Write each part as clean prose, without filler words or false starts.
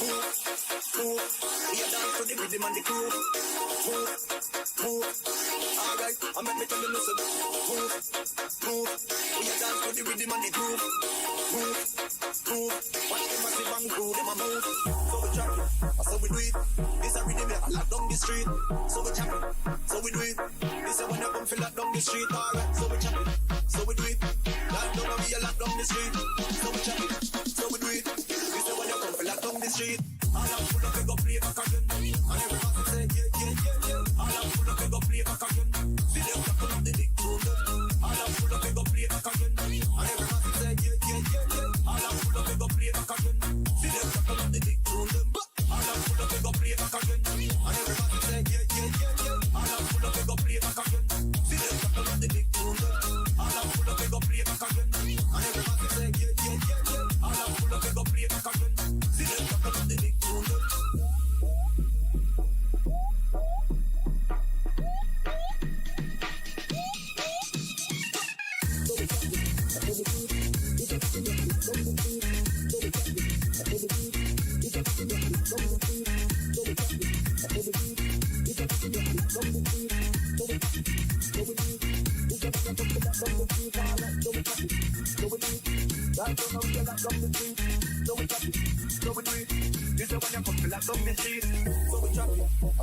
We a dance to the rhythm and the groove. Alright, I make me tell you listen. We a dance to the rhythm and the groove. Watch them massive and crew, them a move. So we chop it, so we do it. This a rhythm that lock down the street. So we chop it, so we do it. This a when you come feel lock down the street. Alright, so we chop it, so we do it. Lock down and we a lock down the street. So we chop it, so we do it. This a when you come feel lock down the street. All I'm full of, we go play back again. And everybody say, yeah. All I'm full of, we go play back again. See them tapping up the big room. All I'm full of, we go play back again. And everybody say, yeah. All I'm full of, we go play back again. See them tapping up the big room. All I'm full of, we go play back again. And everybody say, yeah. All I'm full of, we go play back again. See them tapping up the big room. All I'm full of, we go play back again. And everybody say, yeah. All I'm full of, we go play back again. See them tapping up the big room.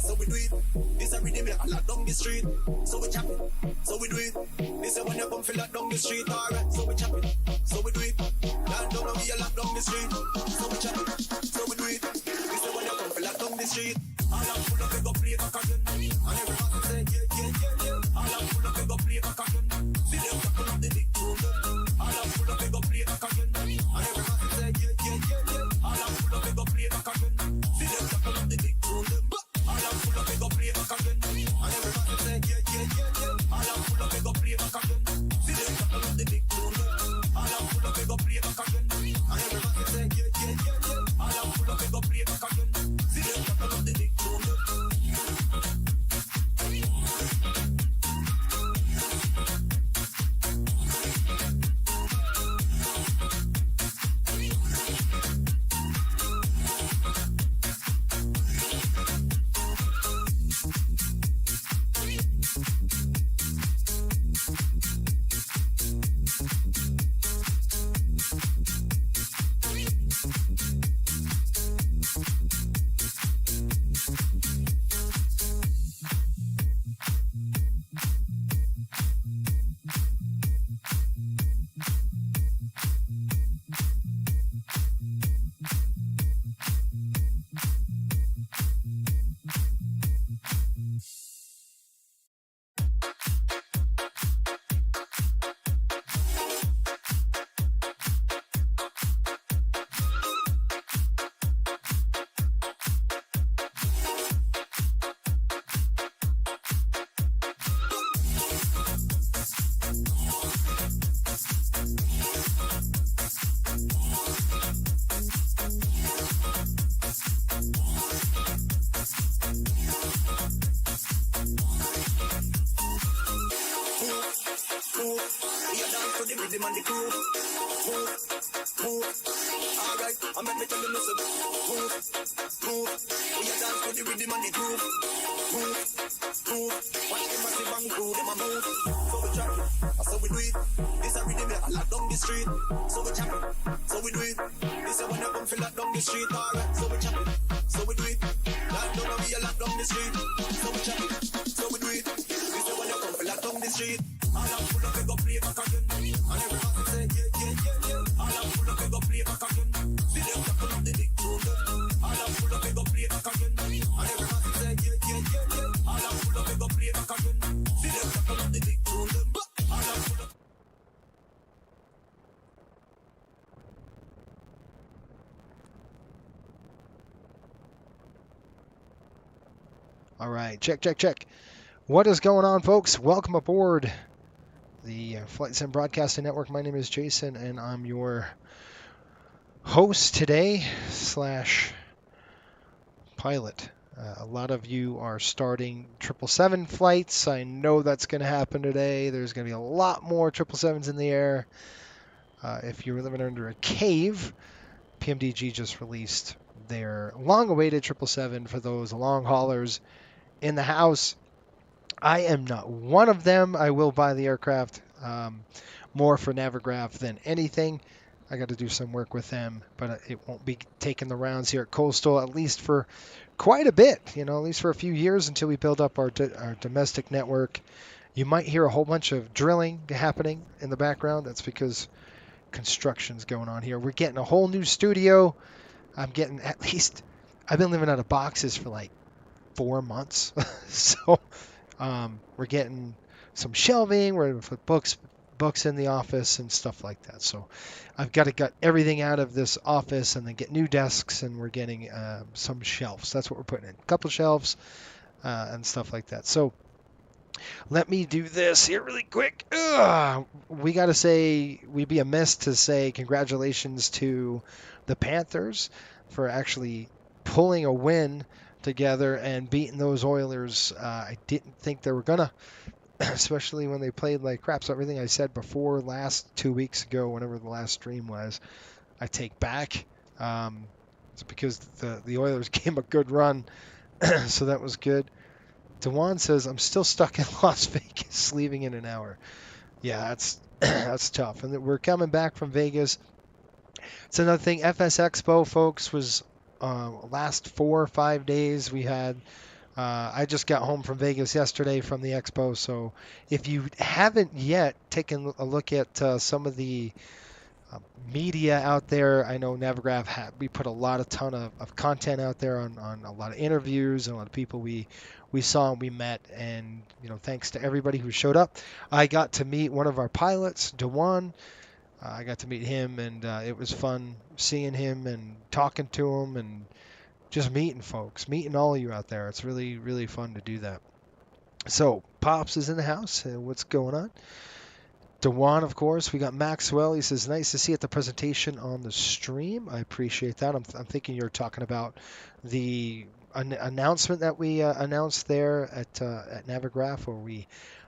So we do it. This a rhythm that lock down the street. So we chop it. So we do it. This a when you come feel lock down the street. Alright, so we chop it. So we do it. Land down and we a lock down the street. So we chop it. So we do it. This a when you come feel lock down the street. All I'm full of, we go play back again. And everybody say, yeah. All I'm full of, we go play back again. See them tapping up the big room. All I'm full of, we go play back again. And everybody say, yeah. All I'm full of, we go play back again. See them tapping up the big room. All I'm full of, we go play back again. And everybody say, yeah. All I'm full of, we go play back again. See them tapping up the big room. All I'm full of, we go play back again. And everybody say, yeah. All I'm full of, we go play back again. See them tapping up the big room. Rhythm and the groove. Alright, I make me tell you listen. We a dance to the rhythm and the groove. Watch them massive and crew, them a move. So we chop it, so we do it. This a rhythm that lock down the street. So we chop it, so we do it. This a when you come feel lock down the street. Alright, so we chop it, so we do it. Lock down and we a lock down the street. So we chop it, so we do it. This a when you come feel lock down the street. All I'm full of, we go play back again. And everybody say, yeah. All I'm full of, we go play back again. See them tapping up the big room. All I'm full of, we go play back again. And everybody say, yeah. All I'm full of, we go play back again. See them tapping up the big room. All I'm full of. All right, check. What is going on, folks? Welcome aboard the Flight Sim Broadcasting Network. My name is Jason, and I'm your host today / pilot. A lot of you are starting 777 flights. I know that's going to happen today. There's going to be a lot more 777s in the air. If you're living under a cave, PMDG just released their long-awaited 777 for those long haulers in the house. I am not one of them. I will buy the aircraft more for Navigraph than anything. I got to do some work with them, but it won't be taking the rounds here at Coastal, at least for quite a bit, at least for a few years until we build up our domestic network. You might hear a whole bunch of drilling happening in the background. That's because construction's going on here. We're getting a whole new studio. I've been living out of boxes for like 4 months. So we're getting some shelving. We're going to put books in the office and stuff like that. So I've got to get everything out of this office and then get new desks, and we're getting some shelves. That's what we're putting in. A couple shelves and stuff like that. So let me do this here really quick. We got to say, we'd be amiss to say congratulations to the Panthers for actually pulling a win together and beating those Oilers. I didn't think they were going to, especially when they played like crap. So everything I said before last 2 weeks ago, whenever the last stream was, I take back. It's because the Oilers gave a good run, so that was good. Dewan says, I'm still stuck in Las Vegas, leaving in an hour. Yeah, that's tough. And we're coming back from Vegas. It's another thing. FS Expo, folks, was last 4 or 5 days. We had I just got home from Vegas yesterday from the expo, so if you haven't yet taken a look at some of the media out there, I know Navigraph we put a ton of content out there on a lot of interviews and a lot of people we saw and we met, and thanks to everybody who showed up. I got to meet one of our pilots, Dewan. I got to meet him, and it was fun seeing him and talking to him and just meeting folks, meeting all of you out there. It's really, really fun to do that. So Pops is in the house. What's going on? Dewan, of course. We got Maxwell. He says, nice to see at the presentation on the stream. I appreciate that. I'm thinking you're talking about the announcement that we announced there at Navigraph, where we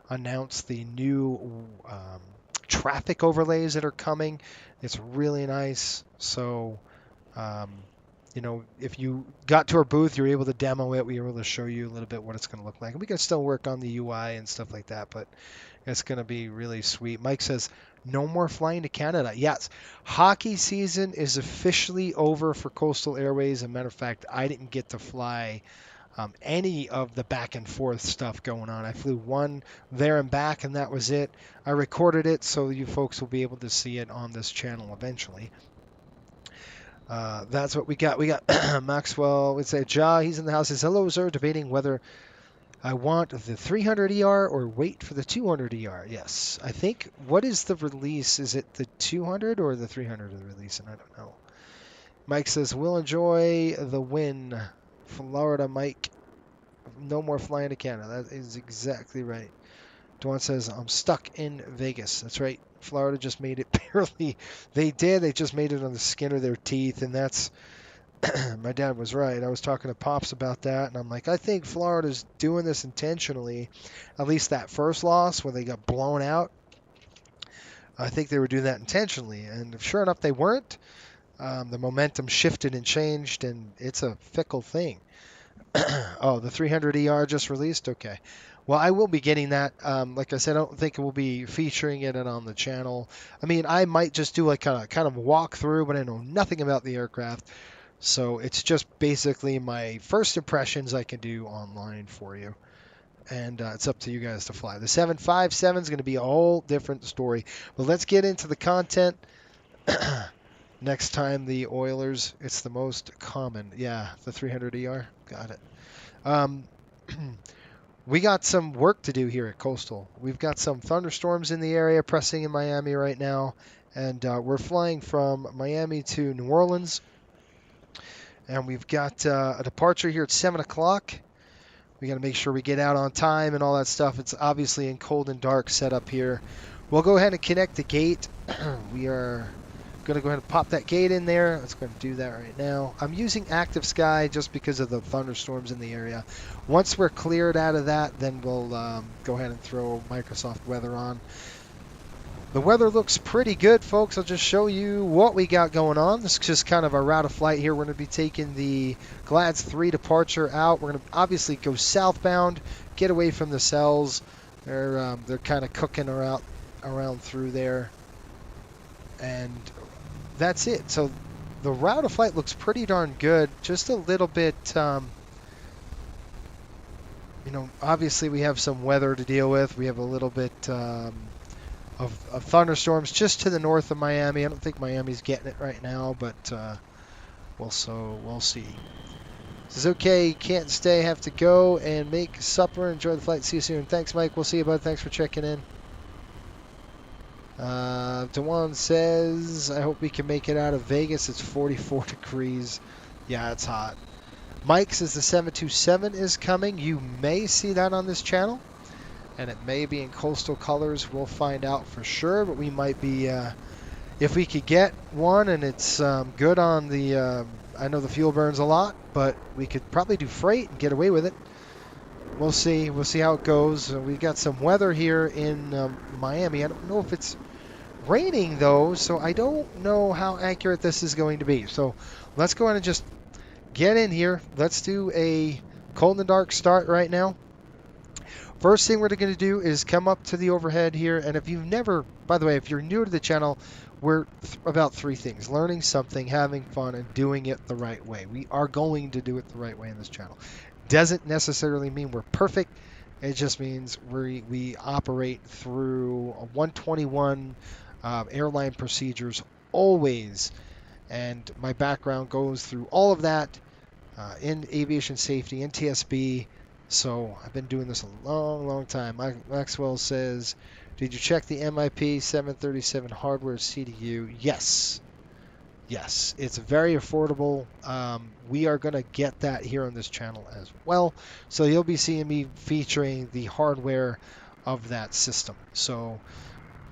announced the new traffic overlays that are coming. It's really nice. So if you got to our booth, you were able to demo it. We were able to show you a little bit what it's going to look like. And we can still work on the UI and stuff like that, but it's going to be really sweet. Mike says, no more flying to Canada. Yes, hockey season is officially over for Coastal Airways. As a matter of fact, I didn't get to fly any of the back and forth stuff going on. I flew one there and back, and that was it. I recorded it, so you folks will be able to see it on this channel eventually. That's what we got. We got Maxwell would say, he's in the house. He says, hello, sir. Debating whether I want the 300 ER or wait for the 200 ER. Yes. I think, what is the release? Is it the 200 or the 300 of the release? And I don't know. Mike says, we'll enjoy the win. Florida, Mike. No more flying to Canada. That is exactly right. Dwan says, I'm stuck in Vegas. That's right. Florida just made it barely. They did. They just made it on the skin of their teeth, and that's my dad was right. I was talking to Pops about that, and I'm like, I think Florida's doing this intentionally. At least that first loss when they got blown out, I think they were doing that intentionally, and sure enough, they weren't. The momentum shifted and changed, and it's a fickle thing. Oh, the 300 ER just released? Okay. Well, I will be getting that. Like I said, I don't think we'll be featuring it on the channel. I mean, I might just do like a kind of walk through, but I know nothing about the aircraft. So it's just basically my first impressions I can do online for you. And it's up to you guys to fly. The 757 is going to be a whole different story. But let's get into the content. Next time, the Oilers, it's the most common. Yeah, the 300 ER. Got it. We got some work to do here at Coastal. We've got some thunderstorms in the area pressing in Miami right now, and we're flying from Miami to New Orleans, and we've got a departure here at 7 o'clock. We got to make sure we get out on time and all that stuff. It's obviously in cold and dark setup here. We'll go ahead and connect the gate. We are going to go ahead and pop that gate in there. Let's go ahead and do that right now. I'm using Active Sky just because of the thunderstorms in the area. Once we're cleared out of that, then we'll go ahead and throw Microsoft Weather on. The weather looks pretty good, folks. I'll just show you what we got going on. This is just kind of our route of flight here. We're going to be taking the GLADS 3 departure out. We're going to obviously go southbound, get away from the cells. They're kind of cooking around through there, and that's it. So the route of flight looks pretty darn good. Just a little bit, obviously we have some weather to deal with. We have a little bit of thunderstorms just to the north of Miami. I don't think Miami's getting it right now, but we'll see. This is okay. Can't stay. Have to go and make supper. Enjoy the flight. See you soon. Thanks, Mike. We'll see you, bud. Thanks for checking in. Dewan says, I hope we can make it out of Vegas. It's 44 degrees. Yeah, it's hot. Mike says the 727 is coming. You may see that on this channel, and it may be in coastal colors. We'll find out for sure, but we might be, if we could get one and it's good on the, I know the fuel burns a lot, but we could probably do freight and get away with it. We'll see. We'll see how it goes. We got some weather here in Miami. I don't know if it's raining though, so I don't know how accurate this is going to be. So let's go ahead and just get in here. Let's do a cold and dark start right now. First thing we're going to do is come up to the overhead here. And if you've never, by the way, if you're new to the channel, we're about three things: learning something, having fun, and doing it the right way. We are going to do it the right way in this channel. Doesn't necessarily mean we're perfect. It just means we operate through a 121 airline procedures always. And my background goes through all of that in aviation safety, in TSB. So I've been doing this a long time. Maxwell says, did you check the MIP 737 hardware CDU? Yes. Yes, it's very affordable. We are going to get that here on this channel as well. So you'll be seeing me featuring the hardware of that system. So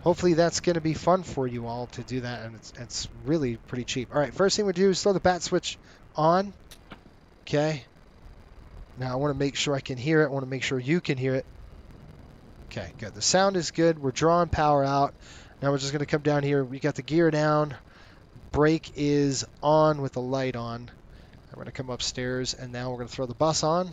hopefully that's going to be fun for you all to do that. And it's really pretty cheap. All right, first thing we do is throw the bat switch on. Okay. Now I want to make sure I can hear it. I want to make sure you can hear it. Okay, good. The sound is good. We're drawing power out. Now we're just going to come down here. We got the gear down. Brake is on with the light on. We're going to come upstairs, and now we're going to throw the bus on.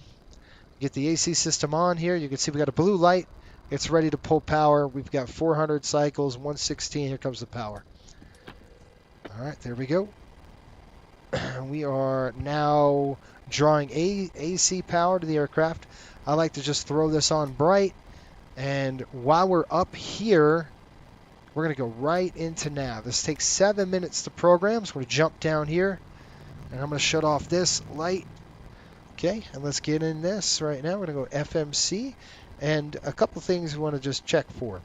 Get the AC system on here. You can see we got a blue light. It's ready to pull power. We've got 400 cycles, 116. Here comes the power. All right, there we go. We are now drawing AC power to the aircraft. I like to just throw this on bright, and while we're up here, we're going to go right into nav. This takes 7 minutes to program, so we're going to jump down here, and I'm going to shut off this light. Okay, and let's get in this right now. We're going to go FMC, and a couple things we want to just check for.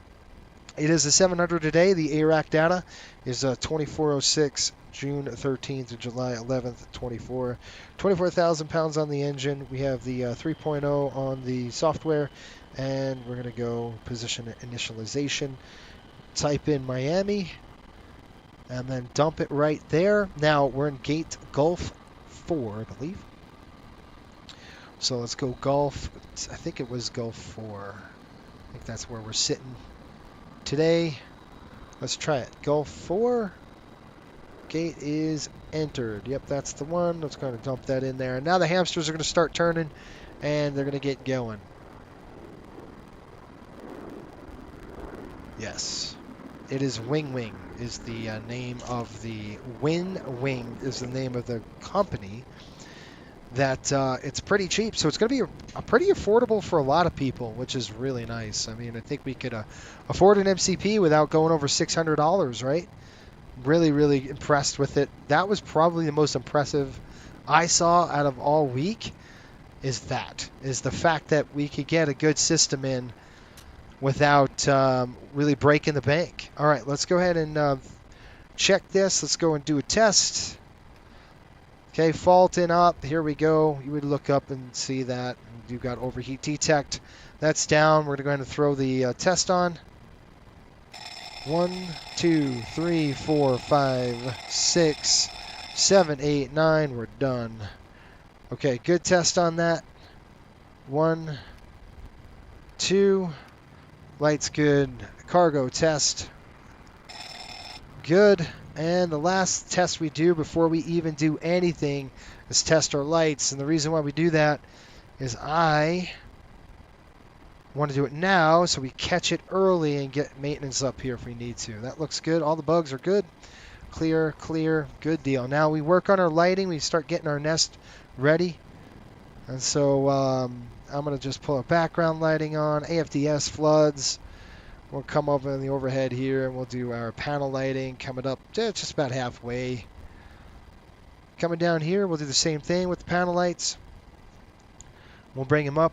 It is a 700 today. The ARAC data is 2406, June 13th to July 11th, 24. 24,000 pounds on the engine. We have the 3.0 on the software, and we're going to go position initialization. Type in Miami, and then dump it right there. Now we're in gate Gulf 4, I believe. So let's go Gulf. I think it was Gulf 4. I think that's where we're sitting today. Let's try it. Gulf 4. Gate is entered. Yep, that's the one. Let's go ahead and dump that in there. And now the hamsters are going to start turning, and they're going to get going. Yes. It is Wing Wing is the name of the Wing is the name of the company. That it's pretty cheap, so it's going to be a pretty affordable for a lot of people, which is really nice. I mean, I think we could afford an MCP without going over $600, right? Really impressed with it. That was probably the most impressive I saw out of all week. Is the fact that we could get a good system in without really breaking the bank. All right, let's go ahead and check this. Let's go and do a test. Okay, faulting up. Here we go. You would look up and see that you've got overheat detect. That's down. We're going to go ahead and throw the test on. 1, 2, 3, 4, 5, 6, 7, 8, 9. We're done. Okay, good test on that. 1, 2. Light's good. Cargo test. good. And the last test we do before we even do anything is test our lights. And the reason why we do that is I want to do it now so we catch it early and get maintenance up here if we need to. That looks good. All the bugs are good. Clear, clear, good deal. Now we work on our lighting. We start getting our nest ready. And so I'm going to just pull our background lighting on, AFDS floods. We'll come over in the overhead here and we'll do our panel lighting coming up just about halfway. Coming down here, we'll do the same thing with the panel lights. We'll bring them up.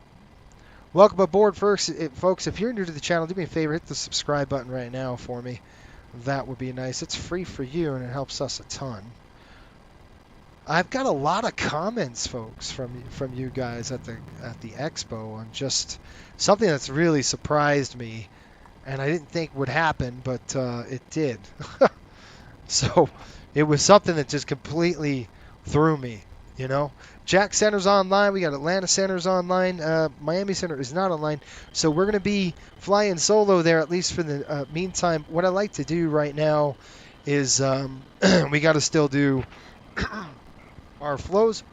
Welcome aboard, folks. If you're new to the channel, do me a favor, hit the subscribe button right now for me. That would be nice. It's free for you and it helps us a ton. I've got a lot of comments, folks, from you guys at the expo on just something that's really surprised me, and I didn't think would happen, but it did. So it was something that just completely threw me, you know. Jack Center's online. We got Atlanta Center's online. Miami Center is not online. So we're going to be flying solo there, at least for the meantime. What I like to do right now is we got to still do our flows.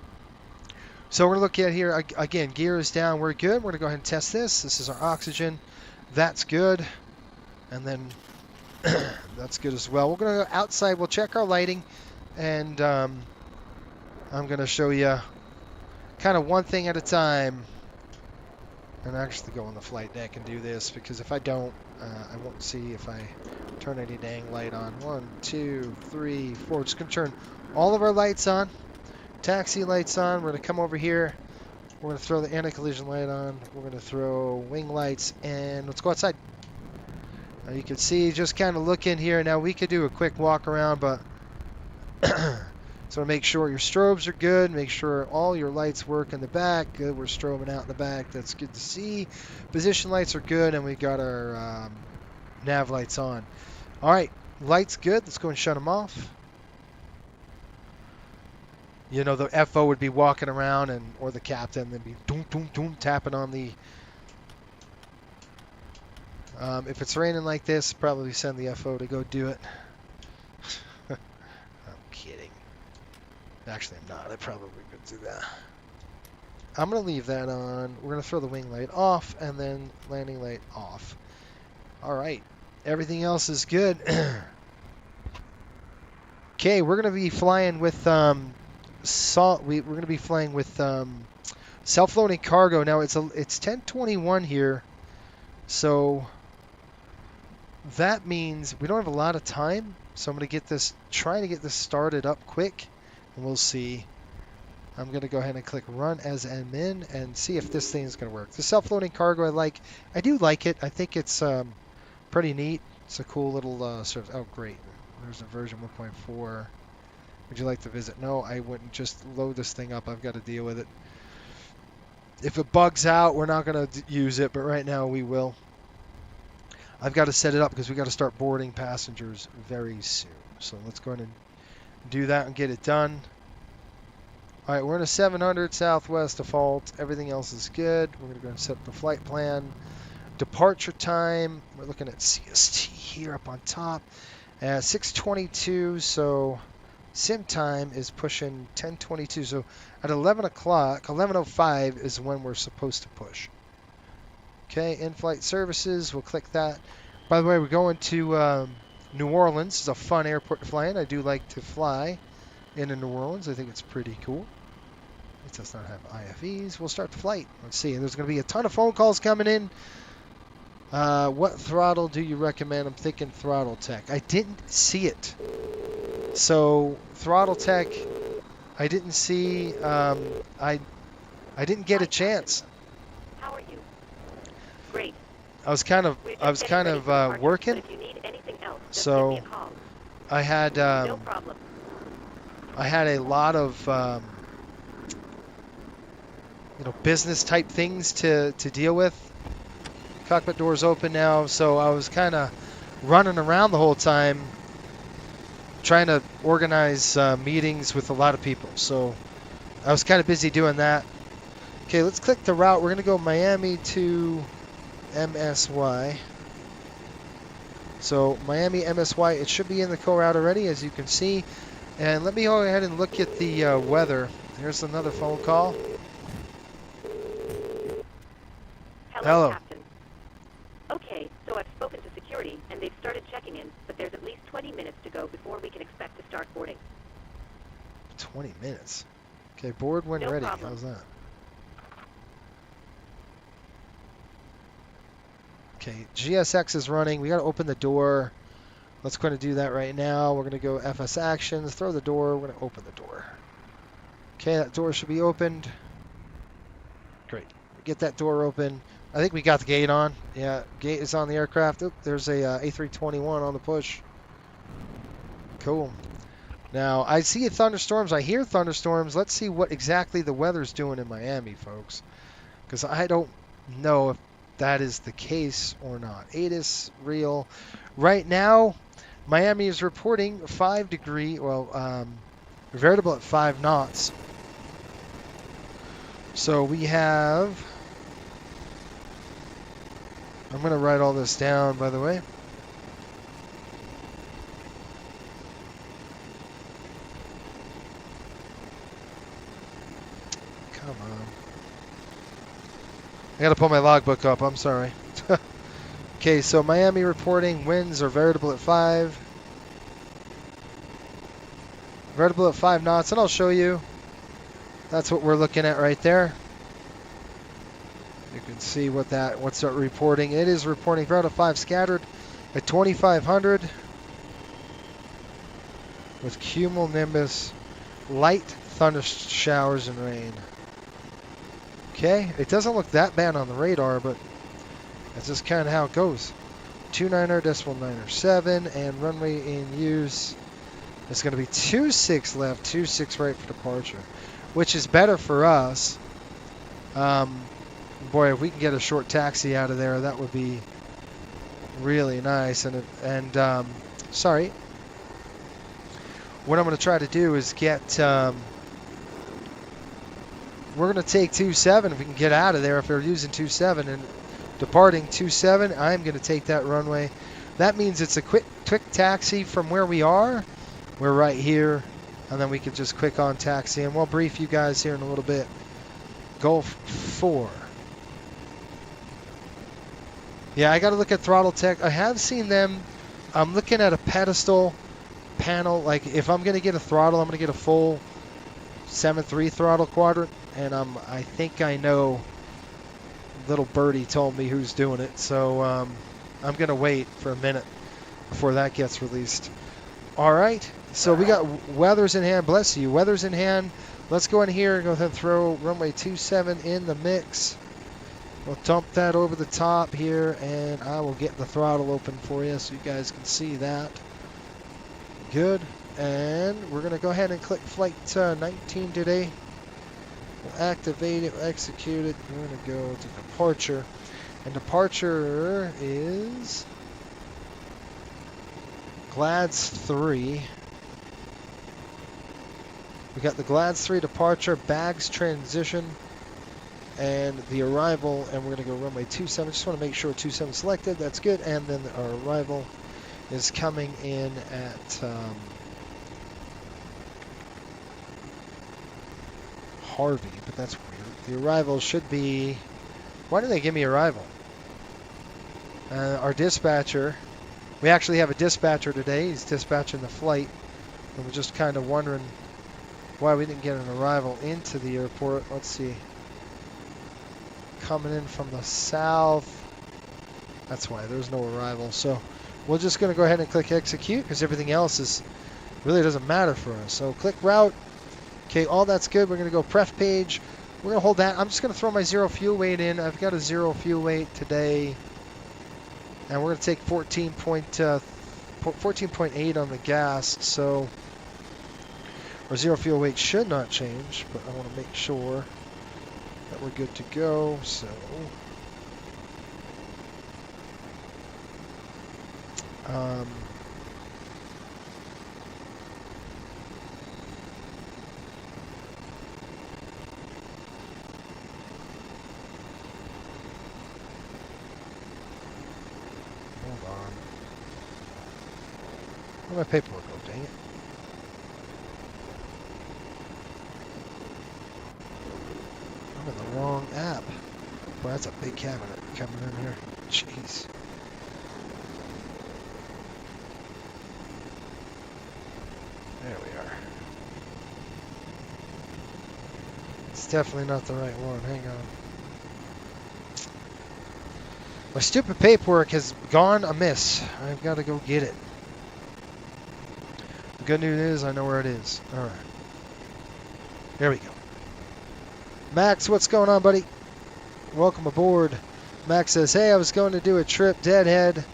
So we're going to look at here. Again, gear is down. We're good. We're going to go ahead and test this. This is our oxygen. That's good. And then that's good as well. We're going to go outside. We'll check our lighting. And I'm going to show you kind of one thing at a time. And actually go on the flight deck and do this, because if I don't, I won't see if I turn any dang light on. 1, 2, 3, 4. Just going to turn all of our lights on. Taxi lights on. We're going to come over here. We're going to throw the anti-collision light on. We're going to throw wing lights, and let's go outside. Now you can see, just kind of look in here. Now we could do a quick walk around, but so make sure your strobes are good. Make sure all your lights work in the back. Good, we're strobing out in the back. That's good to see. Position lights are good, and we got our nav lights on. All right, lights good. Let's go and shut them off. You know, the FO would be walking around, or the captain, they'd be doom, doom, doom, tapping on the... if it's raining like this, probably send the FO to go do it. I'm kidding. Actually, I'm not. I probably could do that. I'm going to leave that on. We're going to throw the wing light off, and then landing light off. All right. Everything else is good. Okay, we're going to be flying with... we're going to be flying with self-loading cargo. Now it's 10:21 here, so that means we don't have a lot of time. So I'm going to trying to get this started up quick, and we'll see. I'm going to go ahead and click Run as admin and see if this thing is going to work. The self-loading cargo, I do like it. I think it's pretty neat. It's a cool little service. Oh, great! There's a version 1.4. Would you like to visit? No, I wouldn't. Just load this thing up. I've got to deal with it. If it bugs out, we're not going to use it, but right now we will. I've got to set it up because we've got to start boarding passengers very soon. So let's go ahead and do that and get it done. All right, we're in a 700 Southwest default. Everything else is good. We're going to go and set up the flight plan. Departure time, we're looking at CST here up on top. 6:22, so... sim time is pushing 10:22, so at 11 o'clock, 11:05 is when we're supposed to push. Okay, in-flight services, we'll click that. By the way, we're going to New Orleans. It's a fun airport to fly in. I do like to fly into New Orleans. I think it's pretty cool. It does not have IFEs. We'll start the flight. Let's see. There's going to be a ton of phone calls coming in. What throttle do you recommend? I'm thinking throttle tech. I didn't see it. So throttle tech, I didn't see. I didn't get a chance. How are you? Great. I was kind of working. If you need anything else, just so give me a call. I had No problem. I had a lot of business type things to deal with. Cockpit doors open now, so I was kind of running around the whole time trying to organize meetings with a lot of people. So I was kind of busy doing that. Okay, let's click the route. We're going to go Miami to MSY. So Miami-MSY, it should be in the co-route already, as you can see. And let me go ahead and look at the weather. Here's another phone call. Hello, Hello. Captain. Okay, so I've spoken to security, and they've started checking in, but there's at least 20 minutes to go before we can expect to start boarding. 20 minutes. Okay, board when No ready. problem. How's that? Okay, GSX is running. We got to open the door. Let's go ahead and do that right now. We're going to go FS actions, throw the door. We're going to open the door. Okay, that door should be opened. Great. Get that door open. I think we got the gate on. Yeah, gate is on the aircraft. Oop, there's a A321 on the push. Cool. Now, I see thunderstorms. I hear thunderstorms. Let's see what exactly the weather's doing in Miami, folks. Because I don't know if that is the case or not. ATIS, real. Right now, Miami is reporting 5 degree, variable at 5 knots. So we have, I'm going to write all this down, by the way. Come on. I got to pull my logbook up. I'm sorry. Okay, so Miami reporting winds are variable at 5. Variable at 5 knots, and I'll show you. That's what we're looking at right there. You can see what's that reporting. It is reporting variable at 5 scattered at 2,500 with cumulonimbus, light thunder showers and rain. Okay, it doesn't look that bad on the radar, but that's just kind of how it goes. 29.97 and runway in use. It's going to be 26 left, 26 right for departure, which is better for us. Boy, if we can get a short taxi out of there, that would be really nice. And sorry, what I'm going to try to do is get. We're going to take 27 if we can get out of there. If they're using 27 and departing 27, I'm going to take that runway. That means it's a quick taxi from where we are. We're right here, and then we could just click on taxi, and we'll brief you guys here in a little bit. Gulf 4. Yeah, I got to look at throttle tech. I have seen them. I'm looking at a pedestal panel. Like, if I'm going to get a throttle, I'm going to get a full 7.3 throttle quadrant, and I think I know. Little birdie told me who's doing it, so I'm going to wait for a minute before that gets released. All right, so we got weather's in hand. Bless you. Weather's in hand. Let's go in here and go ahead and throw runway 27 in the mix. We'll dump that over the top here, and I will get the throttle open for you so you guys can see that. Good. And we're going to go ahead and click flight 19 today. We'll activate it, we'll execute it. We're going to go to departure. And departure is GLADS 3. We got the GLADS 3 departure, bags transition, and the arrival. And we're going to go runway 27. Just want to make sure 27 selected. That's good. And then our arrival is coming in at Harvey, but that's weird. The arrival should be. Why did they give me arrival? Our dispatcher. We actually have a dispatcher today. He's dispatching the flight. And we're just kind of wondering why we didn't get an arrival into the airport. Let's see. Coming in from the south. That's why there's no arrival. So we're just going to go ahead and click execute because everything else really doesn't matter for us. So click route. Okay, all that's good. We're going to go pref page. We're going to hold that. I'm just going to throw my 0 fuel weight in. I've got a 0 fuel weight today. And we're going to take 14.8 on the gas. So our 0 fuel weight should not change, but I want to make sure that we're good to go. So hold on. Where'd my paperwork go? Dang it. I'm in the wrong app. Boy, that's a big cabinet coming in here. Jeez. There we are. It's definitely not the right one. Hang on. My stupid paperwork has gone amiss. I've got to go get it. The good news is I know where it is. Alright. There we go. Max, what's going on, buddy? Welcome aboard. Max says, hey, I was going to do a trip, Deadhead,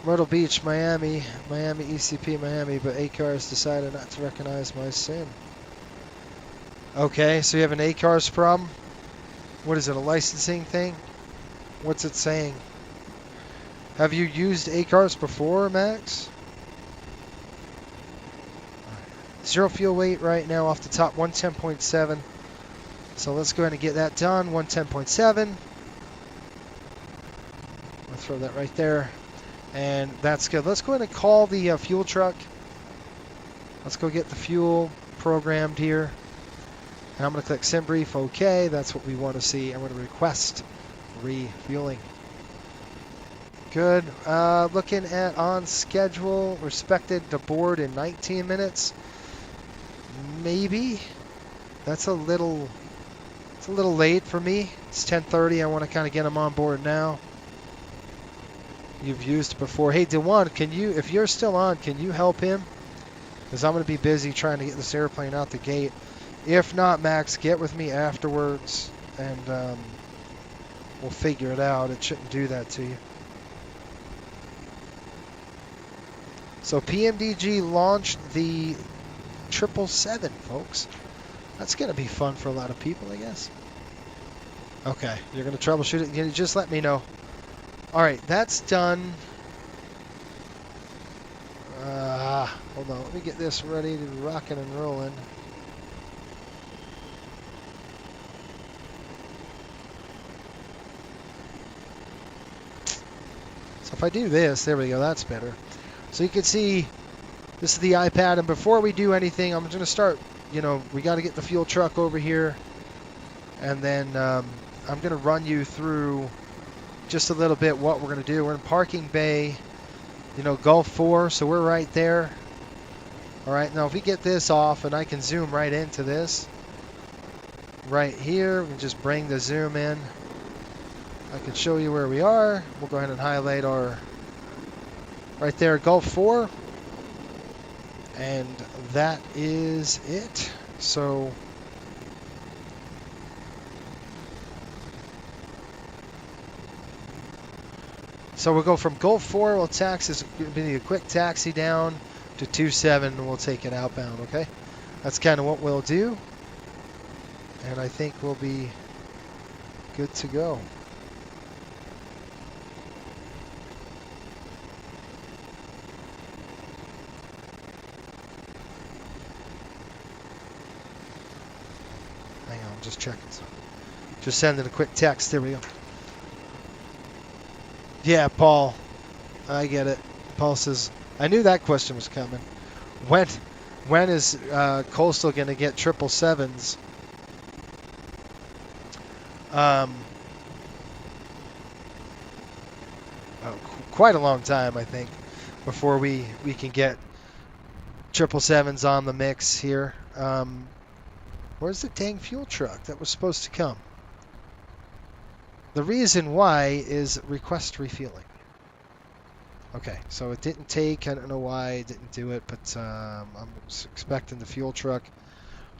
Myrtle Beach, Miami, ECP, Miami, but ACARS decided not to recognize my SIN. Okay, so you have an ACARS problem? What is it, a licensing thing? What's it saying? Have you used ACARS before, Max? Zero fuel weight right now off the top, 110.7. So let's go ahead and get that done, 110.7. I'll throw that right there. And that's good. Let's go ahead and call the fuel truck. Let's go get the fuel programmed here. And I'm going to click Sim Brief OK. That's what we want to see. I'm going to request refueling. Good. Looking at on schedule, expected to board in 19 minutes. Maybe. That's a little late for me. It's 10:30. I want to kind of get them on board now. You've used it before. Hey, Dewan, can you, if you're still on, can you help him? Because I'm going to be busy trying to get this airplane out the gate. If not, Max, get with me afterwards, and we'll figure it out. It shouldn't do that to you. So PMDG launched the 777, folks. That's going to be fun for a lot of people, I guess. Okay, you're going to troubleshoot it. You just let me know. All right, that's done. Hold on, let me get this ready to rocking and rolling. So if I do this, there we go, that's better. So you can see this is the iPad, and before we do anything, I'm going to start, you know, we got to get the fuel truck over here, and then I'm going to run you through just a little bit what we're going to do. We're in parking bay, you know, Gulf 4, so we're right there. All right, now if we get this off and I can zoom right into this, right here, we can just bring the zoom in. I can show you where we are. We'll go ahead and highlight our, right there, Gulf 4. And that is it. So we'll go from Gulf 4, we'll taxi, it's going to be a quick taxi down to 27, and we'll take it outbound, okay? That's kind of what we'll do. And I think we'll be good to go. Hang on, I'm just checking. Just sending a quick text. There we go. Yeah, Paul. I get it. Paul says, I knew that question was coming. When is Coastal going to get 777s? Quite a long time, I think, before we can get 777s on the mix here. Where's the dang fuel truck that was supposed to come? The reason why is request refueling. Okay, so it didn't take. I don't know why it didn't do it, but I'm expecting the fuel truck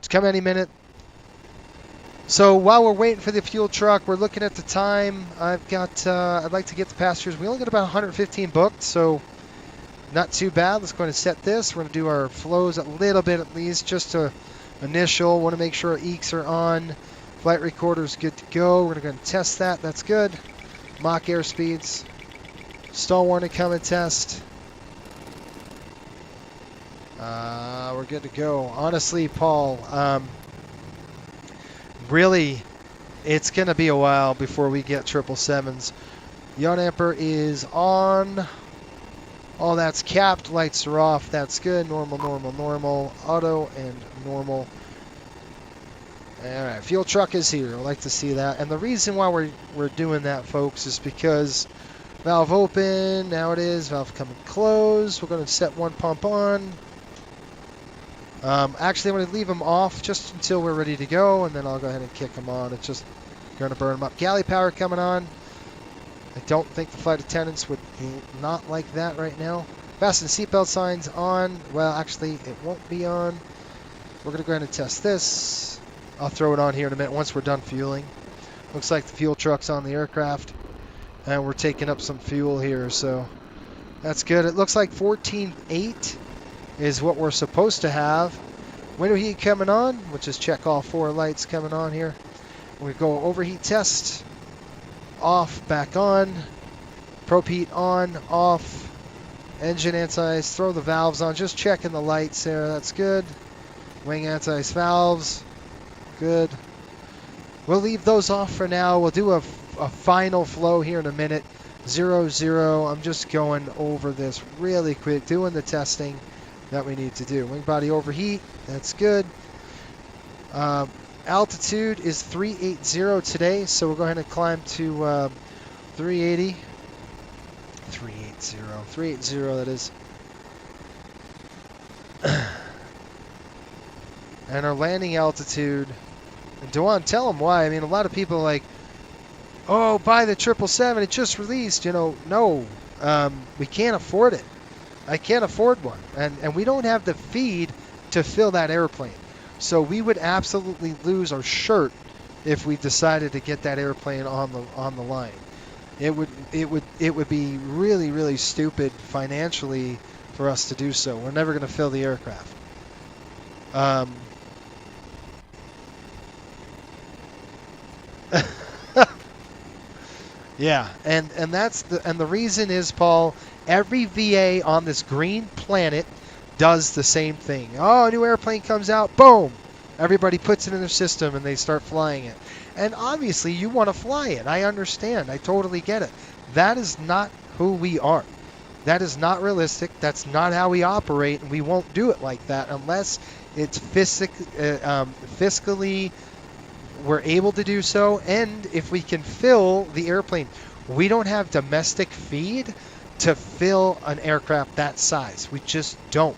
to come any minute. So while we're waiting for the fuel truck, we're looking at the time. I've got. I'd like to get the passengers. We only got about 115 booked, so not too bad. Let's go ahead and set this. We're going to do our flows a little bit at least, just to initial. Want to make sure our EECs are on. Flight recorder is good to go. We're going to go ahead and test that. That's good. Mock airspeeds. Stall warning coming test. We're good to go. Honestly, Paul, really, it's going to be a while before we get 777s. Yon Emperor is on. All that's capped. Lights are off. That's good. Normal, normal, normal. Auto and normal. Alright, fuel truck is here. I'd like to see that. And the reason why we're doing that, folks, is because valve open. Now it is. Valve coming closed. We're going to set one pump on. Actually, I'm going to leave them off just until we're ready to go, and then I'll go ahead and kick them on. It's just going to burn them up. Galley power coming on. I don't think the flight attendants would not like that right now. Fasten seatbelt signs on. Well, actually, it won't be on. We're going to go ahead and test this. I'll throw it on here in a minute once we're done fueling. Looks like the fuel truck's on the aircraft, and we're taking up some fuel here, so that's good. It looks like 14.8 is what we're supposed to have. Window heat coming on, which is check all 4 lights coming on here. We go overheat test. Off, back on. Prop heat on, off. Engine anti-ice, throw the valves on. Just checking the lights there, that's good. Wing anti-ice valves, good. We'll leave those off for now. We'll do a final flow here in a minute. 0, I'm just going over this really quick, doing the testing that we need to do. Wing body overheat, that's good. Altitude is 380 today, so we'll go ahead and climb to 380. 380, that is. And our landing altitude, and Dewan, tell them why. I mean, a lot of people are like, oh, buy the 777, it just released. You know, no, we can't afford it. I can't afford one, and we don't have the feed to fill that airplane. So we would absolutely lose our shirt if we decided to get that airplane on the line. It would be really, really stupid financially for us to do so. We're never going to fill the aircraft. Yeah, and that's the reason is, Paul, every VA on this green planet does the same thing. Oh, a new airplane comes out, boom! Everybody puts it in their system and they start flying it. And obviously you want to fly it. I understand. I totally get it. That is not who we are. That is not realistic. That's not how we operate, and we won't do it like that unless it's fiscally we're able to do so, and if we can fill the airplane. We don't have domestic feed to fill an aircraft that size. We just don't.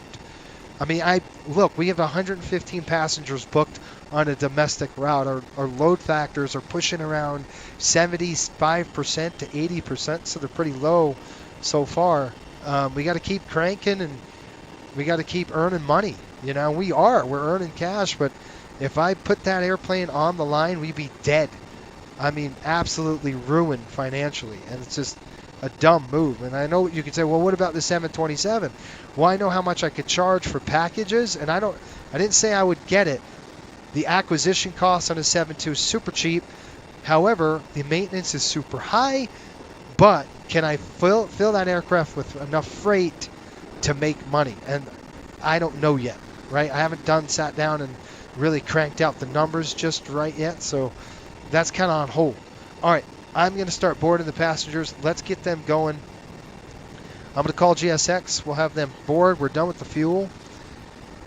I mean, look, we have 115 passengers booked on a domestic route. Our load factors are pushing around 75% to 80%, so they're pretty low so far. We got to keep cranking, and we got to keep earning money. You know, we're earning cash, but if I put that airplane on the line, we'd be dead. I mean, absolutely ruined financially, and it's just a dumb move. And I know you could say, well, what about the 727? Well, I know how much I could charge for packages, and I didn't say I would get it. The acquisition cost on a 72 is super cheap. However, the maintenance is super high. But can I fill that aircraft with enough freight to make money? And I don't know yet, right? I haven't sat down and really cranked out the numbers just right yet, so that's kind of on hold. All right, I'm going to start boarding the passengers. Let's get them going. I'm going to call GSX. We'll have them board. We're done with the fuel.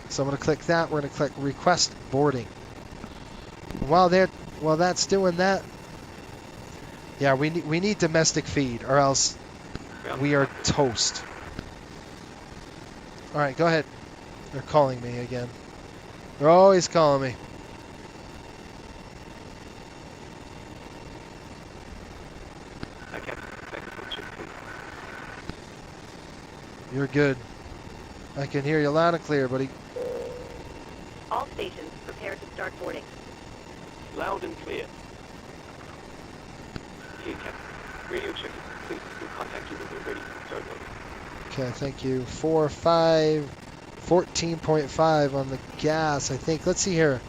So I'm going to click that. We're going to click request boarding. While that's doing that, yeah, we need domestic feed, or else we are toast. All right, go ahead. They're calling me again. They're always calling me. You're good. I can hear you loud and clear, buddy. All stations, prepare to start boarding. Loud and clear. Here, Captain. Radio check. Please, we'll contact you when we're ready. Start loading. Okay, thank you. 14.5 on the gas, I think. Let's see here.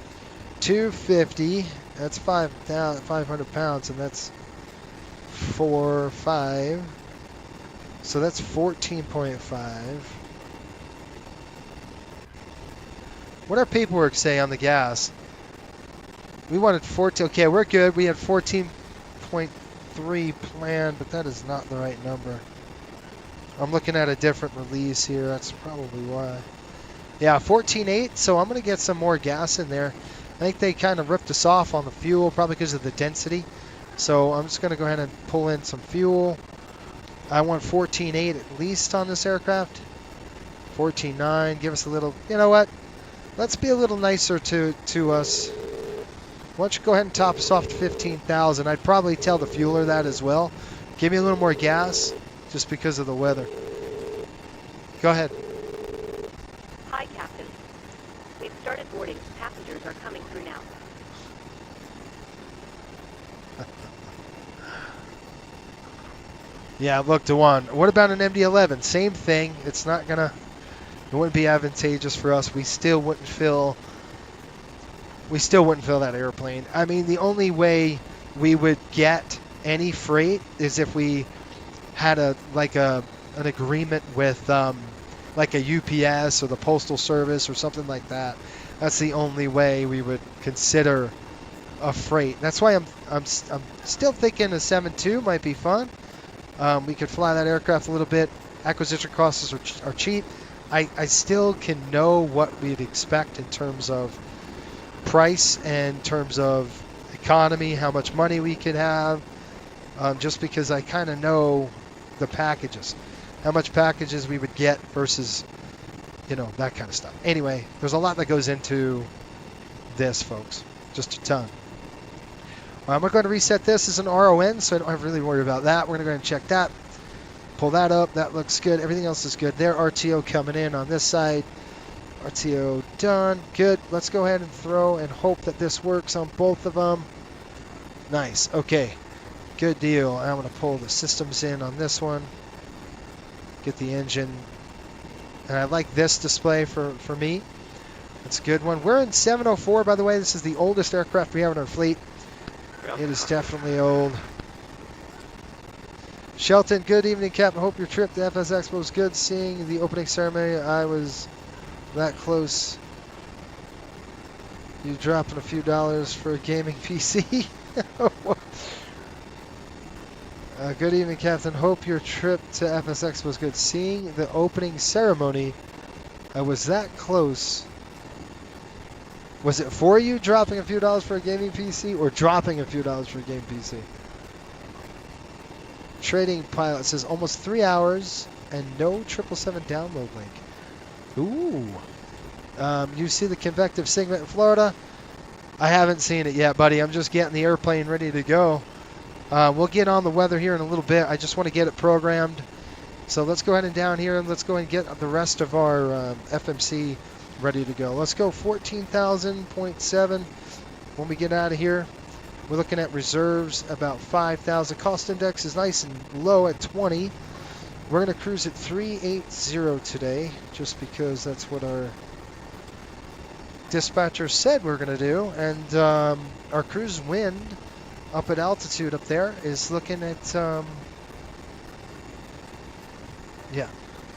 250. That's 500 pounds, and that's 5. So that's 14.5. What our paperwork say on the gas? We wanted 14. Okay, we're good. We had 14.3 planned, but that is not the right number. I'm looking at a different release here. That's probably why. Yeah, 14.8. So I'm going to get some more gas in there. I think they kind of ripped us off on the fuel, probably because of the density. So I'm just going to go ahead and pull in some fuel. I want 14.8 at least on this aircraft. 14.9. Give us a little. You know what? Let's be a little nicer to us. Why don't you go ahead and top us off to 15,000? I'd probably tell the fueler that as well. Give me a little more gas, just because of the weather. Go ahead. Hi, Captain. We've started boarding. Passengers are coming through now. Yeah, look, Dewan. What about an MD-11? Same thing. It's not gonna. It wouldn't be advantageous for us. We still wouldn't fill that airplane. I mean, the only way we would get any freight is if we had an agreement with like a UPS or the Postal Service or something like that. That's the only way we would consider a freight. That's why I'm still thinking a 7.2 might be fun. We could fly that aircraft a little bit. Acquisition costs are cheap. I still can know what we'd expect in terms of price and in terms of economy, how much money we could have, just because I kind of know the packages, how much packages we would get versus, that kind of stuff. Anyway, there's a lot that goes into this, folks, just a ton. We're going to reset this as an RON, so I don't have to really worry about that. We're going to go ahead and check that. Pull that up. That looks good. Everything else is good. There, RTO coming in on this side. RTO done. Good. Let's go ahead and throw and hope that this works on both of them. Nice. Okay. Good deal. I'm going to pull the systems in on this one. Get the engine. And I like this display for me. It's a good one. We're in 704, by the way. This is the oldest aircraft we have in our fleet. It is definitely old. Shelton, good evening, Captain. Hope your trip to FS Expo was good. Seeing the opening ceremony, I was that close. You dropping a few dollars for a gaming PC? Good evening, Captain. Hope your trip to FS Expo was good. Seeing the opening ceremony, I was that close. Was it for you dropping a few dollars for a gaming PC or dropping a few dollars for a gaming PC? Trading Pilot says almost 3 hours and no 777 download link. Ooh. You see the convective segment in Florida? I haven't seen it yet, buddy. I'm just getting the airplane ready to go. We'll get on the weather here in a little bit. I just want to get it programmed. So let's go ahead and down here and let's go and get the rest of our FMC ready to go. Let's go 14,000.7 when we get out of here. We're looking at reserves about 5,000. Cost index is nice and low at 20. We're going to cruise at 380 today just because that's what our dispatcher said we're going to do. And our cruise wind up at altitude up there is looking at,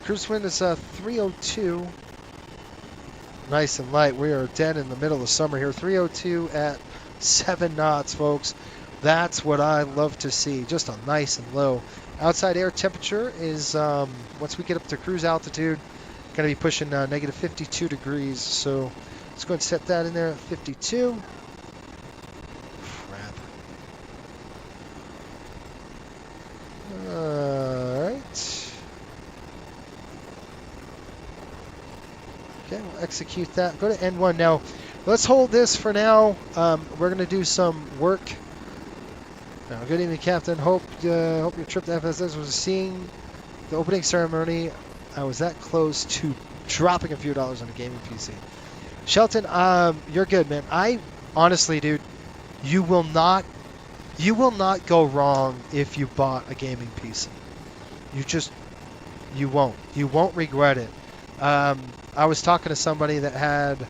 cruise wind is 302. Nice and light. We are dead in the middle of summer here. 302 at 7 knots, folks. That's what I love to see. Just a nice and low. Outside air temperature is, once we get up to cruise altitude, going to be pushing negative 52 degrees. So let's go ahead and set that in there at 52. Crap. All right. Okay, we'll execute that. Go to N1 now. Let's hold this for now. We're going to do some work. Good evening, Captain. Hope your trip to FSS was seeing the opening ceremony. I was that close to dropping a few dollars on a gaming PC. Shelton, you're good, man. I honestly, dude, you will not go wrong if you bought a gaming PC. You won't. You won't regret it. I was talking to somebody that had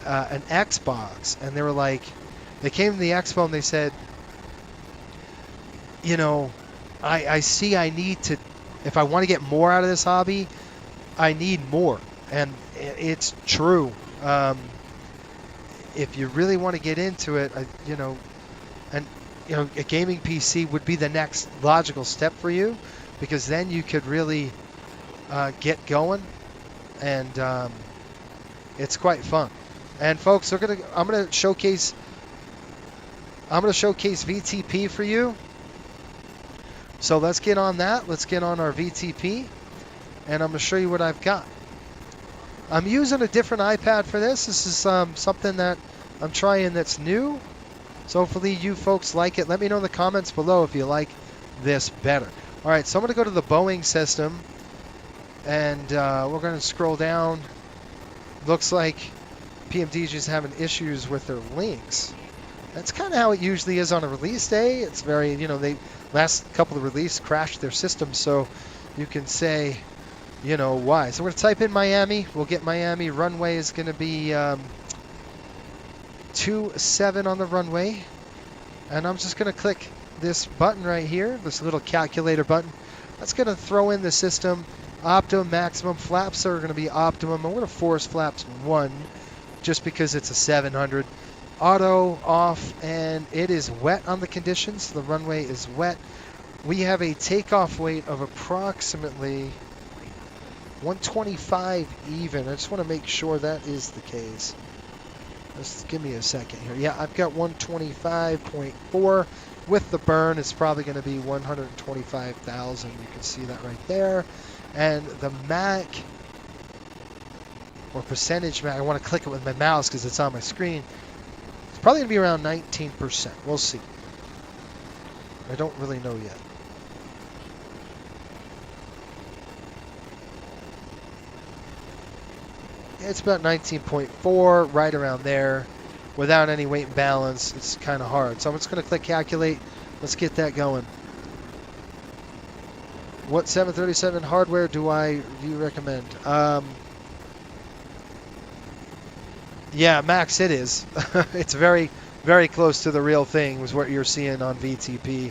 an Xbox, and they were like, they came to the expo and they said, I see I need to, if I want to get more out of this hobby, I need more. And it's true. If you really want to get into it, a gaming PC would be the next logical step for you. because then you could really get going, and it's quite fun. And folks, I'm gonna showcase VTP for you. So let's get on that. Let's get on our VTP, and I'm gonna show you what I've got. I'm using a different iPad for this. This is something that I'm trying that's new. So hopefully you folks like it. Let me know in the comments below if you like this better. All right, so I'm going to go to the Boeing system, and we're going to scroll down. Looks like PMDG is having issues with their links. That's kind of how it usually is on a release day. It's very, they last couple of releases crashed their system, so you can say, why. So we're going to type in Miami. We'll get Miami. Runway is going to be 27 on the runway. And I'm just going to click this button right here, this little calculator button. That's going to throw in the system. Optimum, maximum. Flaps are going to be optimum. I'm going to force flaps 1 just because it's a 700. Auto off, and it is wet on the conditions. The runway is wet. We have a takeoff weight of approximately 125 even. I just want to make sure that is the case. Just give me a second here. Yeah, I've got 125.4. With the burn, it's probably going to be 125,000. You can see that right there. And the MAC, or percentage MAC, I want to click it with my mouse because it's on my screen. It's probably going to be around 19%. We'll see. I don't really know yet. It's about 19.4, right around there. Without any weight and balance, it's kind of hard. So I'm just going to click calculate. Let's get that going. What 737 hardware do you recommend? Yeah, Max, it is. It's very, very close to the real thing, was what you're seeing on VTP.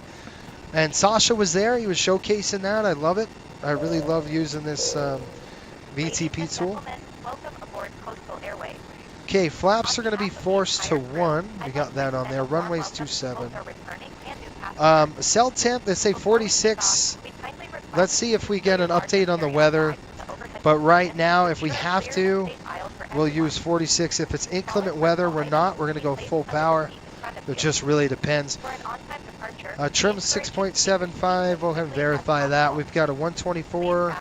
And Sasha was there. He was showcasing that. I love it. I really love using this VTP tool. Welcome aboard Coastal Airways. Okay, flaps are going to be forced to 1. We got that on there. Runway's 27. Cell temp, let's say 46. Let's see if we get an update on the weather. But right now, if we have to, we'll use 46. If it's inclement weather, we're not. We're going to go full power. It just really depends. Trim 6.75. We'll have to verify that. We've got a 124,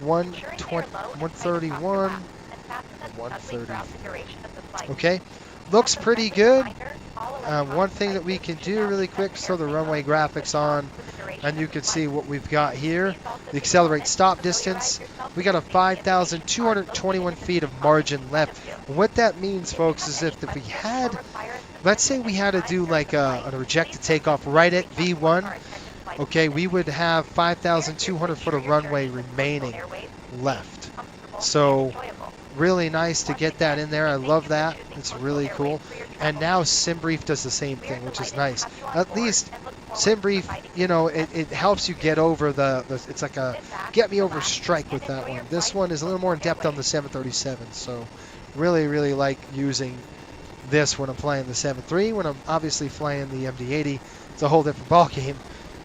131, 130. Okay, looks pretty good. One thing that we can do really quick, throw the runway graphics on, and you can see what we've got here. The accelerate stop distance. We got a 5,221 feet of margin left. What that means, folks, is if we had, let's say we had to do like a rejected takeoff right at V1, okay, we would have 5,200 foot of runway remaining left. So really nice to get that in there. I love that. It's really cool. And now SimBrief does the same thing, which is nice. At least SimBrief, it helps you get over it's like a get me over strike with that one. This one is a little more in depth on the 737. So really, really like using this when I'm flying the 737. When I'm obviously flying the MD-80, it's a whole different ballgame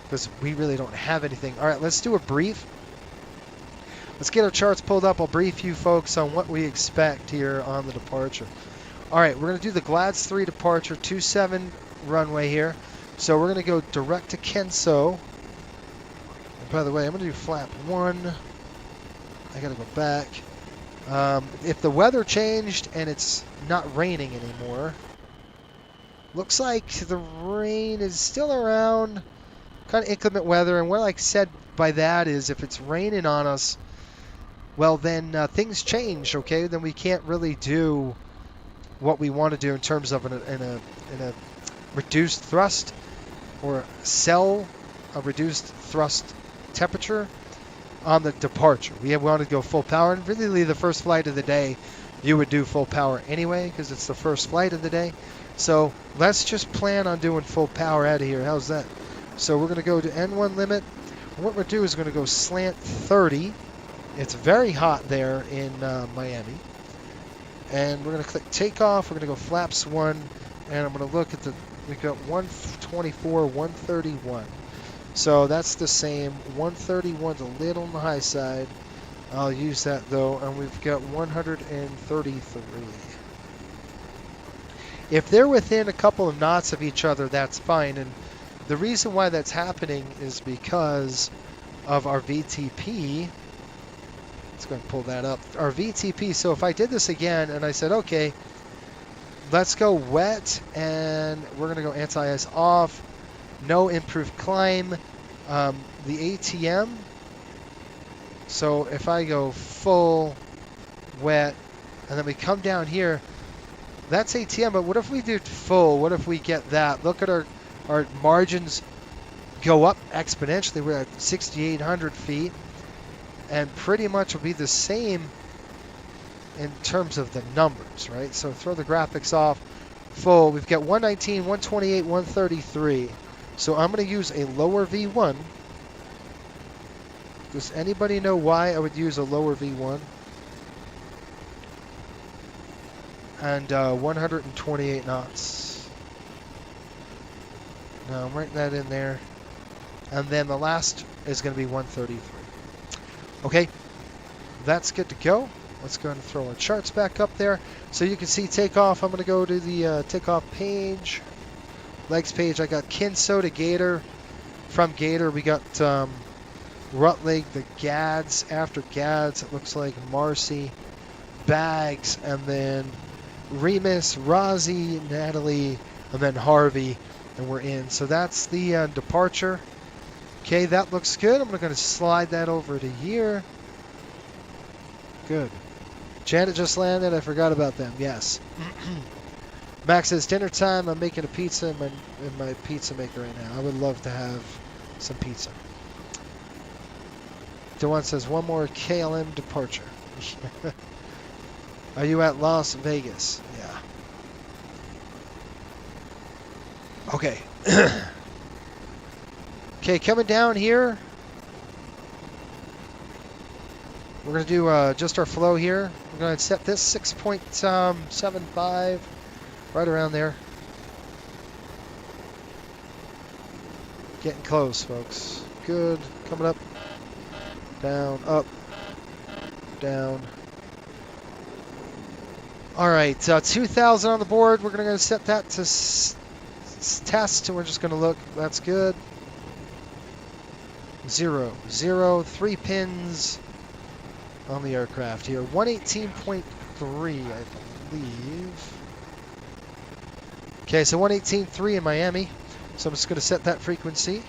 because we really don't have anything. All right, let's do a brief. Let's get our charts pulled up. I'll brief you folks on what we expect here on the departure. All right, we're going to do the GLADS 3 departure, 27 runway here. So we're going to go direct to Kenso. And by the way, I'm going to do flap 1. I got to go back. If the weather changed and it's not raining anymore, looks like the rain is still around, kind of inclement weather. And what I said by that is if it's raining on us, well, then things change, okay? Then we can't really do what we want to do in terms of in a reduced thrust or a reduced thrust temperature on the departure. We wanted to go full power, and really the first flight of the day, you would do full power anyway because it's the first flight of the day. So let's just plan on doing full power out of here. How's that? So we're going to go to N1 limit. What we're doing is going to go slant 30. It's very hot there in Miami. And we're going to click takeoff. We're going to go flaps 1. And I'm going to look at we've got 124, 131. So that's the same. 131's a little on the high side. I'll use that though, and we've got 133. If they're within a couple of knots of each other, that's fine. And the reason why that's happening is because of our VTP. Let's go and pull that up. Our VTP. So if I did this again and I said, okay, let's go wet, and we're going to go anti-ice off, no improved climb, the ATM. So if I go full, wet, and then we come down here, that's ATM, but what if we do full? What if we get that? Look at our margins go up exponentially. We're at 6,800 feet, and pretty much will be the same in terms of the numbers, right? So throw the graphics off. Full, we've got 119, 128, 133. So I'm going to use a lower V1. Does anybody know why I would use a lower V1? And 128 knots. Now I'm writing that in there. And then the last is going to be 133. Okay, that's good to go. Let's go ahead and throw our charts back up there. So you can see takeoff. I'm going to go to the takeoff page. Legs page. I got Kinso to Gator. From Gator, we got Rutlig, the Gads. After Gads, it looks like Marcy, Bags, and then Remus, Rozzy, Natalie, and then Harvey, and we're in. So that's the departure. Okay, that looks good. I'm going to slide that over to here. Good. Janet just landed. I forgot about them. Yes. Max says, dinner time. I'm making a pizza in my pizza maker right now. I would love to have some pizza. DeJuan says, one more KLM departure. Are you at Las Vegas? Yeah. Okay. Okay, coming down here. We're going to do just our flow here. We're going to set this 6.75, right around there. Getting close, folks. Good. Coming up. Down, up, down. All right, 2,000 on the board. We're going to set that to test, and we're just going to look. That's good. 0, 0, 3 pins on the aircraft here. 118.3, I believe. Okay, so 118.3 in Miami. So I'm just going to set that frequency.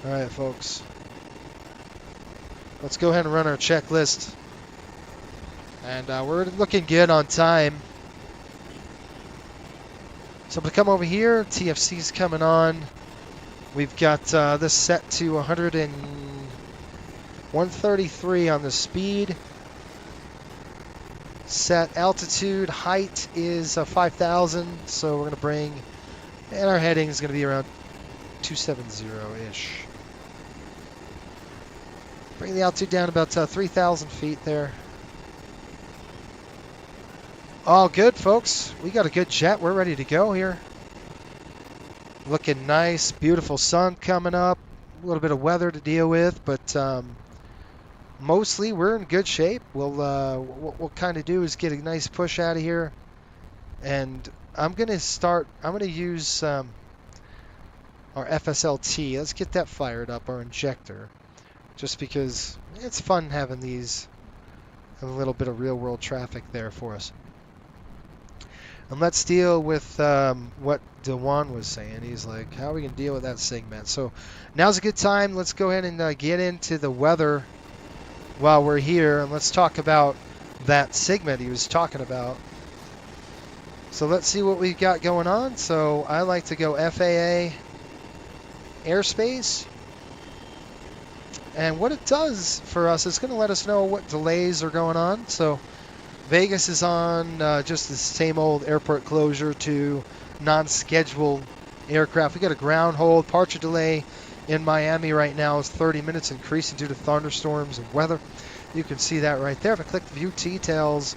All right, folks. Let's go ahead and run our checklist. And we're looking good on time. So I'm going to come over here. TFC's coming on. We've got this set to 133 on the speed. Set altitude. Height is 5,000. So we're going to bring, and our heading is going to be around 270-ish. Bring the altitude down about 3,000 feet there. All good, folks. We got a good jet. We're ready to go here. Looking nice. Beautiful sun coming up. A little bit of weather to deal with, but mostly we're in good shape. What we'll kind of do is get a nice push out of here. And I'm going to use our FSLT. Let's get that fired up, our injector. Just because it's fun having these, have a little bit of real world traffic there for us. And let's deal with what DeJuan was saying. He's like, how are we going to deal with that segment? So now's a good time. Let's go ahead and get into the weather while we're here. And let's talk about that segment he was talking about. So let's see what we've got going on. So I like to go FAA airspace. And what it does for us is going to let us know what delays are going on. So Vegas is on just the same old airport closure to non-scheduled aircraft. We got a ground hold, departure delay in Miami right now is 30 minutes, increasing due to thunderstorms and weather. You can see that right there. If I click the view details,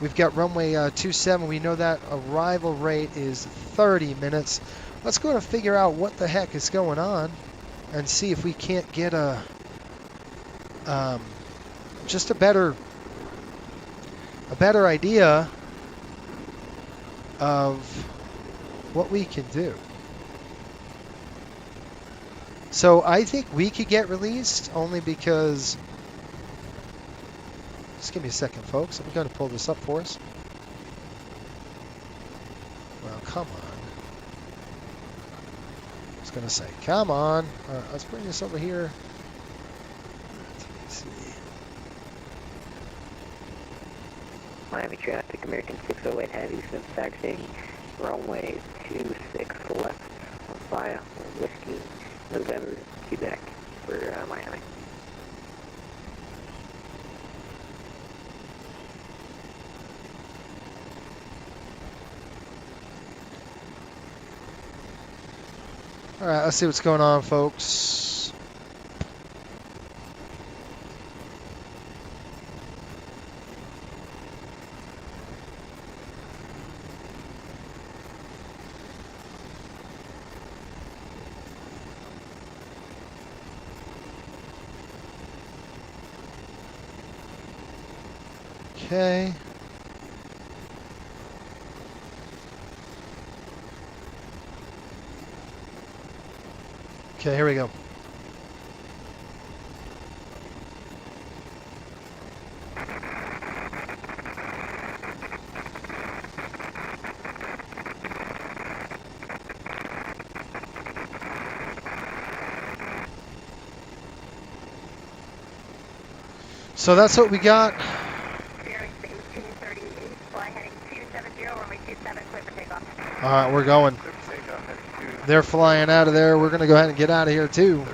we've got runway 27. We know that arrival rate is 30 minutes. Let's go and figure out what the heck is going on and see if we can't get a just a better idea of what we can do. So I think we could get released only because, just give me a second, folks. I'm going to pull this up for us. Well, come on. I was going to say, come on. All right, let's bring this over here. Let's see. Miami traffic, American 608 Heavy, since taxiing runway 26 left via Whiskey, November, Quebec for Miami. All right, let's see what's going on, folks. Okay. Okay, here we go. So that's what we got. All right, we're going. They're flying out of there. We're going to go ahead and get out of here too.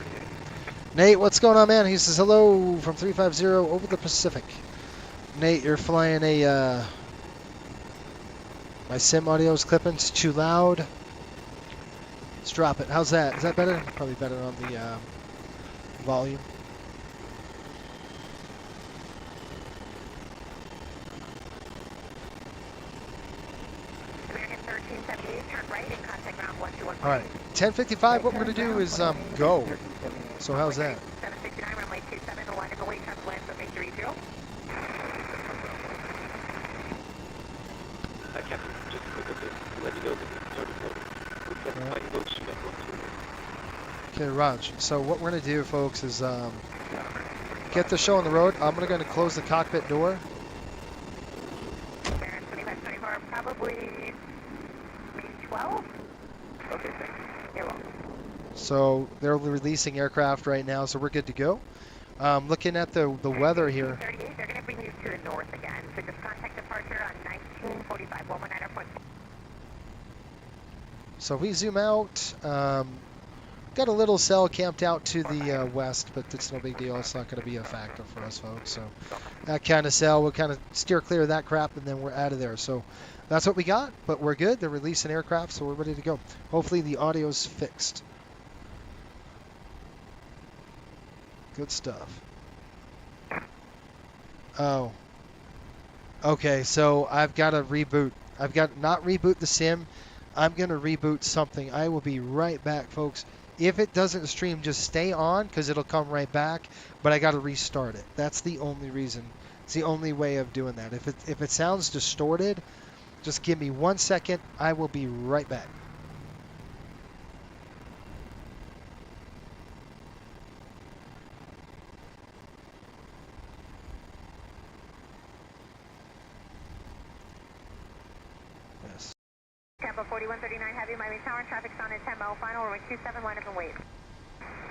Nate, what's going on, man? He says hello from 350 over the Pacific. Nate, you're flying a... my sim audio is clipping. It's too loud. Let's drop it. How's that? Is that better? Probably better on the volume. All right, 10:55. What we're going to do is go. So how's that? Captain, just a quick update. Let me know that it started loading. We've got the flight boats shoot up 1-2. Okay, Raj. So what we're going to do, folks, is get the show on the road. I'm going to close the cockpit door. Probably 12. Okay, thanks. You're welcome. So they're releasing aircraft right now, so we're good to go. Looking at the weather here. 38, they're going to bring you to the north again. So just contact departure on 1945, 119.4. So if we zoom out, got a little cell camped out to the west, but it's no big deal. It's not going to be a factor for us, folks. So that kind of cell, we'll kind of steer clear of that crap, and then we're out of there. So that's what we got, but we're good. They're releasing aircraft, so we're ready to go. Hopefully the audio's fixed. Good stuff. Oh. Okay, so I've got to reboot. I've got not reboot the sim. I'm going to reboot something. I will be right back, folks. If it doesn't stream, just stay on because it'll come right back, but I got to restart it. That's the only reason. It's the only way of doing that. If it sounds distorted, just give me 1 second. I will be right back. Yes. Tampa 4139 Heavy, Miami Tower, traffic's on at 10 mile final, runway 27, line up and wait.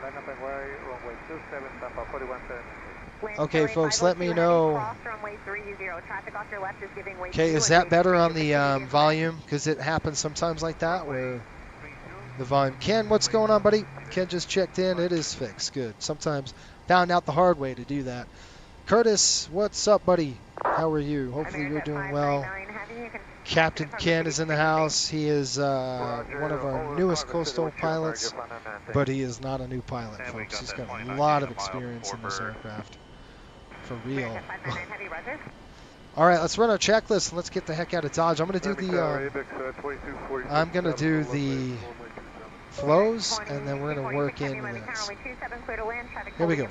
Line up and wait, runway 27, Tampa 4139. Okay, folks, let me know. Okay, is that better on the volume? Because it happens sometimes like that where the volume. Ken, what's going on, buddy? Ken just checked in. It is fixed. Good. Sometimes found out the hard way to do that. Curtis, what's up, buddy? How are you? Hopefully you're doing well. Captain Ken is in the house. He is one of our newest coastal pilots, but he is not a new pilot, folks. He's got a lot of experience in this aircraft. For real. All right, let's run our checklist and let's get the heck out of Dodge. I'm going to do the flows, and then we're going to work in this. Here we go.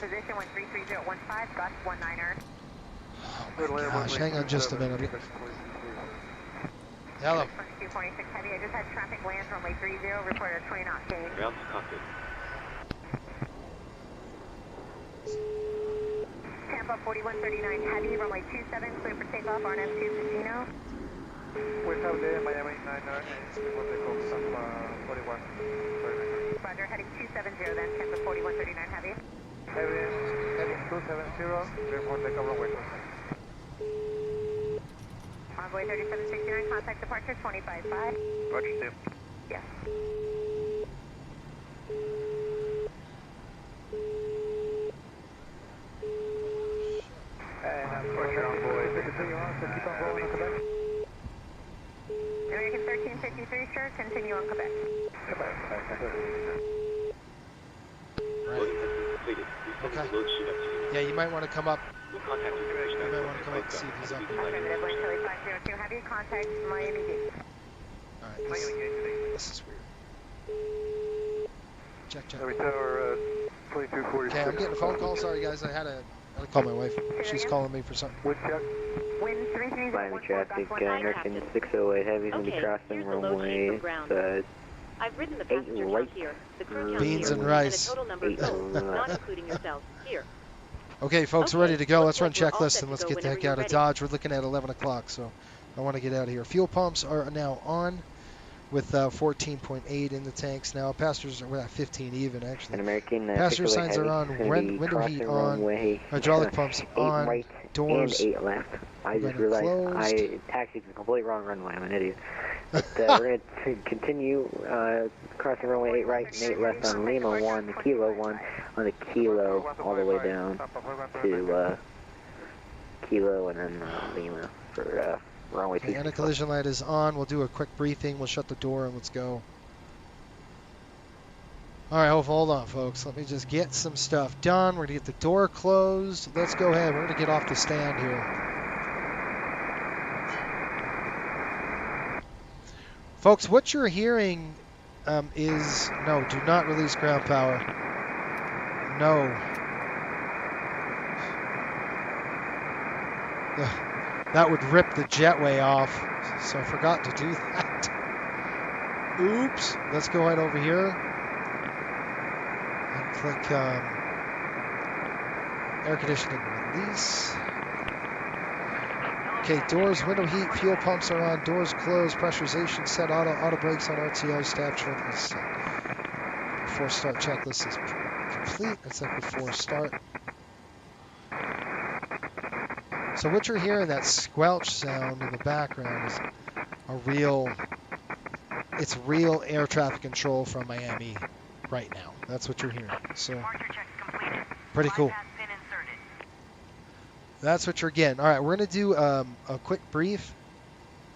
Oh my gosh, hang on just a minute. Hello. I just had traffic land runway 30, reported 20 knots. Ground to cockpit. Tampa 4139 heavy, runway 27, clear for takeoff, RNF 2 Casino. We have the MIA-MSY for takeoff, Tampa 41. Roger, heading 270 then, Tampa 4139 heavy. Heading 270, clear for takeoff, runway 27. Envoy 3769, contact departure 255. Roger, Steve. Yes. And pressure on board. Continue on, so keep on going on Quebec. American 1353, sure, continue on Quebec. Quebec. Loading has been completed. Please send the load sheet up to you. Yeah, you might want to come up. We'll contact you directly. You might want to come up and see if he's up here. Alternative, Chile 502 heavy, contact Miami-Dade. All right, this is weird. Check. Every tower, 2246. Okay, I'm getting a phone call. Sorry, guys. I had to call my wife. She's calling me for something. Wind check. Wind 33. Miami traffic, American 608 heavy is going to be crossing runway. I've ridden the 8 passenger right. count here, the crew count Beans here, and rice. and a total number of souls, not including yourselves, here. Okay, folks, we're ready to go. Let's run looks like we're all checklist set and to let's go get the heck whenever out you're of Dodge. We're looking at 11 o'clock, so I want to get out of here. Fuel pumps are now on with 14.8 in the tanks now. Passengers are at 15 even, actually. An American Passenger 608 signs are heavy on, is gonna be window heat crossing on, runway, hydraulic pumps 8 on, right doors and 8 left. I just gonna realized closed. I taxied the completely wrong runway. I'm an idiot. But we're going to continue crossing runway 8 right and 8 left on Lima 1, the Kilo 1, on the Kilo all the way down to Kilo and then Lima for runway 2. The anti-collision light is on. We'll do a quick briefing. We'll shut the door and let's go. All right, hold on, folks. Let me just get some stuff done. We're going to get the door closed. Let's go ahead. We're going to get off the stand here. Folks, what you're hearing is, no, do not release ground power. No. Ugh, that would rip the jetway off, so I forgot to do that. Oops. Let's go right over here and click air conditioning release. Okay, doors, window heat, fuel pumps are on, doors closed, pressurization set, auto brakes on RTO, staff trim is set. Before start checklist is complete. It's like before start. So what you're hearing, that squelch sound in the background, is it's real air traffic control from Miami right now. That's what you're hearing. So pretty cool. That's what you're getting. All right, we're going to do a quick brief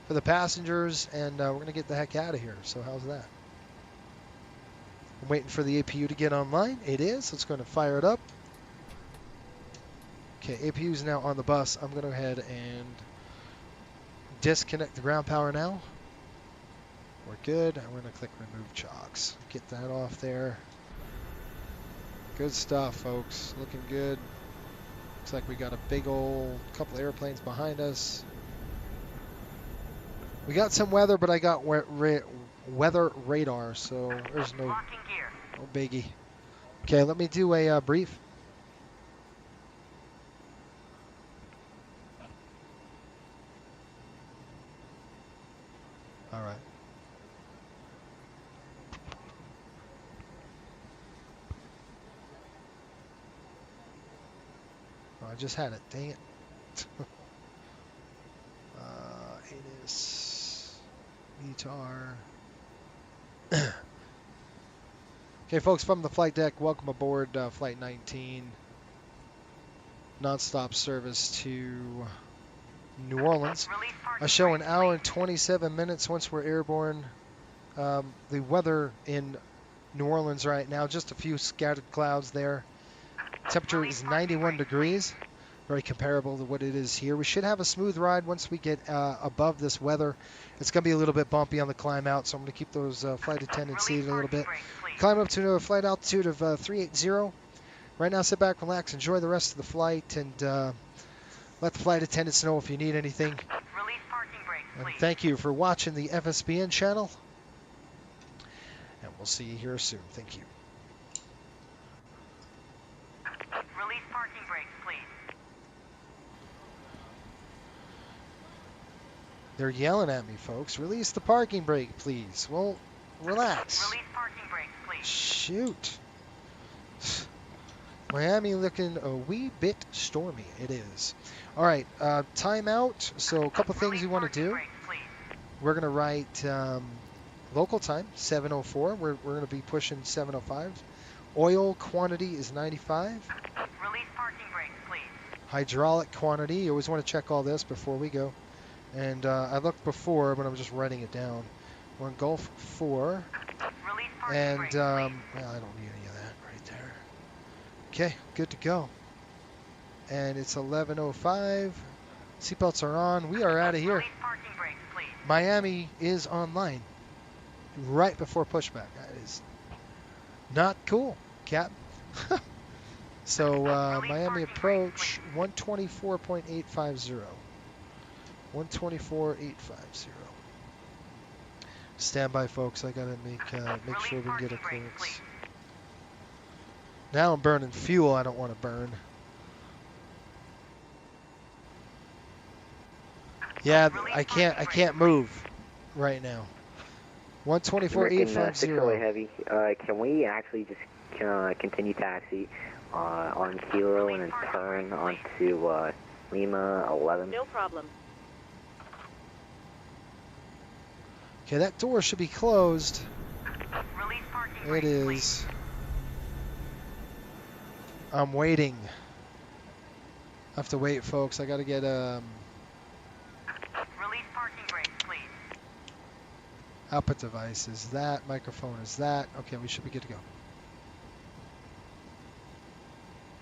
for the passengers, and we're going to get the heck out of here. So how's that? I'm waiting for the APU to get online. It is. Let's go ahead and fire it up. Okay, APU is now on the bus. I'm going to go ahead and disconnect the ground power now. We're good. I'm going to click remove chocks. Get that off there. Good stuff, folks. Looking good. Looks like we got a big old couple airplanes behind us. We got some weather, but I got weather radar, so there's no biggie. Okay, let me do a brief. All right. I just had it. Dang it. ANIS, VTAR. Okay, folks, from the flight deck, welcome aboard Flight 19. Non-stop service to New Orleans. I show an hour and 27 minutes once we're airborne. The weather in New Orleans right now, just a few scattered clouds there. Temperature is 91 degrees, very comparable to what it is here. We should have a smooth ride once we get above this weather. It's going to be a little bit bumpy on the climb out, so I'm going to keep those flight attendants seated a little bit. Climb up to a flight altitude of 380. Right now, sit back, relax, enjoy the rest of the flight, and let the flight attendants know if you need anything. And thank you for watching the FSBN channel, and we'll see you here soon. Thank you. Release parking brakes, please. They're yelling at me, folks. Release the parking brake, please. Well, relax. Release parking brakes, please. Shoot. Miami looking a wee bit stormy. It is. All right, timeout. So a couple things we want to do. We're going to write local time, 7:04. We're going to be pushing 7:05. Oil quantity is 95. Release parking brakes, please. Hydraulic quantity. You always want to check all this before we go. And I looked before, but I'm just writing it down. We're on Gulf 4. Release parking And, brakes, well, I don't need any of that right there. Okay, good to go. And it's 11:05. Seatbelts are on. We are out of here. Release parking brakes, please. Miami is online right before pushback. That is not cool, Cap. So Miami approach 124.850. 124.850. Stand by, folks. I gotta make sure we can get a clearance. Now I'm burning fuel I don't want to burn. Yeah, I can't move right now. 124.850. 608 Heavy. Can we actually just continue taxi on Kilo and then turn onto Lima 11? No problem. Okay, that door should be closed. Release parking It brakes, is. please. I'm waiting. I have to wait, folks. I gotta get Release parking brakes, please. output device is that, microphone is that. Okay, we should be good to go.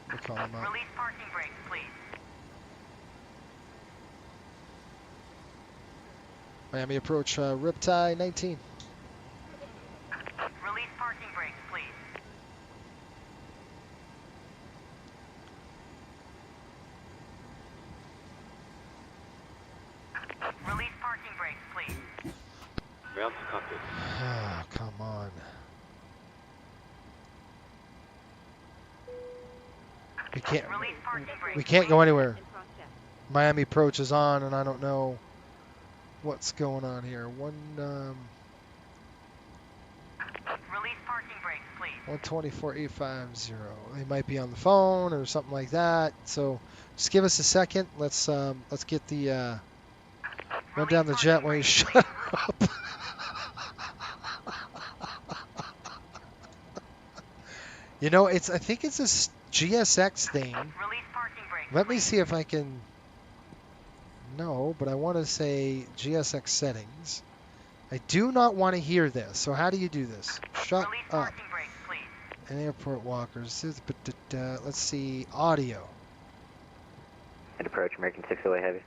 We'll call him up. Release parking brakes, please. Miami approach Riptide 19. Release parking brakes, please. Release parking brakes, please. Ground to cockpit. Oh, come on. Release parking brakes. We can't go anywhere. And cross-check. Miami approach is on, and I don't know what's going on here. Release parking brakes, please. 124.850. They might be on the phone or something like that. So just give us a second. Let's get the run down the jetway. Shut her up. You know, I think it's a GSX thing. Release parking brakes. Let me please. see if I can. No, but I want to say GSX settings. I do not want to hear this. So how do you do this? Shut Release up. parking brakes, please. And airport walkers. Let's see audio. And approach American 608 Heavy.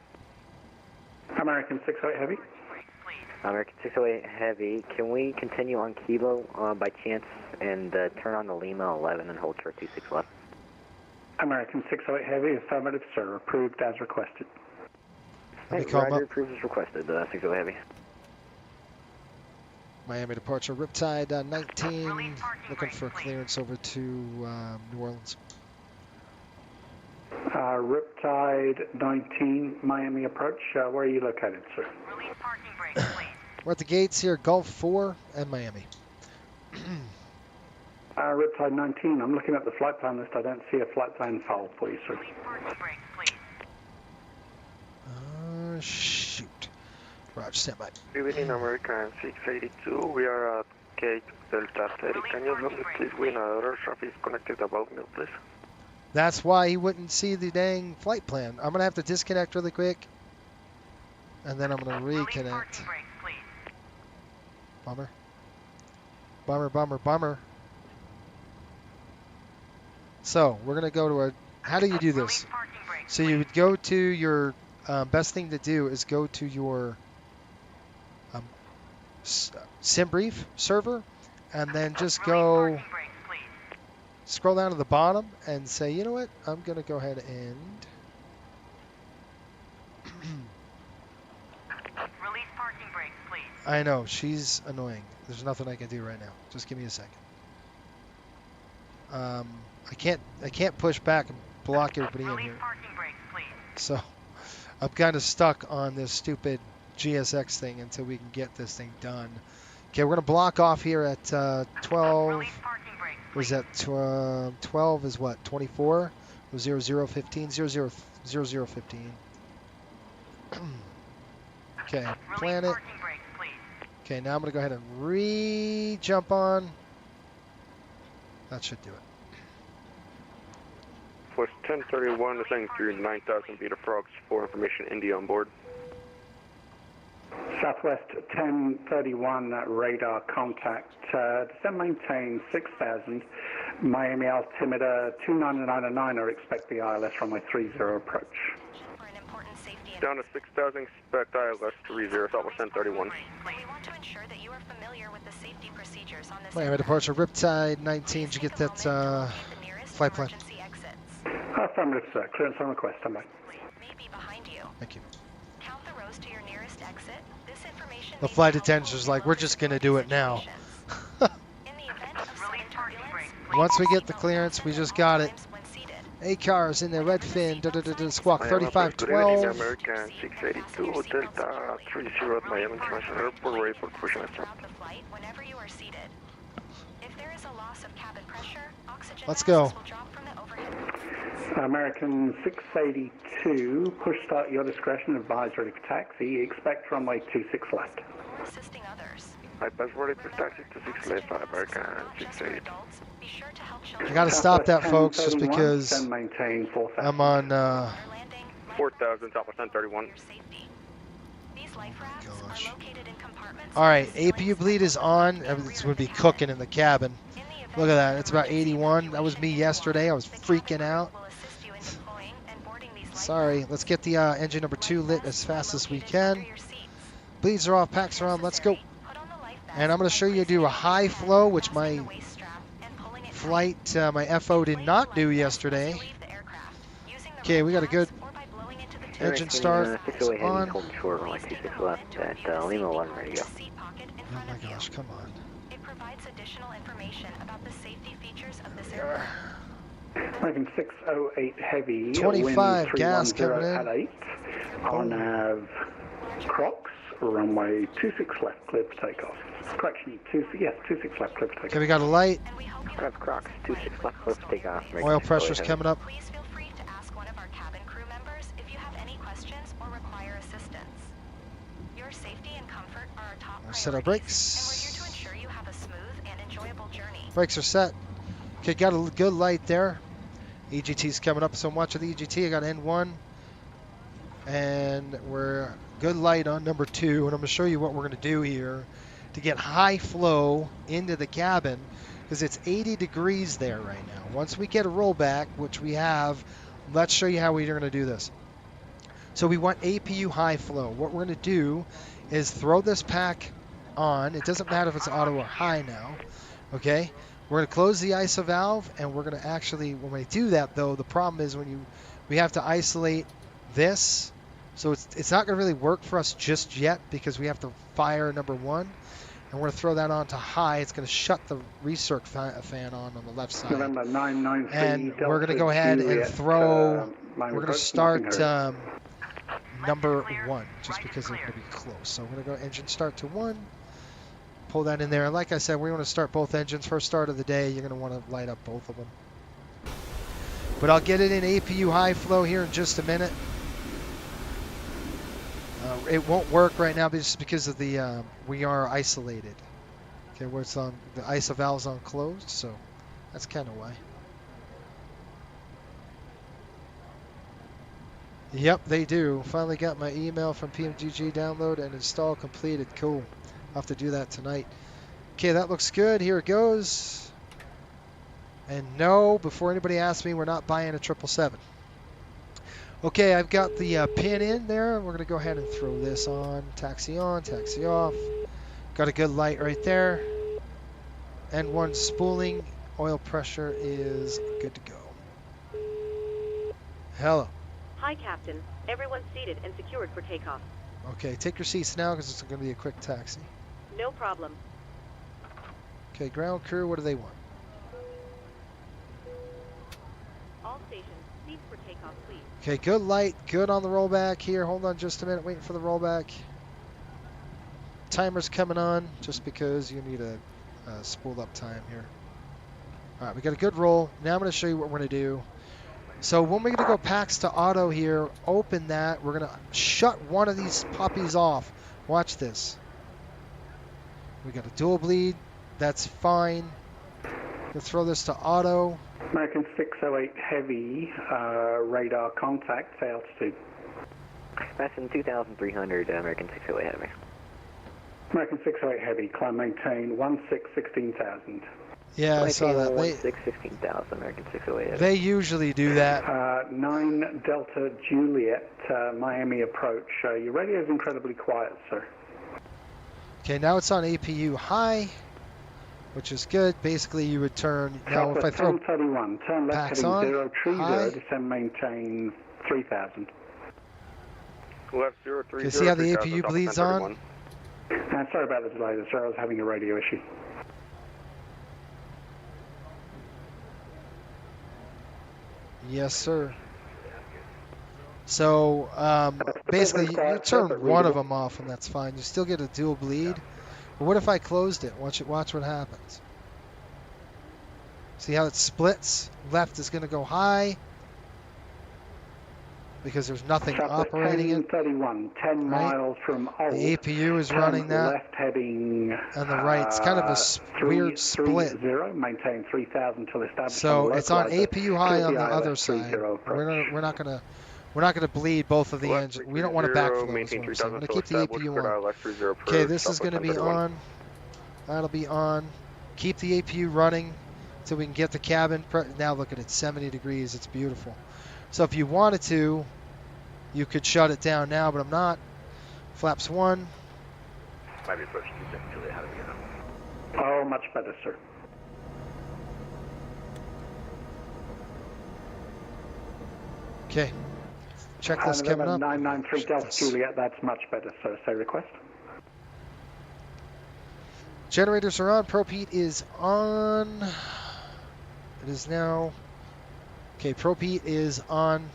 American 608 Heavy. Brakes, please. American 608 Heavy, can we continue on Kilo by chance and turn on the Lima 11 and hold short 26 left? American 608 Heavy, affirmative, sir. Approved as requested. Let me call him Roger, up. approved as requested, 608 Heavy. Miami departure Riptide 19. Looking for clearance over to New Orleans. Riptide 19, Miami approach. Where are you located, sir? Release parking brakes, please. We're at the gates here, Gulf 4 and Miami. Riptide 19, I'm looking at the flight plan list. I don't see a flight plan file for you, sir. Release parking brakes, please. Shoot. Roger, stand by. Evening, American 682. We are at Gate Delta 30. Can you help me please with another traffic connected about me, please? That's why he wouldn't see the dang flight plan. I'm going to have to disconnect really quick. and then I'm going to Release reconnect. parking brakes, please. Bummer. Bummer, bummer, bummer. So we're going to go to a, how do you do Release this? parking brakes, So you would go to your, best thing to do is go to your SimBrief server, and then just Release go parking brakes, please. scroll down to the bottom and say, you know what, I'm going to go ahead and Release parking brakes, please. I know, she's annoying. There's nothing I can do right now. Just give me a second. I can't push back and block everybody in Release here. parking brakes, please. So I'm kind of stuck on this stupid GSX thing until we can get this thing done. Okay, we're going to block off here at 12. Release parking brakes, Was please. that 12 is what? 24? 0015? 0015. Okay, Release plan it. parking brakes, please. Okay, now I'm going to go ahead and re-jump on. That should do it. Was 1031 assigned through 9,000 Beta Frogs for information India on board. Southwest 1031 radar contact. Descend maintain 6,000. Miami altimeter 2999 or expect the ILS runway 30 approach. For an important safety Down to 6,000, expect ILS 30, Southwest 1031. we want to ensure that you are familiar with the safety procedures on this Miami departure, Riptide 19. Did you get that flight plan? Affirmative, sir. Clearance on request. Stand by. May be behind you. Thank you. Count the rows to your nearest exit. This information The may flight be helpful attender's in like, we're just going to do it now. situations. In the event of sudden Release parking turbulence, brakes, please. Once we get the clearance, we just got it. when seated. ACARs in there, Redfin, squawk Miami, good evening, 3512. American 682, Delta 30 at Miami International Airport, ready for pushing us up. Throughout the flight whenever you are seated. If there is a loss of cabin pressure, oxygen Let's masks go. will drop from the overhead. American 682, push start your discretion, advise ready for taxi. Expect runway 26 left. Or assisting others. I pass ready for taxi to 6 left, American Just for 682. adults, be sure to help I children. got to stop that, folks, just 1031, because descend maintain 4,000. I'm on, Landing, 4,000, Southwest 1031. your safety. These life rafts gosh. are located in compartments. all right, with ceilings APU bleed is on. Everything's going to be cooking in the cabin. In the event Look at that, of it's about emergency 81. That was me evacuation, yesterday. I was the cabin freaking crew out. will assist you in deploying and boarding these life Sorry, let's get the engine number 2 lit as fast as we can. Bleeds are off, packs are on, let's go. And I'm going to show you how to do a high flow, which my flight, my FO did not do yesterday. Okay, we got a good engine start. It's on. Hold short, runway 26 left at Lima 1, ready to go. Oh my gosh, come on. It provides additional information about the safety features of this aircraft. American 608 heavy. 25 wind gas 310 coming in. at 8. On nav Crocs, runway 26 left, clear for takeoff. Correction, 26 left, clear for Okay, takeoff. we got a light. And we hope you Nav Crocs, 26 left, clear for takeoff. Oil pressure's coming up. Please feel free to ask one of our cabin crew members if you have any questions or require assistance. Your safety and comfort are our top We'll set our priorities, and we're brakes. here to ensure you have a smooth and enjoyable journey. Brakes are set. Okay, got a good light there. EGT's coming up, so I'm watching the EGT. I got N1. And we're good light on number 2. And I'm going to show you what we're going to do here to get high flow into the cabin, because it's 80 degrees there right now. Once we get a rollback, which we have, let's show you how we're going to do this. So we want APU high flow. What we're going to do is throw this pack on. It doesn't matter if it's auto or high now. Okay? We're going to close the ISO valve, and we're going to actually, when we do that though, the problem is we have to isolate this. So it's not going to really work for us just yet, because we have to fire number 1. And we're going to throw that on to high. It's going to shut the recirc fan on the left side. November 993 And Delta we're going to go ahead and Juliet, throw, line we're going to request, start nothing heard. number 1, just because it's going to be close. So we're going to go engine start to 1. Pull that in there. And like I said, we want to start both engines. First start of the day, you're going to want to light up both of them. But I'll get it in APU high flow here in just a minute. It won't work right now just because of the we are isolated. Okay, where it's on the ISO valve's on closed, so that's kind of why. Yep, they do. Finally got my email from PMGG download and install completed. Cool. I'll have to do that tonight. Okay, that looks good. Here it goes. And no, before anybody asks me, we're not buying a 777. Okay, I've got the pin in there. We're going to go ahead and throw this on. Taxi on, taxi off. Got a good light right there. N1 spooling. Oil pressure is good to go. Hello. Hi, Captain. Everyone's seated and secured for takeoff. Okay, take your seats now because it's going to be a quick taxi. No problem. Okay, ground crew, what do they want? All stations, seats for takeoff, please. Okay, good light, good on the rollback here. Hold on just a minute, waiting for the rollback. Timer's coming on just because you need a spooled up time here. All right, we got a good roll. Now I'm going to show you what we're going to do. So when we're going to go PAX to auto here, open that. We're going to shut one of these puppies off. Watch this. We got a dual bleed. That's fine. We'll throw this to auto. American 608 Heavy, radar contact, altitude. That's in 2,300, American 608 Heavy. American 608 Heavy, climb maintain 16,000. Yeah, I saw that. 16,000, American 608 Heavy. They usually do that. 9 Delta Juliet, Miami approach. Your radio is incredibly quiet, sir. Okay, now it's on APU high, which is good. Basically, you would turn. Now, if I throw 1031, turn left PAX heading on, 030, descend maintain 3,000. Left 030. Okay, see how the APU bleeds on? Sorry about the delay, sir. I was having a radio issue. Yes, sir. So basically, you turn one of them off, and that's fine. You still get a dual bleed. But what if I closed it? Watch what happens. See how it splits? Left is going to go high because there's nothing operating it. 1031, 10 miles from Old. The APU is running that. Left heading. On the right, it's kind of a weird split. 30, maintain 3,000 till established. So it's on APU high on the other side. We're not gonna bleed both of the engines. We don't want to backflow. We're gonna keep the APU on. Okay, this is gonna be on. That'll be on. Keep the APU running so we can get the cabin. Now look at it, 70 degrees. It's beautiful. So if you wanted to, you could shut it down now, but I'm not. Flaps 1. Miami approach 27 Juliet, how do we get on? Oh, much better, sir. Okay. Checklist coming up. 993 Delta Juliet, that's much better, sir. Say request. Generators are on. Prop heat is on. It is now. Okay, prop heat is on.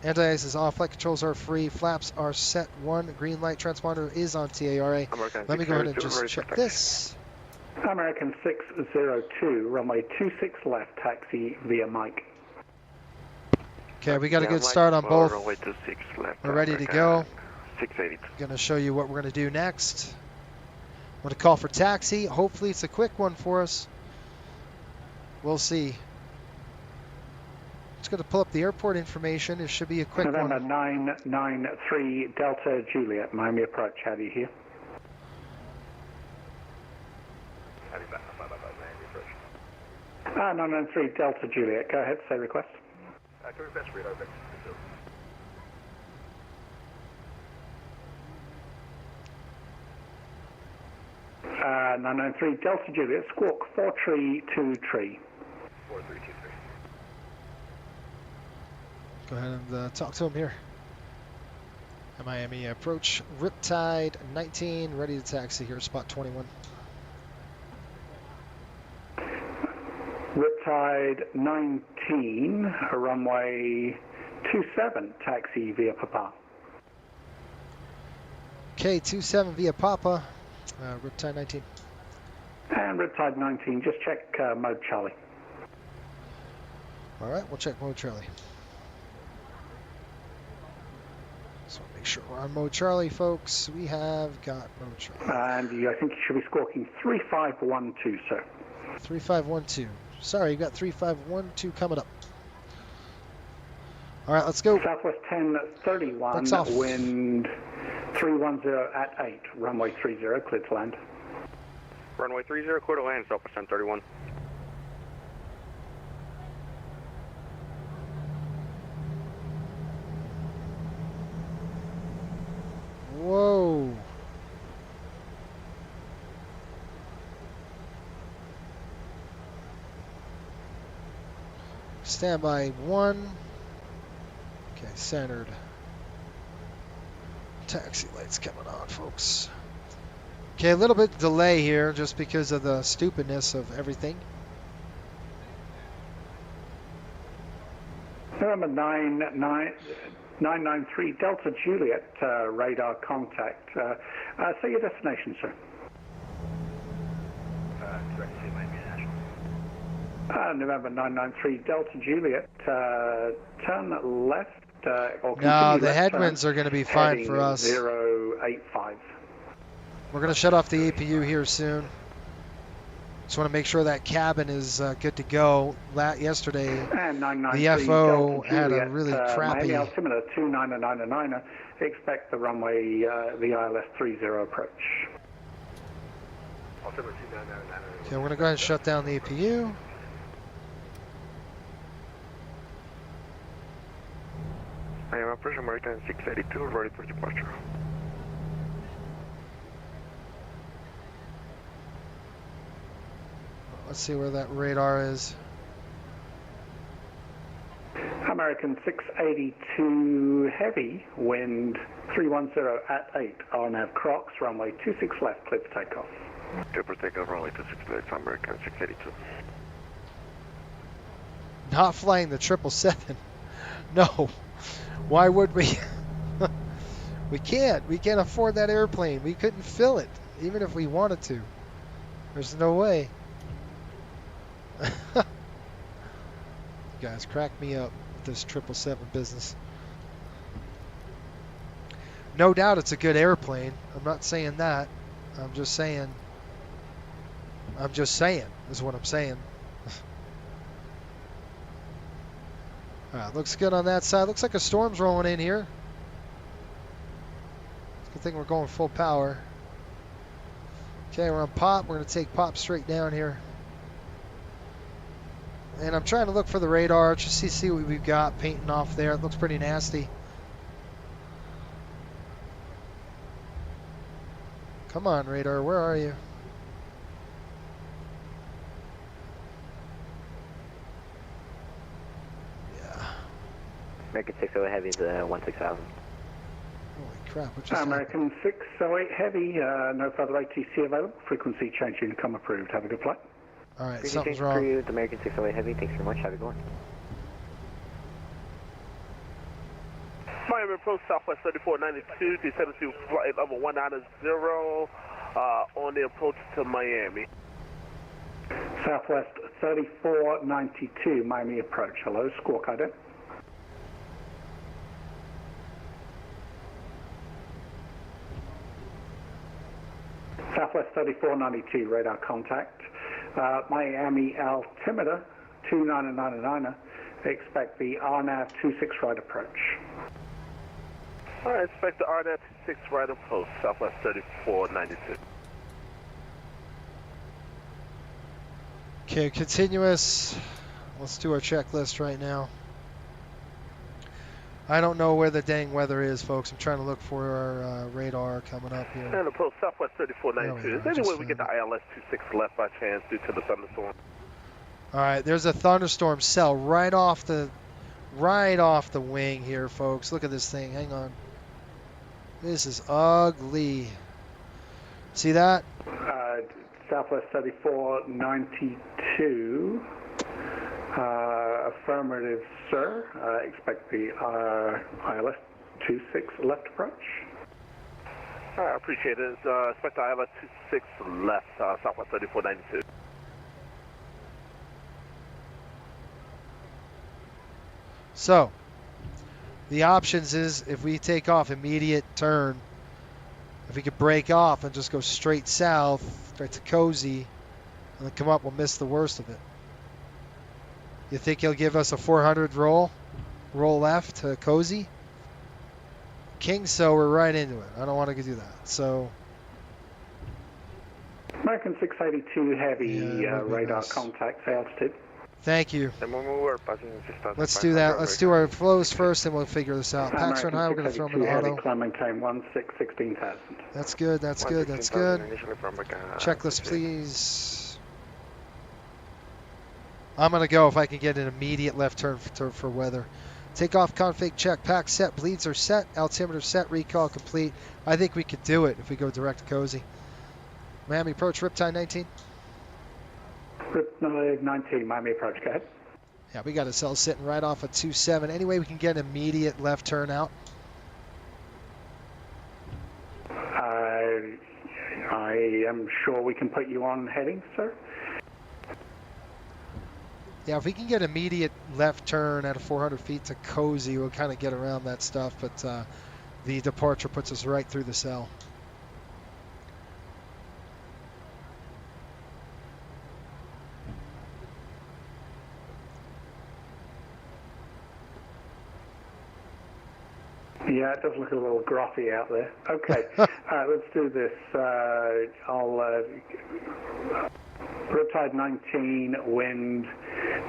Anti-ice is off. Flight controls are free. Flaps are set. 1 green light. Transponder is on TARA. Let me go ahead and just check this. American 602, runway 26 left, taxi via Mike. Okay, we got a good start on both. Runway 26 left. We're ready to go. 682. Going to show you what we're going to do next. I'm going to call for taxi. Hopefully it's a quick one for us. We'll see. Just going to pull up the airport information. It should be a quick November one. 993 Delta Juliet, Miami approach. How do you hear? How do you back up, Miami approach? 993 Delta Juliet, go ahead, say request. Can we best read over? 993 Delta Juliet, squawk 4323. 4323. Go ahead and talk to him here. Miami approach, Riptide 19, ready to taxi here, spot 21. Riptide 19, runway 27, taxi via Papa. Okay, 27 via Papa, Riptide 19. And Riptide 19, just check mode Charlie. All right, we'll check mode Charlie. So make sure we're on mode Charlie, folks. We have got mode Charlie. And I think you should be squawking 3512, sir. 3512. Sorry, you got 3512 coming up. All right, let's go. Southwest 1031, Breaks off. wind 310 at 8, runway 30, clear to land. Runway 30, clear to land, Southwest 1031. Whoa. Standby 1. Okay, centered. Taxi lights coming on, folks. Okay, a little bit delay here just because of the stupidness of everything. November 993 Delta Juliet, radar contact. Say your destination, sir. November 993 Delta Juliet, turn left. Or No, the left headwinds turn, are going to be fine heading for us. 085. We're going to shut off the APU here soon. Just want to make sure that cabin is good to go. Yesterday, And the 993 FO Delta had a Juliet, really crappy... Miami altimeter 2999, expect the runway, the ILS 30 approach. Okay, we're going to go ahead and shut down the APU. I am approaching American 682, ready for departure. Let's see where that radar is. American 682 heavy, wind 310 at 8, RNAV Crocs, runway 26 left, clear for takeoff. Clear for takeoff, runway 26 left, American 682. Not flying the 777. No. Why would we? We can't. We can't afford that airplane. We couldn't fill it, even if we wanted to. There's no way. You guys crack me up with this 777 business. No doubt it's a good airplane. I'm not saying that. I'm just saying is what I'm saying. Looks good on that side. Looks like a storm's rolling in here. Good thing we're going full power. Okay, we're on pop. We're going to take pop straight down here. And I'm trying to look for the radar, just see what we've got painting off there. It looks pretty nasty. Come on, radar, where are you? Yeah. American 608 Heavy is 16,000. Holy crap, what just American 608 heavy, no further ATC available. Frequency change income approved. Have a good flight. All right, Frequency something's change wrong. approved, American 608 Heavy. Thanks very much. Have a good one. Miami approach Southwest 3492, descending to flight level 190 on the approach to Miami. Southwest 3492, Miami approach. Hello, squawk ident. Southwest 3492, radar contact. Miami altimeter 2999, expect the RNAV 26 right approach. All right, expect the RNAV 26 right approach, Southwest 3492. Okay, continuous. Let's do our checklist right now. I don't know where the dang weather is, folks. I'm trying to look for our radar coming up here. And approach Southwest 3492. Is there any way we get the ILS 26 left by chance due to the thunderstorm? All right, there's a thunderstorm cell right off the wing here, folks. Look at this thing. Hang on. This is ugly. See that? Southwest 3492. Affirmative, sir. Expect the ILS 26 left approach. All right, I appreciate it. Expect the ILS 26 left, Southwest 3492. So, the options is if we take off immediate turn, if we could break off and just go straight south, straight to Cozy, and then come up, we'll miss the worst of it. You think he'll give us a 400 roll roll left to cozy. King, so we're right into it. I don't want to do that. So American 682 heavy Yeah, that'd be radar nice. contact altitude. thank you. The moment we're passing 6,500. Let's do that. Let's do our flows first, and we'll figure this out. Pax American run high. We're going to throw them 682 in heavy, auto. climb maintain 16,000. That's good. That's good. That's good. Initially from American, Checklist, please. I'm going to go if I can get an immediate left turn for weather. Takeoff config check. Pack set. Bleeds are set. Altimeter set. Recall complete. I think we could do it if we go direct to cozy. Miami approach. Riptide 19. Riptide 19, Miami approach, go ahead. Yeah, we got a cell sitting right off of 27. Anyway, we can get an immediate left turn out. I am sure we can put you on heading, sir. Yeah, if we can get immediate left turn at a 400 feet to cozy, we'll kind of get around that stuff, but the departure puts us right through the cell. Yeah, it does look a little grotty out there. Okay, let's do this. I'll Riptide 19, wind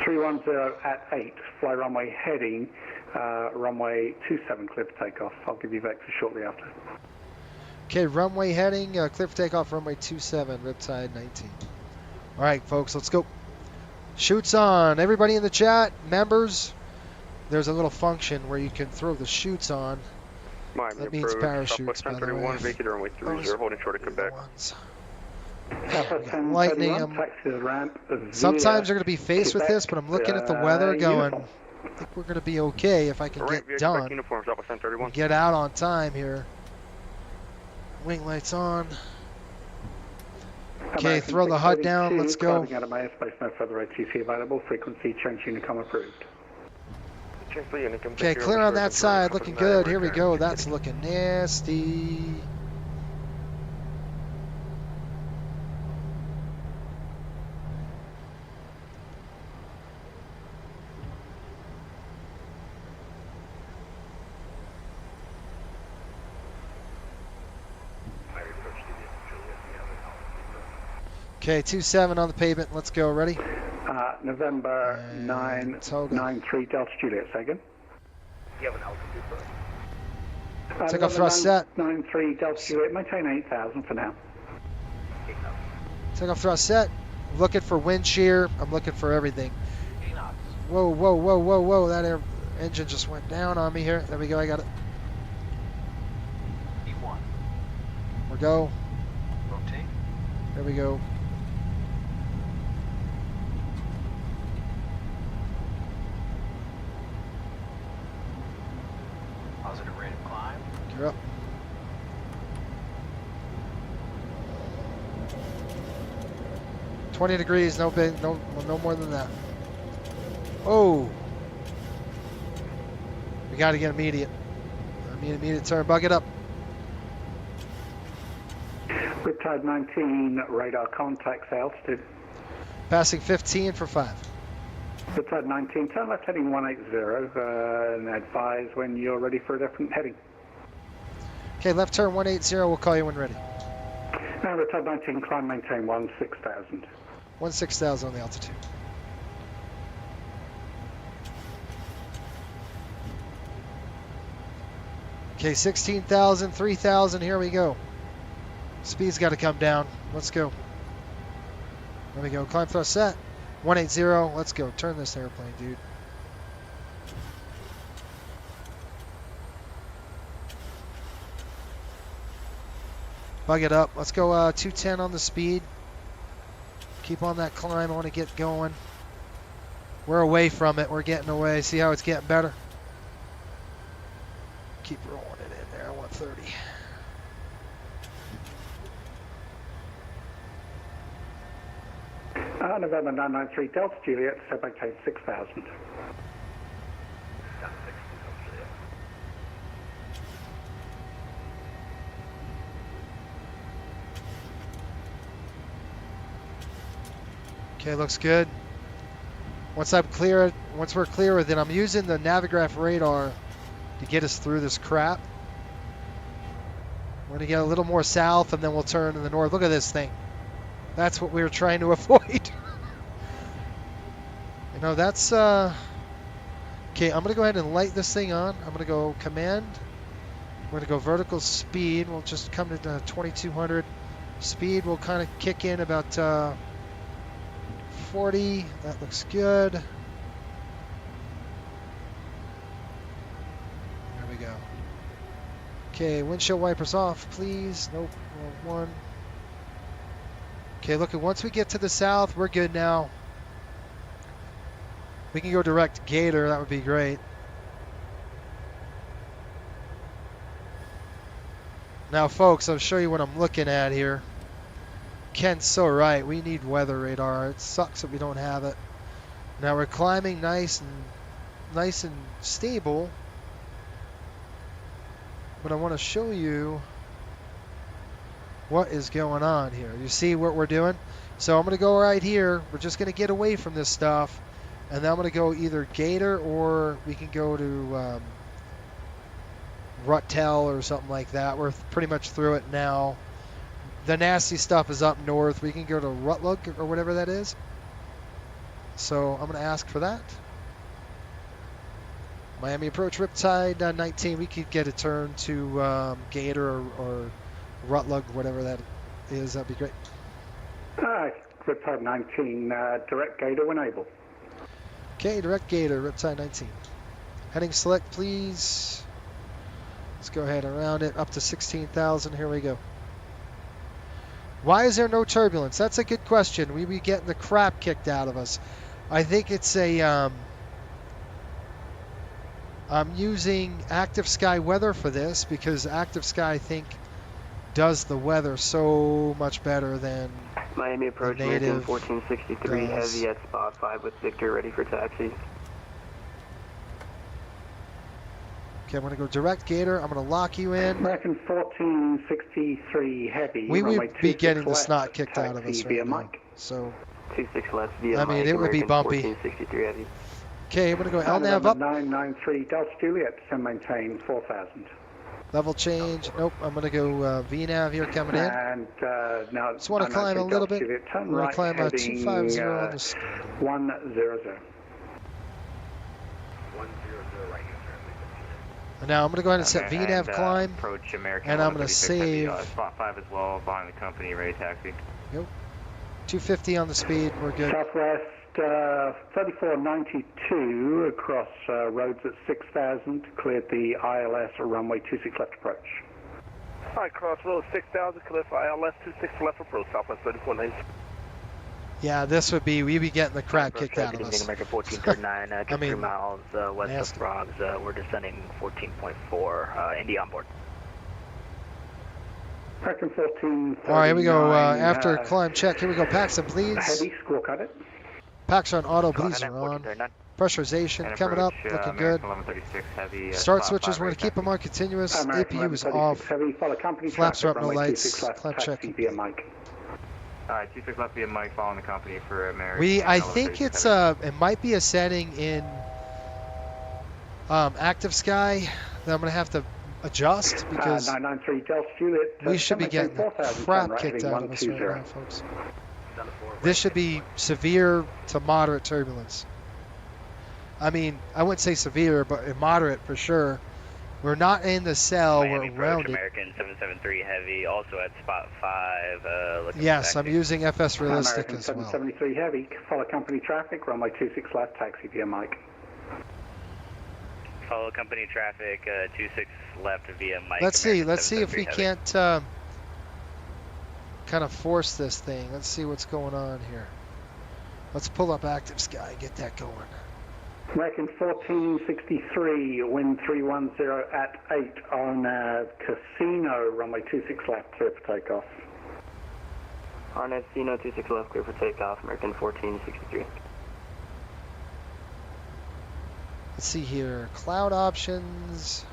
310 at 8, fly runway heading, runway 27, clear for takeoff. I'll give you vector shortly after. Okay, runway heading, clear for takeoff, runway 27, Riptide 19. All right, folks, let's go. Chutes on. Everybody in the chat, members, there's a little function where you can throw the chutes on. Miami That means approach, parachutes, Southwest by the 1031, way. vacant runway 30, holding short of Quebec. Southwest Lightning. 1031, taxi to the ramp. Sometimes you're going to be faced with this, but I'm looking at the weather going, uniform. I think we're going to be okay if I can Right, get done. uniform, Southwest 1031. Get out on time here. Wing lights on. Okay, American throw the HUD down. 632, Let's go. climbing out of my airspace, no further ATC available. Frequency change Unicom approved. Okay, clear on that side. Looking good. Here we go. That's looking nasty. Okay, 27 on the pavement. Let's go. Ready? November And 993 Delta Juliet, second. You have an altitude, sir. Take off thrust set. 93 Delta Juliet, maintain 8,000 for now. Take off thrust set. Looking for wind shear. I'm looking for everything. Whoa, whoa, whoa, whoa, whoa. That engine just went down on me here. There we go. I got it. We'll go. Rotate. There we go. Positive rate of climb. You're up. $20 degrees, no big, no more than that. Oh, we got to get immediate. Immediate turn. Bucket up. Riptide 19 radar contacts altitude. Passing 15 for 5. Riptide 19, turn left heading 180 and advise when you're ready for a different heading. Okay, left turn 180. We'll call you when ready. Now Riptide 19, climb maintain 16,000. 16,000 on the altitude. Okay, 16,000, 3,000. Here we go. Speed's got to come down. Let's go. There we go. Climb thrust set. 180. Let's go. Turn this airplane, dude. Bug it up. Let's go 210 on the speed. Keep on that climb. I want to get going. We're away from it. We're getting away. See how it's getting better? Keep rolling it in there. 130. November 993 Delta Juliet, set maintain 6,000. Okay, looks good. Once we're clear, then I'm using the Navigraph radar to get us through this crap. We're gonna get a little more south, and then we'll turn to the north. Look at this thing. That's what we were trying to avoid. You know, that's okay. I'm gonna go ahead and light this thing on. I'm gonna go command. We're gonna go vertical speed. We'll just come to 2200. Speed will kind of kick in about 40. That looks good. There we go. Okay, windshield wipers off, please. Nope, wrong one. Okay, look, once we get to the south, we're good now. We can go direct Gator. That would be great. Now, folks, I'll show you what I'm looking at here. Ken's so right. We need weather radar. It sucks that we don't have it. Now we're climbing nice and stable. But I want to show you what is going on here. You see what we're doing? So I'm going to go right here. We're just going to get away from this stuff. And then I'm going to go either Gator or we can go to Ruttel or something like that. We're pretty much through it now. The nasty stuff is up north. We can go to Rutlug or whatever that is. So I'm going to ask for that. Miami approach Riptide 19. We could get a turn to Gator or Rutlug, whatever that is. That'd be great. Riptide 19, direct Gator when able. Okay, direct Gator, Riptide 19. Heading select, please. Let's go ahead and round it up to 16,000. Here we go. Why is there no turbulence? That's a good question. We be getting the crap kicked out of us. I think it's a... I'm using Active Sky Weather for this because Active Sky, I think, does the weather so much better than Miami approach American 1463 heavy at spot 5 with Victor ready for taxi. Okay, I'm going to go direct Gator. I'm going to lock you in. American 1463 heavy. We would be getting the snot kicked out of us right now. So, 26 left via I mean, Mike, it would be bumpy. 1463 heavy. Okay, I'm going to go LNAV up. 993 Delta Juliet, descend maintain 4000. Level change. Nope, I'm going to go VNAV here coming in. And now just want to climb a little bit. Turn We're going right, to climb a 250 on the speed. 100. Now I'm going to go ahead and set VNAV climb, approach American and I'm going to save. Spot 5 as well, behind the company, ready taxi. Yep. 250 on the speed, we're good. Southwest 3492 across roads at 6000, cleared the ILS runway 26 left approach. All right, crossroads 6000, cleared for ILS 26 left approach, Southwest 3490. Yeah, this would be, we'd be getting the crap kicked out of us. American 1439, I 3 mean, miles west nasty. of Frogs. We're descending 14.4, Indy on board. American 1439. All right, here we go. After climb check, here we go. Paxton, please. Heavy, score cut it. Packs are on auto, bleeds are on. Pressurization coming up, looking good. Heavy, Start switches, we're going to keep them on continuous. APU is off. Heavy, follow company Flaps are up, no runway lights. 26 left, Climb check. taxi via Mike. Alright, 26 left via Mike, following the company for American. I think it's it might be a setting in Active Sky that I'm going to have to adjust because 993 Delta Juliet. we should be getting the crap kicked out of us right now, folks. This should be severe to moderate turbulence. I mean, I wouldn't say severe, but moderate for sure. We're not in the cell, Miami we're around it. American 773 heavy, also at spot 5. Yes, I'm using FS Realistic American as well. 773 heavy, follow company traffic, runway 26 left, taxi via Mike. Follow company traffic, 26 left via Mike. Let's see if we can't kind of force this thing. Let's see what's going on here. Let's pull up Active Sky, get that going. American 1463, wind 310 at 8 on Casino, runway 26 left, clear for takeoff. On Casino, 26 left, clear for takeoff, American 1463. Let's see here, cloud options.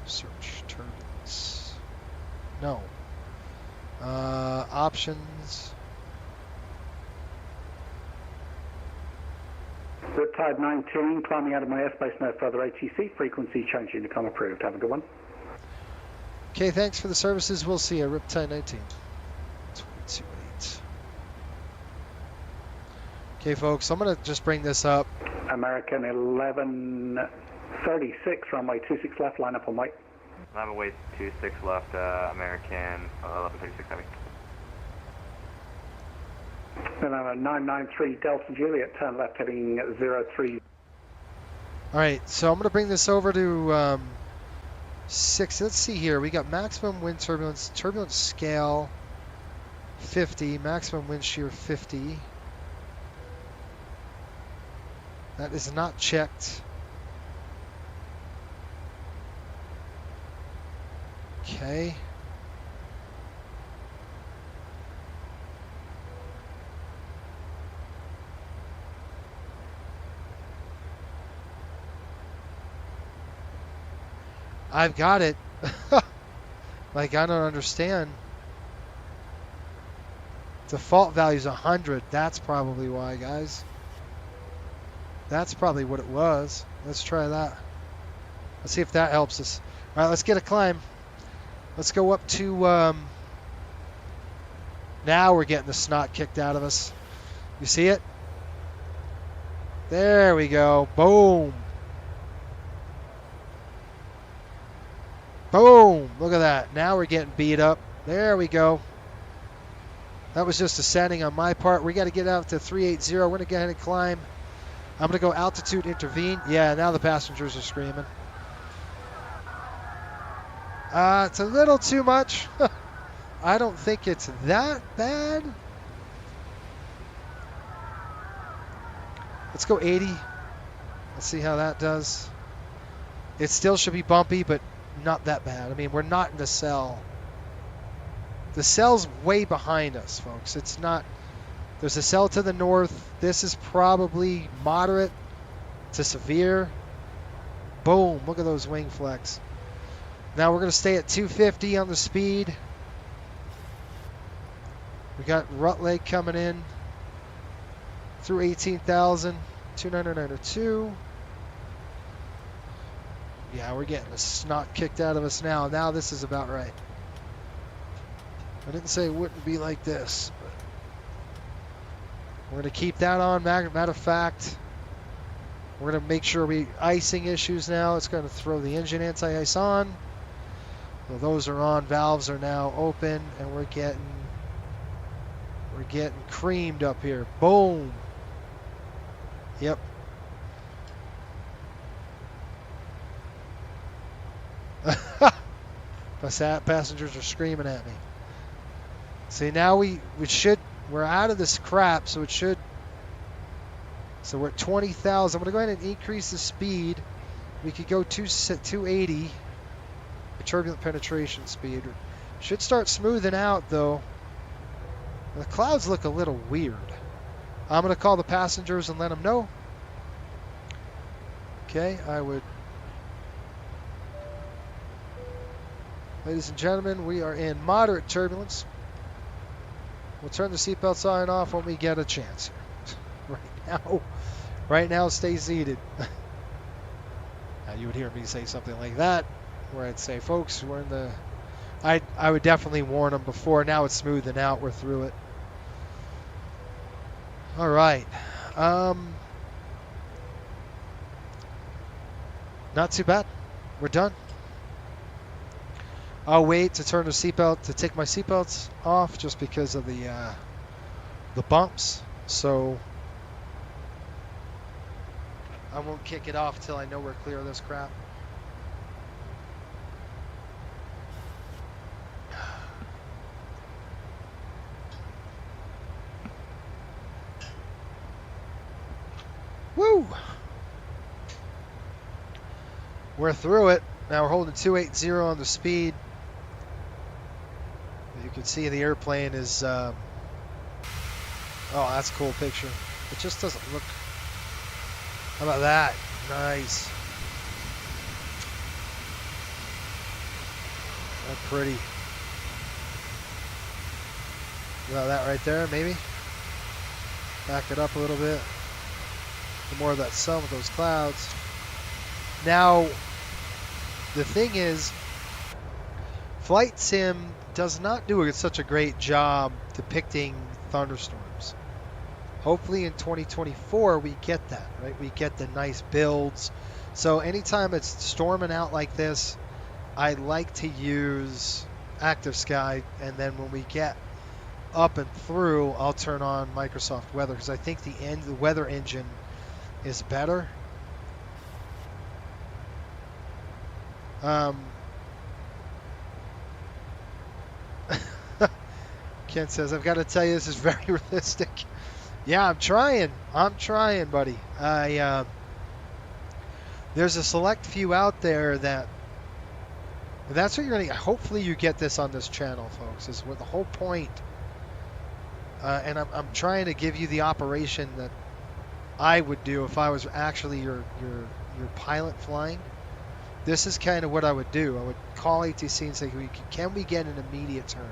Search turbulence. No. Options. Riptide 19, climbing out of my airspace, no further ATC, frequency change intercom approved. Have a good one. Okay, thanks for the services. We'll see you. Riptide 19. 228. Okay, folks, I'm going to just bring this up. American 1136, runway 26 left, line up on white. Runway 26 left, American 1136 heavy. Then 993 Delta Juliet, turn left heading 03. All right, so I'm going to bring this over to 6. Let's see here. We got maximum wind turbulence scale 50, maximum wind shear 50. That is not checked. Okay. I've got it. Like, I don't understand. Default value is 100. That's probably why, guys. That's probably what it was. Let's try that. Let's see if that helps us. All right, let's get a climb. Let's go up to... now we're getting the snot kicked out of us. You see it? There we go. Boom. Boom! Look at that. Now we're getting beat up. There we go. That was just a setting on my part. We got to get out to 380. We're going to go ahead and climb. I'm going to go altitude intervene. Yeah, now the passengers are screaming. It's a little too much. I don't think it's that bad. Let's go 80. Let's see how that does. It still should be bumpy, but not that bad. I mean, we're not in the cell. The cell's way behind us, folks. It's not. There's a cell to the north. This is probably moderate to severe. Boom. Look at those wing flex. Now we're going to stay at 250 on the speed. We got Rutledge coming in through 18,000. 29902. Yeah, we're getting the snot kicked out of us now. Now this is about right. I didn't say it wouldn't be like this, but we're going to keep that on. Matter of fact, we're going to make sure we icing issues now. It's going to throw the engine anti-ice on. Well, those are on. Valves are now open, and we're getting creamed up here. Boom. Yep. Passengers are screaming at me. See, now we're out of this crap, so it should. So we're at 20,000. I'm going to go ahead and increase the speed. We could go 280. The turbulent penetration speed should start smoothing out, though. The clouds look a little weird. I'm going to call the passengers and let them know. Okay, I would. Ladies and gentlemen, we are in moderate turbulence. We'll turn the seatbelt sign off when we get a chance. Right now, stay seated. Now you would hear me say something like that, where I'd say, folks, we're in the... I would definitely warn them before. Now it's smoothing out. We're through it. All right. Not too bad. We're done. I'll wait to turn the seatbelt, to take my seatbelts off just because of the bumps. So I won't kick it off till I know we're clear of this crap. Woo! We're through it. Now we're holding 280 on the speed. You can see the airplane is... oh, that's a cool picture. It just doesn't look... How about that? Nice. That's pretty. About that right there, maybe. Back it up a little bit. The more of that sun with those clouds. Now, the thing is, Flight Sim does not do such a great job depicting thunderstorms. Hopefully in 2024 we get that, right? We get the nice builds. So anytime it's storming out like this, I like to use Active Sky, and then when we get up and through, I'll turn on Microsoft Weather, because I think the weather engine is better. Ken says, I've got to tell you, this is very realistic. Yeah, I'm trying, buddy. There's a select few out there that's what you're going to get. Hopefully you get this on this channel, folks, is what the whole point. And I'm trying to give you the operation that I would do if I was actually your pilot flying. This is kind of what I would do. I would call ATC and say, can we get an immediate turn?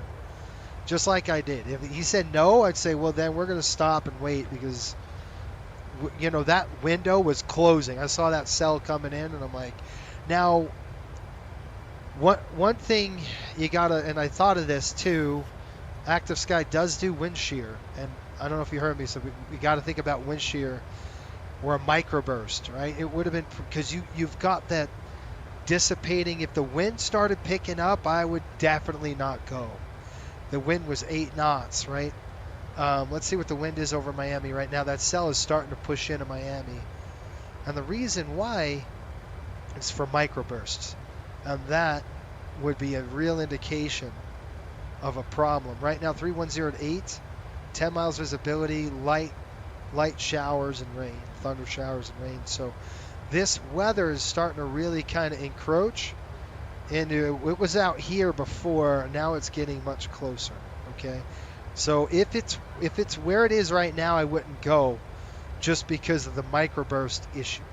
Just like I did. If he said no, I'd say, well, then we're going to stop and wait, because, you know, that window was closing. I saw that cell coming in, and I'm like, now, one thing you got to, and I thought of this too, Active Sky does do wind shear, and I don't know if you heard me, so we got to think about wind shear or a microburst, right? It would have been, because you've got that dissipating. If the wind started picking up, I would definitely not go. The wind was 8 knots, right? Let's see what the wind is over Miami right now. That cell is starting to push into Miami. And the reason why is for microbursts. And that would be a real indication of a problem. Right now, 310 at 8, 10 miles visibility, light showers and rain, thunder showers and rain. So this weather is starting to really kind of encroach into, it was out here before, now it's getting much closer, okay? So if it's where it is right now, I wouldn't go, just because of the microburst issue.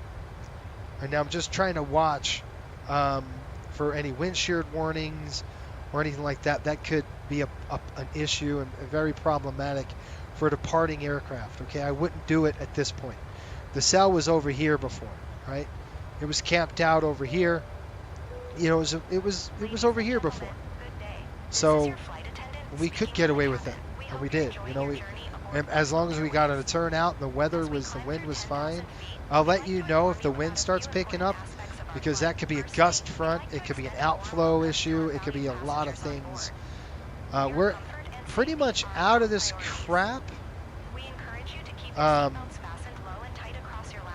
And now I'm just trying to watch for any wind shear warnings or anything like that. That could be an issue and very problematic for departing aircraft, okay? I wouldn't do it at this point. The cell was over here before, right? It was camped out over here. You know, it was over here before. So we could get away with it, and we did. You know, as long as we got a turnout and the wind was fine. I'll let you know if the wind starts picking up, because that could be a gust front, it could be an outflow issue, it could be a lot of things. We're pretty much out of this crap.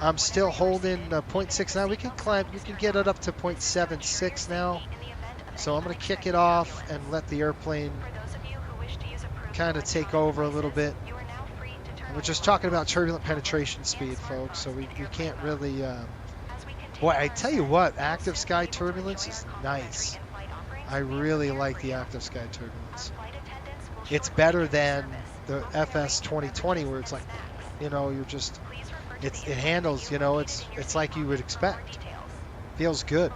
I'm still holding 0.69. We can get it up to 0.76 now. So I'm going to kick it off and let the airplane kind of take over a little bit. We're just talking about turbulent penetration speed, folks, so we can't really... Boy, I tell you what, Active Sky turbulence is nice. I really like the Active Sky turbulence. It's better than the FS 2020, where it's like, you know, you're just... It handles, you know, it's like you would expect. Feels good.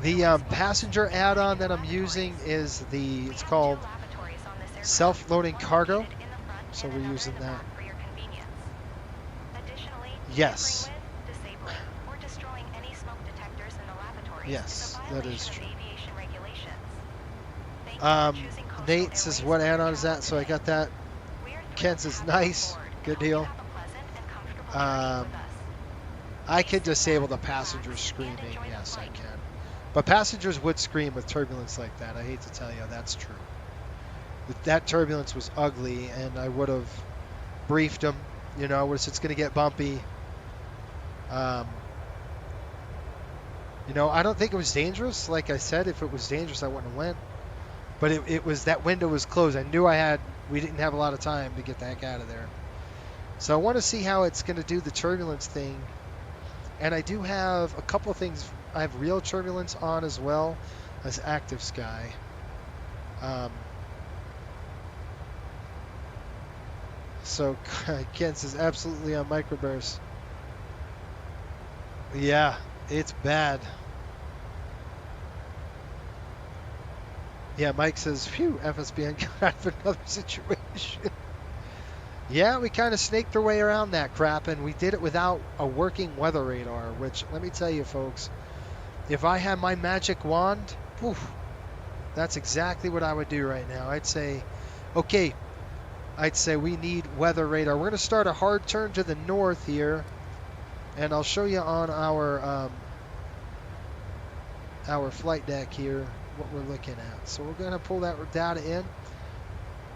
The passenger add-on that I'm using is it's called self-loading cargo. So we're using that. Yes. Yes, that is true. Nate says, what add-on is that? So I got that. Ken says, nice. Good deal. I could disable the passengers screaming. Yes, I can. But passengers would scream with turbulence like that. I hate to tell you, that's true. That turbulence was ugly, and I would have briefed them. You know, it's going to get bumpy. You know, I don't think it was dangerous. Like I said, if it was dangerous, I wouldn't have went. But it was, that window was closed. I knew we didn't have a lot of time to get the heck out of there. So I want to see how it's going to do the turbulence thing. And I do have a couple of things. I have real turbulence on as well as Active Sky. So Ken says, absolutely on microburst. Yeah, it's bad. Yeah, Mike says, phew, FSBN got out of another situation. Yeah, we kind of snaked our way around that crap, and we did it without a working weather radar, which, let me tell you, folks, if I had my magic wand, poof, that's exactly what I would do right now. I'd say, okay, I'd say we need weather radar. We're going to start a hard turn to the north here, and I'll show you on our flight deck here what we're looking at. So we're going to pull that data in.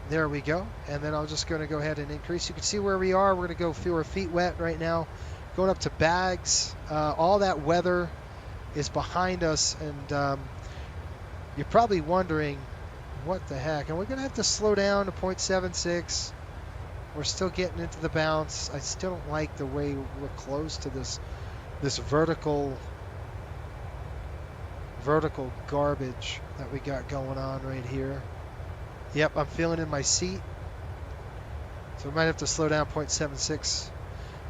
There we go. And then I'm just going to go ahead and increase. You can see where we are. We're going to go feel our feet wet right now. Going up to bags. All that weather is behind us. And you're probably wondering, what the heck? And we're going to have to slow down to 0.76. We're still getting into the bounce. I still don't like the way we're close to this vertical garbage that we got going on right here. Yep, I'm feeling in my seat. So we might have to slow down 0.76.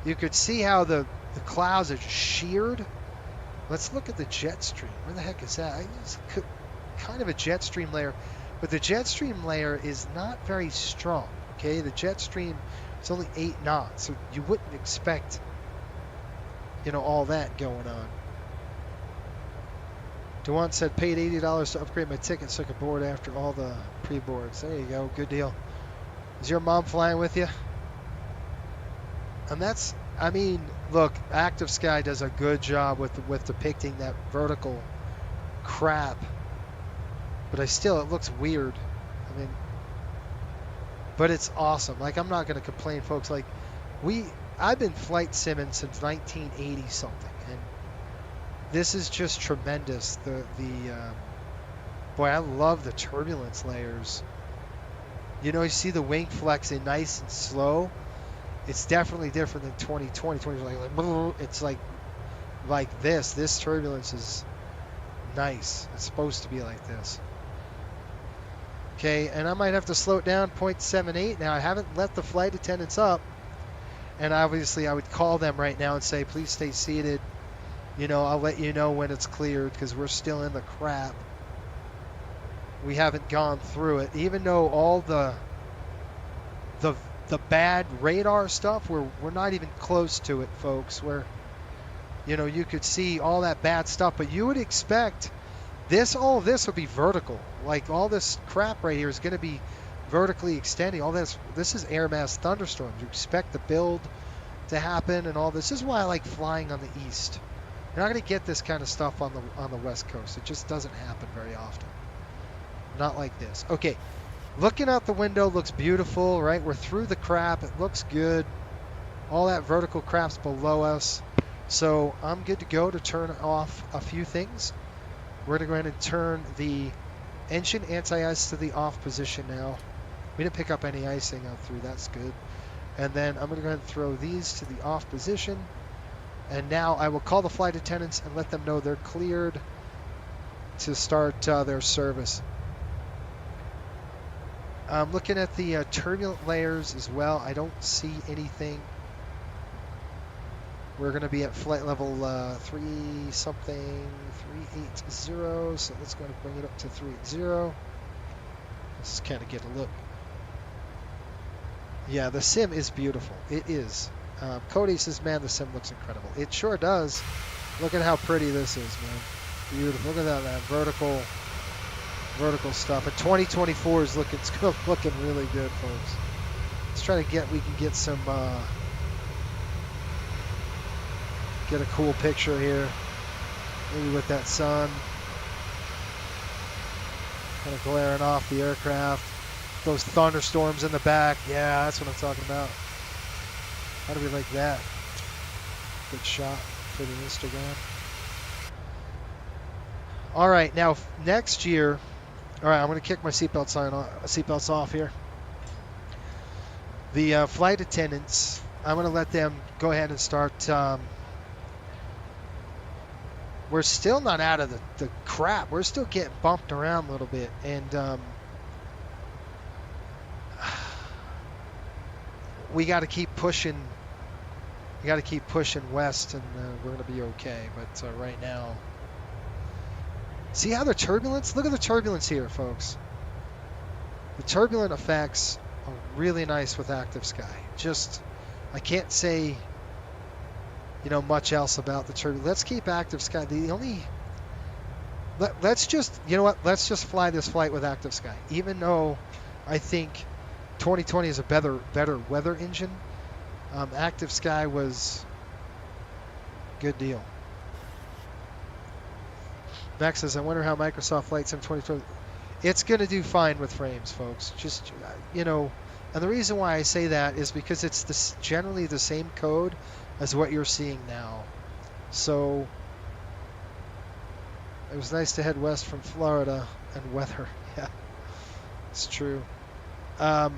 You could see how the clouds are just sheared. Let's look at the jet stream. Where the heck is that? It's kind of a jet stream layer, but the jet stream layer is not very strong. Okay, the jet stream is only 8 knots, so you wouldn't expect, all that going on. Dewan said, paid $80 to upgrade my ticket so I could board after all the pre-boards. There you go, good deal. Is your mom flying with you? And that's, look, Active Sky does a good job with depicting that vertical crap. But it looks weird. But it's awesome. Like, I'm not going to complain, folks. Like, I've been flight simming since 1980 something, and this is just tremendous. Boy, I love the turbulence layers. You see the wing flexing nice and slow. It's definitely different than 2020. 2020 it's like this. This turbulence is nice. It's supposed to be like this. Okay, and I might have to slow it down 0.78. Now, I haven't let the flight attendants up, and obviously I would call them right now and say, please stay seated. I'll let you know when it's cleared, because we're still in the crap. We haven't gone through it, even though all the bad radar stuff, we're not even close to it, folks. Where you could see all that bad stuff, but you would expect all of this would be vertical. Like, all this crap right here is going to be vertically extending. All this is air mass thunderstorms. You expect the build to happen and all this. This is why I like flying on the east. You're not going to get this kind of stuff on the west coast. It just doesn't happen very often. Not like this. Okay, looking out the window looks beautiful, right? We're through the crap. It looks good. All that vertical crap's below us. So I'm good to go to turn off a few things. We're going to go ahead and turn the engine anti-ice to the off position now. We didn't pick up any icing out through. That's good. And then I'm going to go ahead and throw these to the off position. And now I will call the flight attendants and let them know they're cleared to start their service. I'm looking at the turbulent layers as well. I don't see anything. We're going to be at flight level 380. So let's go and bring it up to 380. Let's just kind of get a look. Yeah, the sim is beautiful. It is. Cody says, man, the sim looks incredible. It sure does. Look at how pretty this is, man. Beautiful. Look at that vertical stuff. And 2024 is looking really good, folks. Let's try to we can get some get a cool picture here. Maybe with that sun kind of glaring off the aircraft. Those thunderstorms in the back. Yeah, that's what I'm talking about. How do we like that? Good shot for the Instagram. All right, now next year. All right, I'm going to kick my seatbelts off here. The flight attendants, I'm going to let them go ahead and start. We're still not out of the crap. We're still getting bumped around a little bit, and we got to keep pushing. We got to keep pushing west, and we're going to be okay. But right now, See how the turbulence? Look at the turbulence here, folks. The turbulent effects are really nice with active sky. Just, I can't say, much else about the turbulence. Let's keep active sky. The only, let's just, you know what? Let's just fly this flight with active sky. Even though I think 2020 is a better weather engine, active sky was a good deal. Max says, I wonder how Microsoft Flight Sim 2020... It's going to do fine with frames, folks. Just, and the reason why I say that is because it's generally the same code as what you're seeing now. So, it was nice to head west from Florida and weather. Yeah, it's true. Dewan,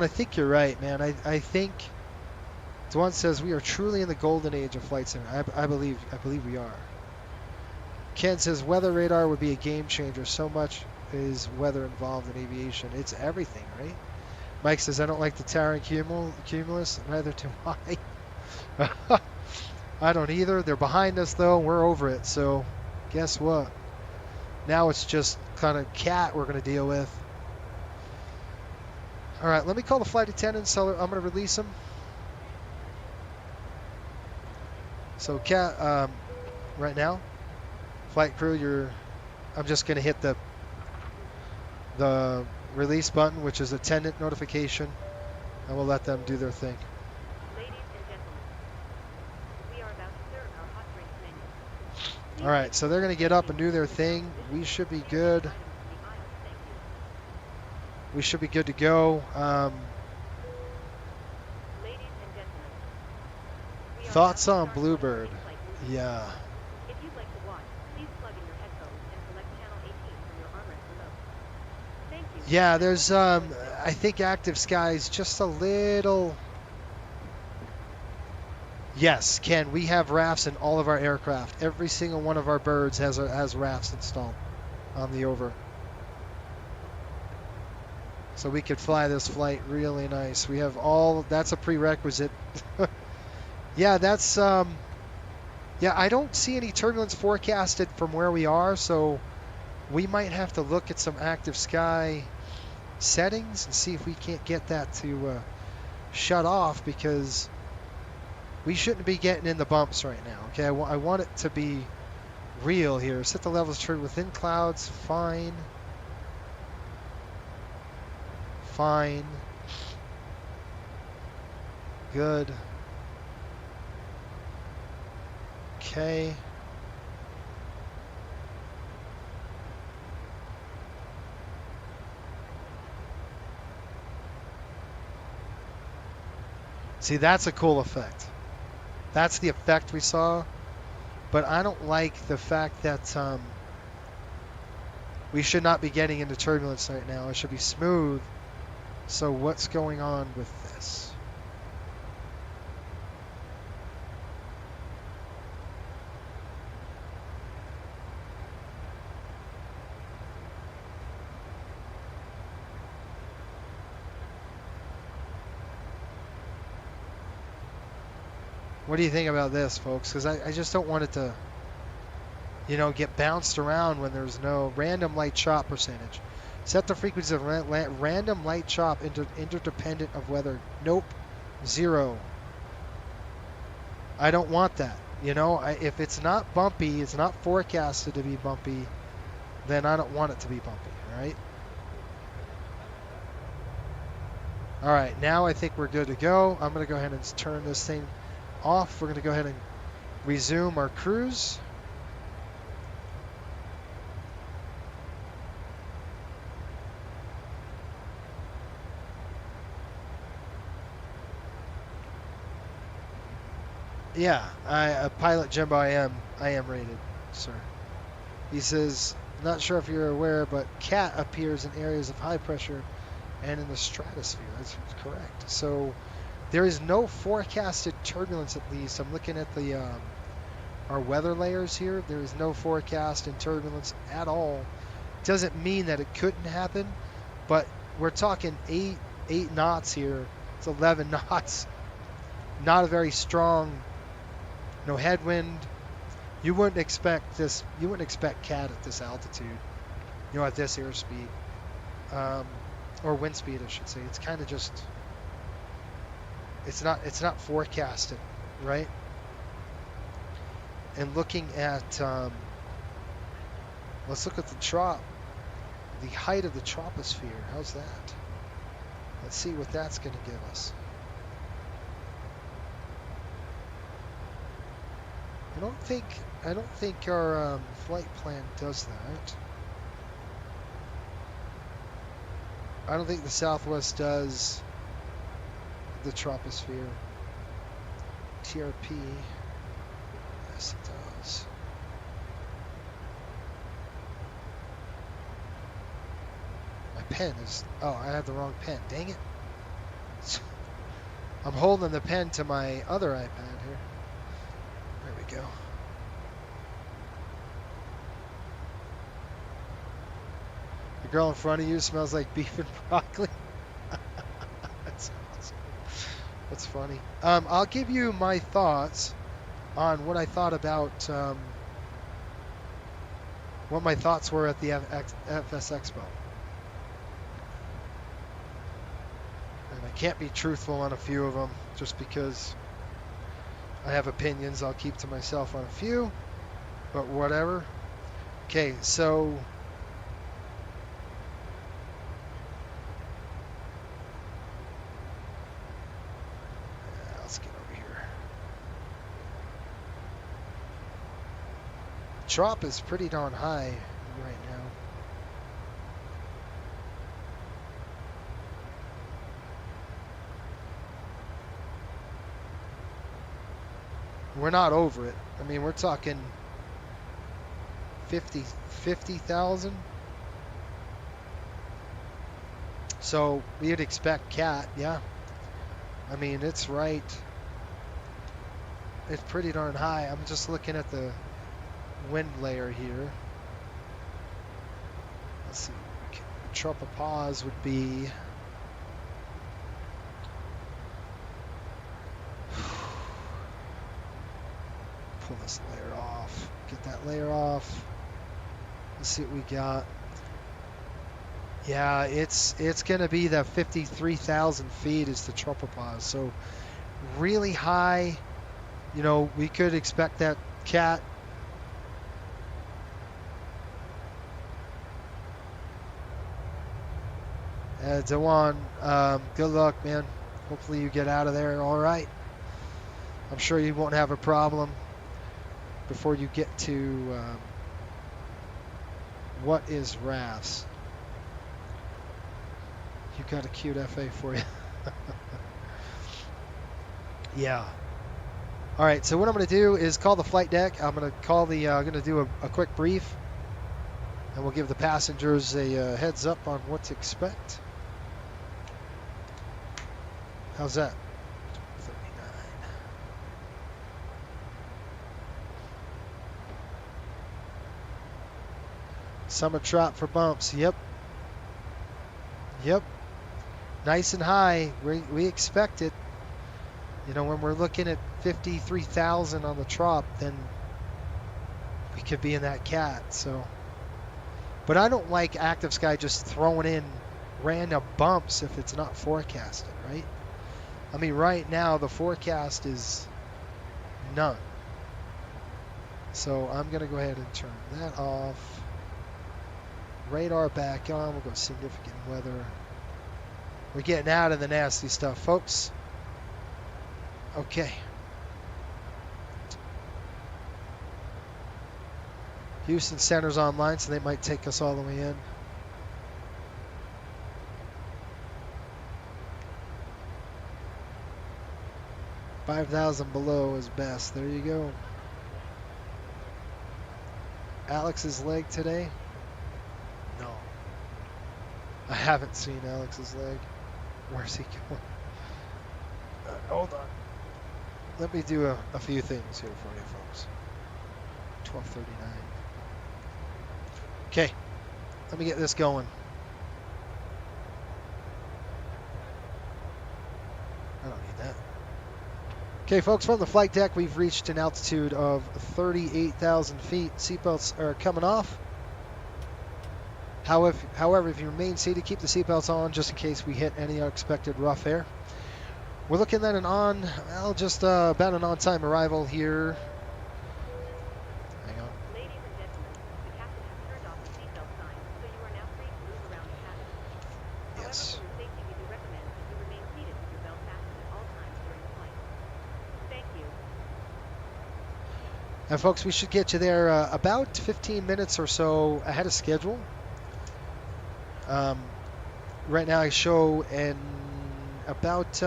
I think you're right, man. I think... Dewan says, we are truly in the golden age of flight sim. I believe we are. Ken says weather radar would be a game changer. So much is weather involved in aviation. It's everything, right? Mike says I don't like the Terran Cumulus. Neither do I. I don't either. They're behind us though. We're over it. So guess what? Now it's just kind of Cat we're going to deal with. All right, let me call the flight attendant. So I'm going to release him. So Cat, right now. Flight crew, I'm just going to hit the release button, which is attendant notification, and we'll let them do their thing. Ladies and gentlemen, we are about to serve our hot drinks menu. All right, so they're going to get up and do their thing. We should be good. We should be good to go. Ladies and gentlemen, Thoughts on Bluebird? Yeah. If you'd like to watch, please plug in your headphones and select channel 18 from your armrest remote. Thank you. Yeah, there's I think active skies just a little. Yes, Ken, we have rafts in all of our aircraft. Every single one of our birds has rafts installed on the over. So we could fly this flight really nice. We have all, that's a prerequisite. Yeah, that's yeah, I don't see any turbulence forecasted from where we are, so we might have to look at some active sky settings and see if we can't get that to shut off, because we shouldn't be getting in the bumps right now. Okay, I want it to be real here. Set the levels to within clouds. Fine. Fine. Good. Okay. See, that's a cool effect. That's the effect we saw. But I don't like the fact that we should not be getting into turbulence right now. It should be smooth. So what's going on with this? What do you think about this, folks? Because I just don't want it to, you know, get bounced around when there's no random light chop percentage. Set the frequency of random light chop interdependent of weather. Nope. 0. I don't want that. You know, if it's not bumpy, it's not forecasted to be bumpy, then I don't want it to be bumpy, all right? All right, now I think we're good to go. I'm going to go ahead and turn this thing off. We're going to go ahead and resume our cruise. Yeah, Pilot Jimbo, I am rated, sir. He says, not sure if you're aware, but CAT appears in areas of high pressure and in the stratosphere. That's correct. So there is no forecasted turbulence, at least. I'm looking at the our weather layers here. There is no forecast in turbulence at all. Doesn't mean that it couldn't happen, but we're talking 8 knots here. It's 11 knots. Not a very strong, no headwind. You wouldn't expect this. You wouldn't expect CAT at this altitude. You know, at this airspeed, or wind speed, I should say. It's kind of just. It's not forecasted, right? And looking at, let's look at the the height of the troposphere. How's that? Let's see what that's going to give us. I don't think our flight plan does that. I don't think the Southwest does the troposphere. TRP. Yes, it does. My pen is... Oh, I had the wrong pen. Dang it. I'm holding the pen to my other iPad here. There we go. The girl in front of you smells like beef and broccoli. That's awesome. That's funny. I'll give you my thoughts on what I thought about what my thoughts were at the FS Expo. And I can't be truthful on a few of them just because I have opinions I'll keep to myself on a few, but whatever. Okay, so let's get over here. Trop is pretty darn high right now. We're not over it. I mean, we're talking 50,000. So we'd expect CAT, yeah. I mean, it's right. It's pretty darn high. I'm just looking at the wind layer here. Let's see. Tropopause would be... Pull this layer off. Get that layer off. Let's see what we got. Yeah, it's gonna be the 53,000 feet is the tropopause. So really high. You know, we could expect that CAT. Dewan, good luck, man. Hopefully you get out of there all right. I'm sure you won't have a problem before you get to what is RAS. You got a cute FA for you. Yeah. All right. So what I'm going to do is call the flight deck. I'm going to call the. I'm going to do a quick brief, and we'll give the passengers a heads up on what to expect. How's that? 39. Summer trot for bumps. Yep. Yep. Nice and high. We expect it. You know, when we're looking at 53,000 on the trop, then we could be in that CAT. So, but I don't like Active Sky just throwing in random bumps if it's not forecasted, right? I mean, right now the forecast is none. So I'm gonna go ahead and turn that off. Radar back on. We'll go significant weather. We're getting out of the nasty stuff, folks. Okay. Houston Center's online, so they might take us all the way in. $5,000 below is best. There you go. Alex's leg today? No. I haven't seen Alex's leg. Where's he going? Hold on. Let me do a few things here for you folks. 12:39. Okay. Let me get this going. I don't need that. Okay, folks, from the flight deck, we've reached an altitude of 38,000 feet. Seatbelts are coming off. However, if you remain seated, keep the seatbelts on just in case we hit any unexpected rough air. We're looking at just about an on-time arrival here. Hang on. Ladies and gentlemen, the captain has turned off the seatbelt sign, so you are now free to move around the cabin. Yes. However, for your safety, we do recommend that you remain seated with your belt fastened at all times during the flight. Thank you. And folks, we should get you there about 15 minutes or so ahead of schedule. Right now I show about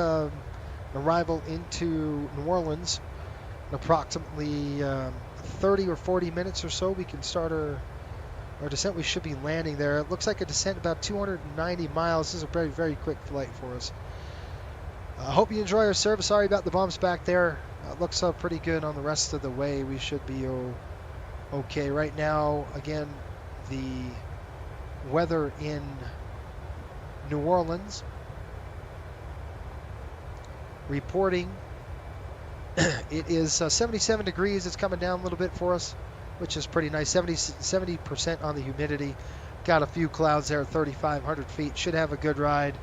arrival into New Orleans in approximately 30 or 40 minutes or so. We can start our descent. We should be landing there. It looks like a descent about 290 miles. This is a very, very quick flight for us. I hope you enjoy our service. Sorry about the bumps back there. It looks pretty good on the rest of the way. We should be okay. Right now, again, the weather in New Orleans reporting it is 77 degrees. It's coming down a little bit for us, which is pretty nice. 70% on the humidity. Got a few clouds there at 3,500 feet. Should have a good ride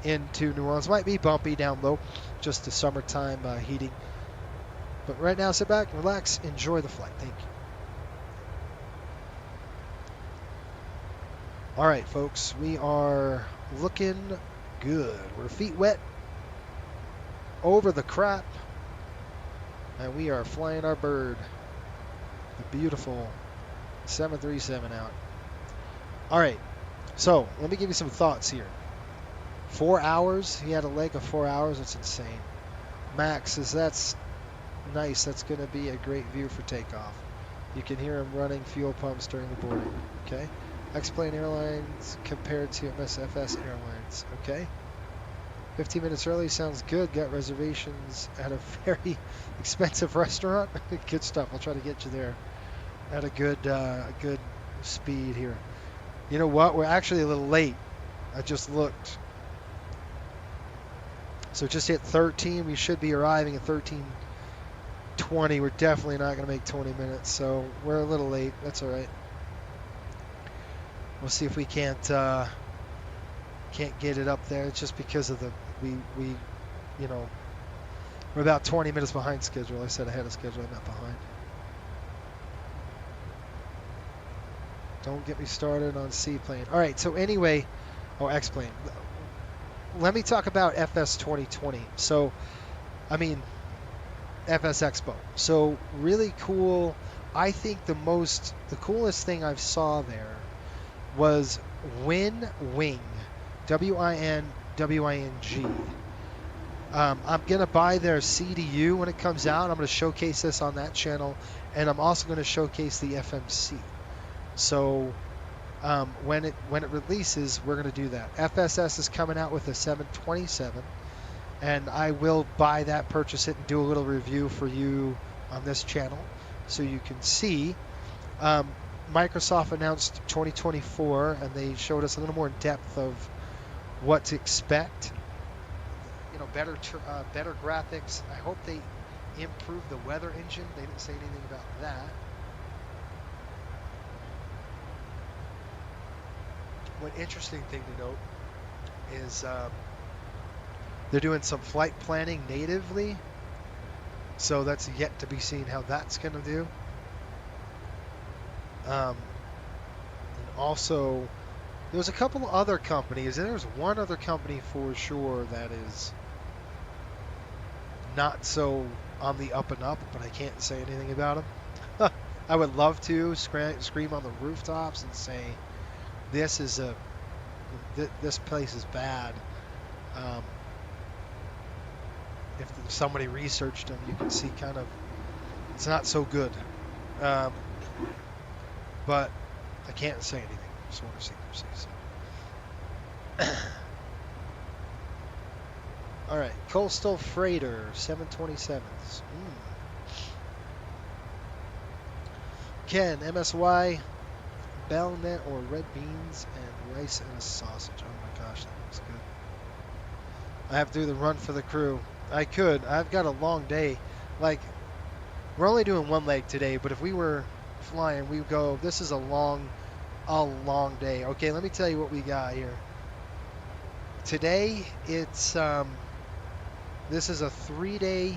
into New Orleans. Might be bumpy down low, just the summertime heating. But right now, sit back, relax, enjoy the flight. Thank you. All right, folks, we are looking good. We're feet wet over the crap, and we are flying our bird, the beautiful 737 out. All right, so let me give you some thoughts here. 4 hours, he had a leg of 4 hours. That's insane. Max says that's nice. That's going to be a great view for takeoff. You can hear him running fuel pumps during the boarding. Okay. X-Plane Airlines compared to MSFS Airlines. Okay. 15 minutes early sounds good. Got reservations at a very expensive restaurant. Good stuff. I'll try to get you there at a good speed here. You know what? We're actually a little late. I just looked. So just hit 13. We should be arriving at 13:20. We're definitely not going to make 20 minutes. So we're a little late. That's all right. We'll see if we can't get it up there. It's just because of we're about 20 minutes behind schedule. I said ahead of schedule, not behind. Don't get me started on seaplane. All right, so anyway, X-plane. Let me talk about FS 2020. So, I mean, FS Expo. So really cool. I think the coolest thing I saw there was Wing, W-I-N-W-I-N-G. I'm going to buy their CDU when it comes out. I'm going to showcase this on that channel, and I'm also going to showcase the FMC. So when it releases, we're going to do that. FSS is coming out with a 727, and I will buy that, purchase it, and do a little review for you on this channel so you can see. Microsoft announced 2024, and they showed us a little more in depth of what to expect. You know, better graphics. I hope they improve the weather engine. They didn't say anything about that. One interesting thing to note is they're doing some flight planning natively, so that's yet to be seen how that's going to do. And also, there's a couple of other companies, and there's one other company for sure that is not so on the up and up, but I can't say anything about them. I would love to scream on the rooftops and say, this place is bad. If somebody researched them, you can see kind of it's not so good. But I can't say anything. Just want to secrecy. So. All right, Coastal Freighter 727s. Ken, MSY, Belnet or red beans and rice and a sausage. Oh my gosh, that looks good. I have to do the run for the crew. I could. I've got a long day. Like, we're only doing one leg today, but if we were flying, we would go, this is a long day. Okay, let me tell you what we got here. Today, it's, this is a 3-day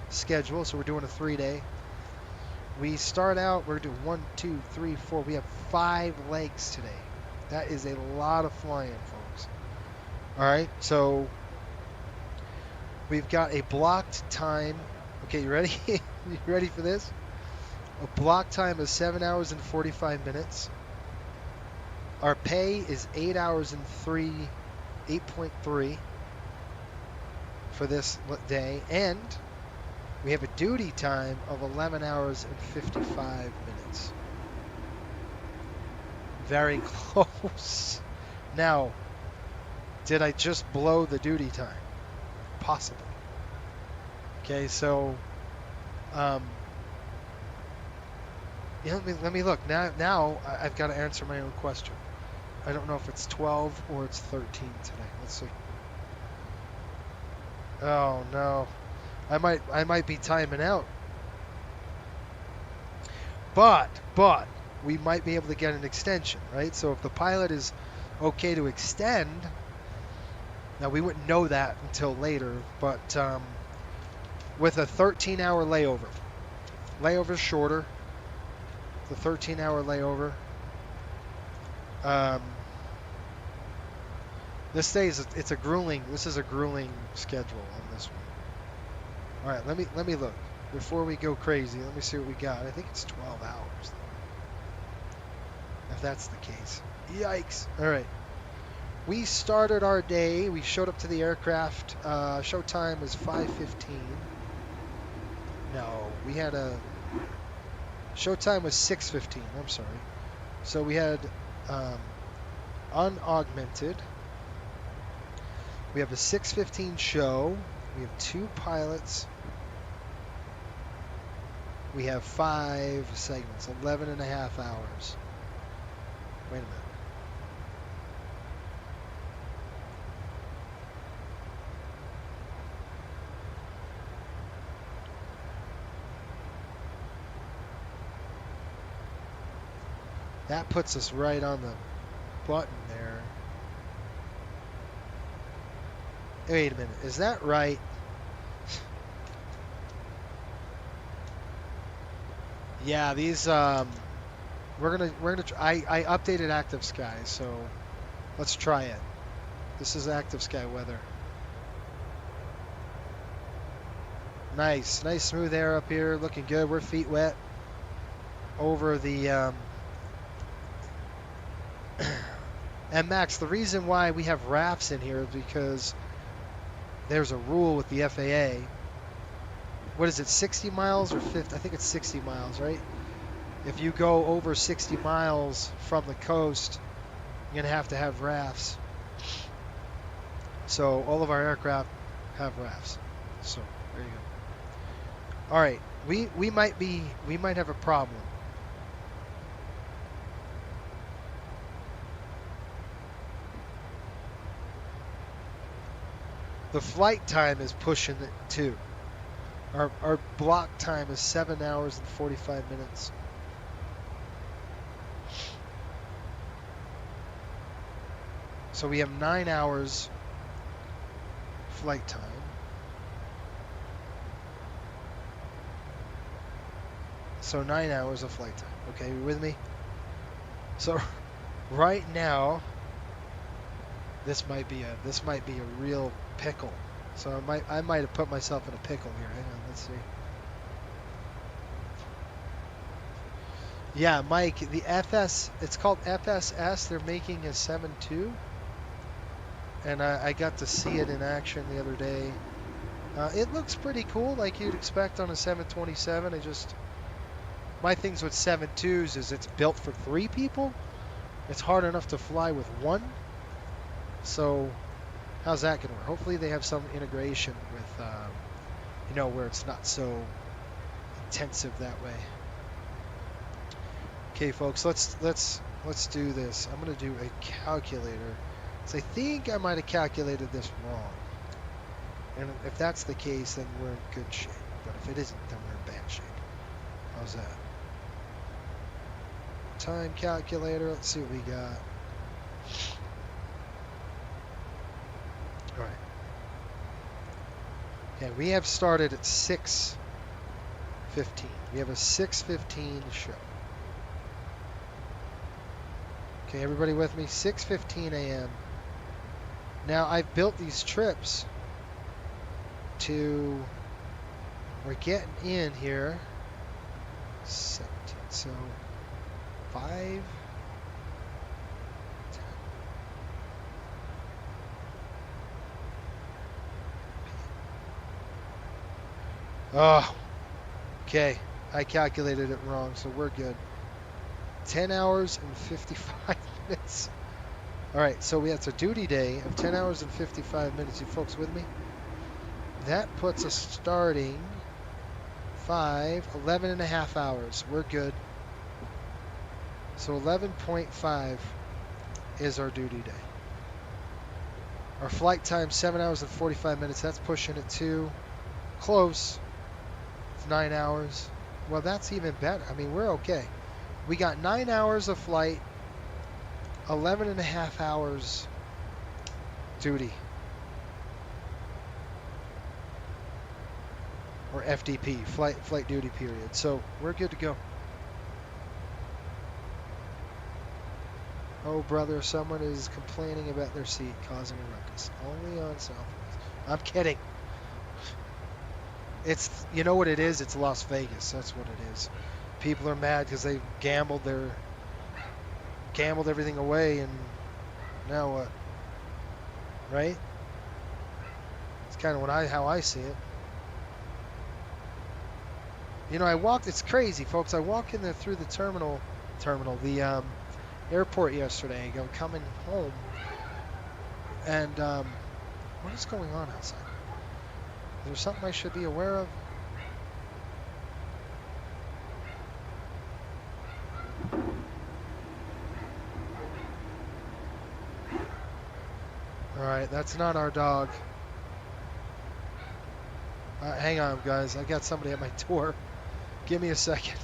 schedule, so we're doing a 3-day. We start out, we're doing 1, 2, 3, 4. We have 5 legs today. That is a lot of flying, folks. All right, so we've got a blocked time. Okay, you ready? You ready for this? A block time is 7 hours and 45 minutes. Our pay is 8 hours and 8.3 for this day, and we have a duty time of 11 hours and 55 minutes. Very close. Now, did I just blow the duty time? Possibly. Okay, so yeah, let me look. Now I've got to answer my own question. I don't know if it's 12 or it's 13 today. Let's see. Oh no. I might be timing out. But we might be able to get an extension, right? So if the pilot is okay to extend, now we wouldn't know that until later, but with a 13-hour layover. Layover's shorter. The 13-hour layover. This is a grueling schedule on this one. All right, let me look before we go crazy. Let me see what we got. I think it's 12 hours, if that's the case. Yikes! All right, we started our day. We showed up to the aircraft. Show time was 5:15. No, we had a show time was 6:15. I'm sorry. So we had unaugmented. We have a 6:15 show. We have 2 pilots. We have 5 segments, 11 and a half hours. Wait a minute. That puts us right on the button there. Wait a minute, is that right? Yeah, these we're gonna I updated Active Sky, so let's try it. This is Active Sky weather. Nice smooth air up here, looking good. We're feet wet over the and Max, the reason why we have rafts in here is because there's a rule with the FAA. What is it, 60 miles or 50? I think it's 60 miles, right? If you go over 60 miles from the coast, you're going to have rafts. So all of our aircraft have rafts. So there you go. All right, we might have a problem. The flight time is pushing it too. Our block time is 7 hours and 45 minutes. So we have 9 hours flight time. So 9 hours of flight time. Okay, you with me? So right now, this might be a real pickle. So I might have put myself in a pickle here. Hang on, let's see. Yeah, Mike, the it's called FSS. They're making a 7.2, and I got to see it in action the other day. It looks pretty cool, like you'd expect on a 727. My things with 7.2s is it's built for 3 people. It's hard enough to fly with 1. So how's that gonna work? Hopefully they have some integration with, where it's not so intensive that way. Okay, folks, let's do this. I'm gonna do a calculator. So I think I might have calculated this wrong. And if that's the case, then we're in good shape. But if it isn't, then we're in bad shape. How's that? Time calculator. Let's see what we got. All right. Yeah, we have started at 6:15. We have a 6:15 show. Okay, everybody with me? 6:15 a.m. Now, I've built these trips to... We're getting in here. 17. So, 5... 10. Oh, okay. I calculated it wrong, so we're good. 10 hours and 55 minutes. All right, so that's a duty day of 10 hours and 55 minutes. You folks with me? That puts us starting 11 and a half hours. We're good. So 11.5 is our duty day. Our flight time, 7 hours and 45 minutes. That's pushing it to close. It's 9 hours. Well, that's even better. I mean, we're okay. We got 9 hours of flight, 11 and a half hours duty. Or FDP, flight duty period. So we're good to go. Oh, brother, someone is complaining about their seat, causing a ruckus. Only on Southwest. I'm kidding. It's, you know what it is? It's Las Vegas. That's what it is. People are mad because they gambled everything away, and now what? Right? It's kind of how I see it. You know, it's crazy, folks. I walked in there through the the airport yesterday. I'm coming home, and what is going on outside? Is there something I should be aware of? All right, that's not our dog. Hang on, guys. I got somebody at my door. Give me a second.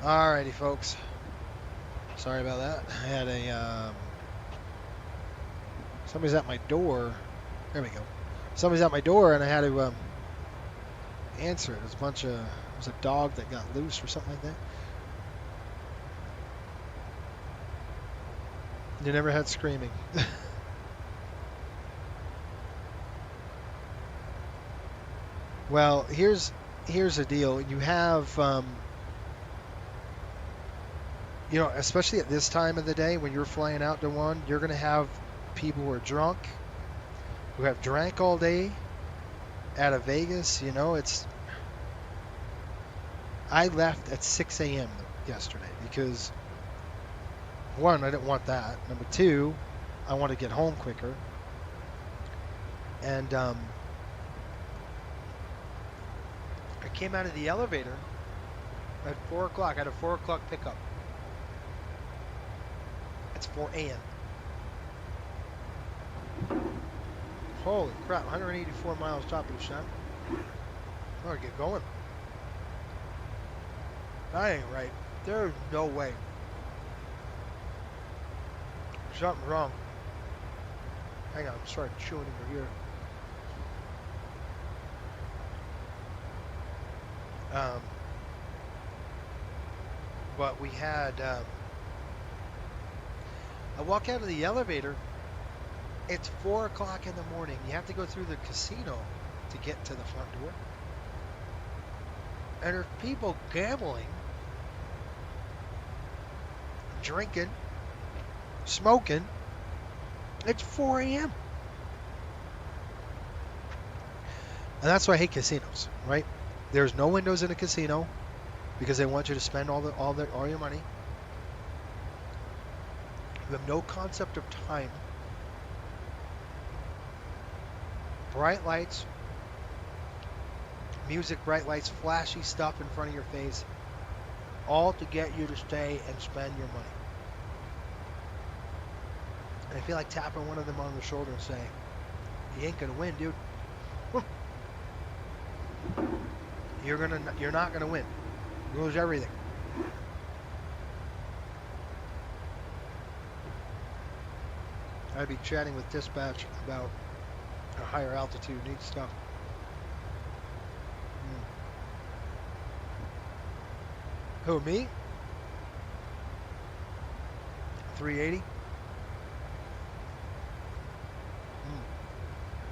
Alrighty, folks. Sorry about that. I had a somebody's at my door. There we go. Somebody's at my door, and I had to answer it. It was a dog that got loose or something like that. You never had screaming. Well, here's the deal. You have, you know, especially at this time of the day when you're flying out to one, you're going to have people who are drunk, who have drank all day out of Vegas. You know, I left at 6 a.m. yesterday because, one, I didn't want that. Number two, I want to get home quicker. And I came out of the elevator at 4 o'clock. I had a 4 o'clock pickup. It's 4 a.m. Holy crap, 184 miles top of the shot. I'm gonna get going. That ain't right. There's no way. Something's wrong. Hang on, I'm starting chewing in your ear. But we had, I walk out of the elevator, it's 4 o'clock in the morning. You have to go through the casino to get to the front door. And there's people gambling, drinking, smoking. It's 4 a.m. And that's why I hate casinos, right? There's no windows in a casino because they want you to spend all your money. You have no concept of time. Bright lights, music, bright lights, flashy stuff in front of your face, all to get you to stay and spend your money. And I feel like tapping one of them on the shoulder and saying, "You ain't gonna win, dude. You're not gonna win. You lose everything." I'd be chatting with dispatch about a higher altitude neat stuff. Who, me? 380?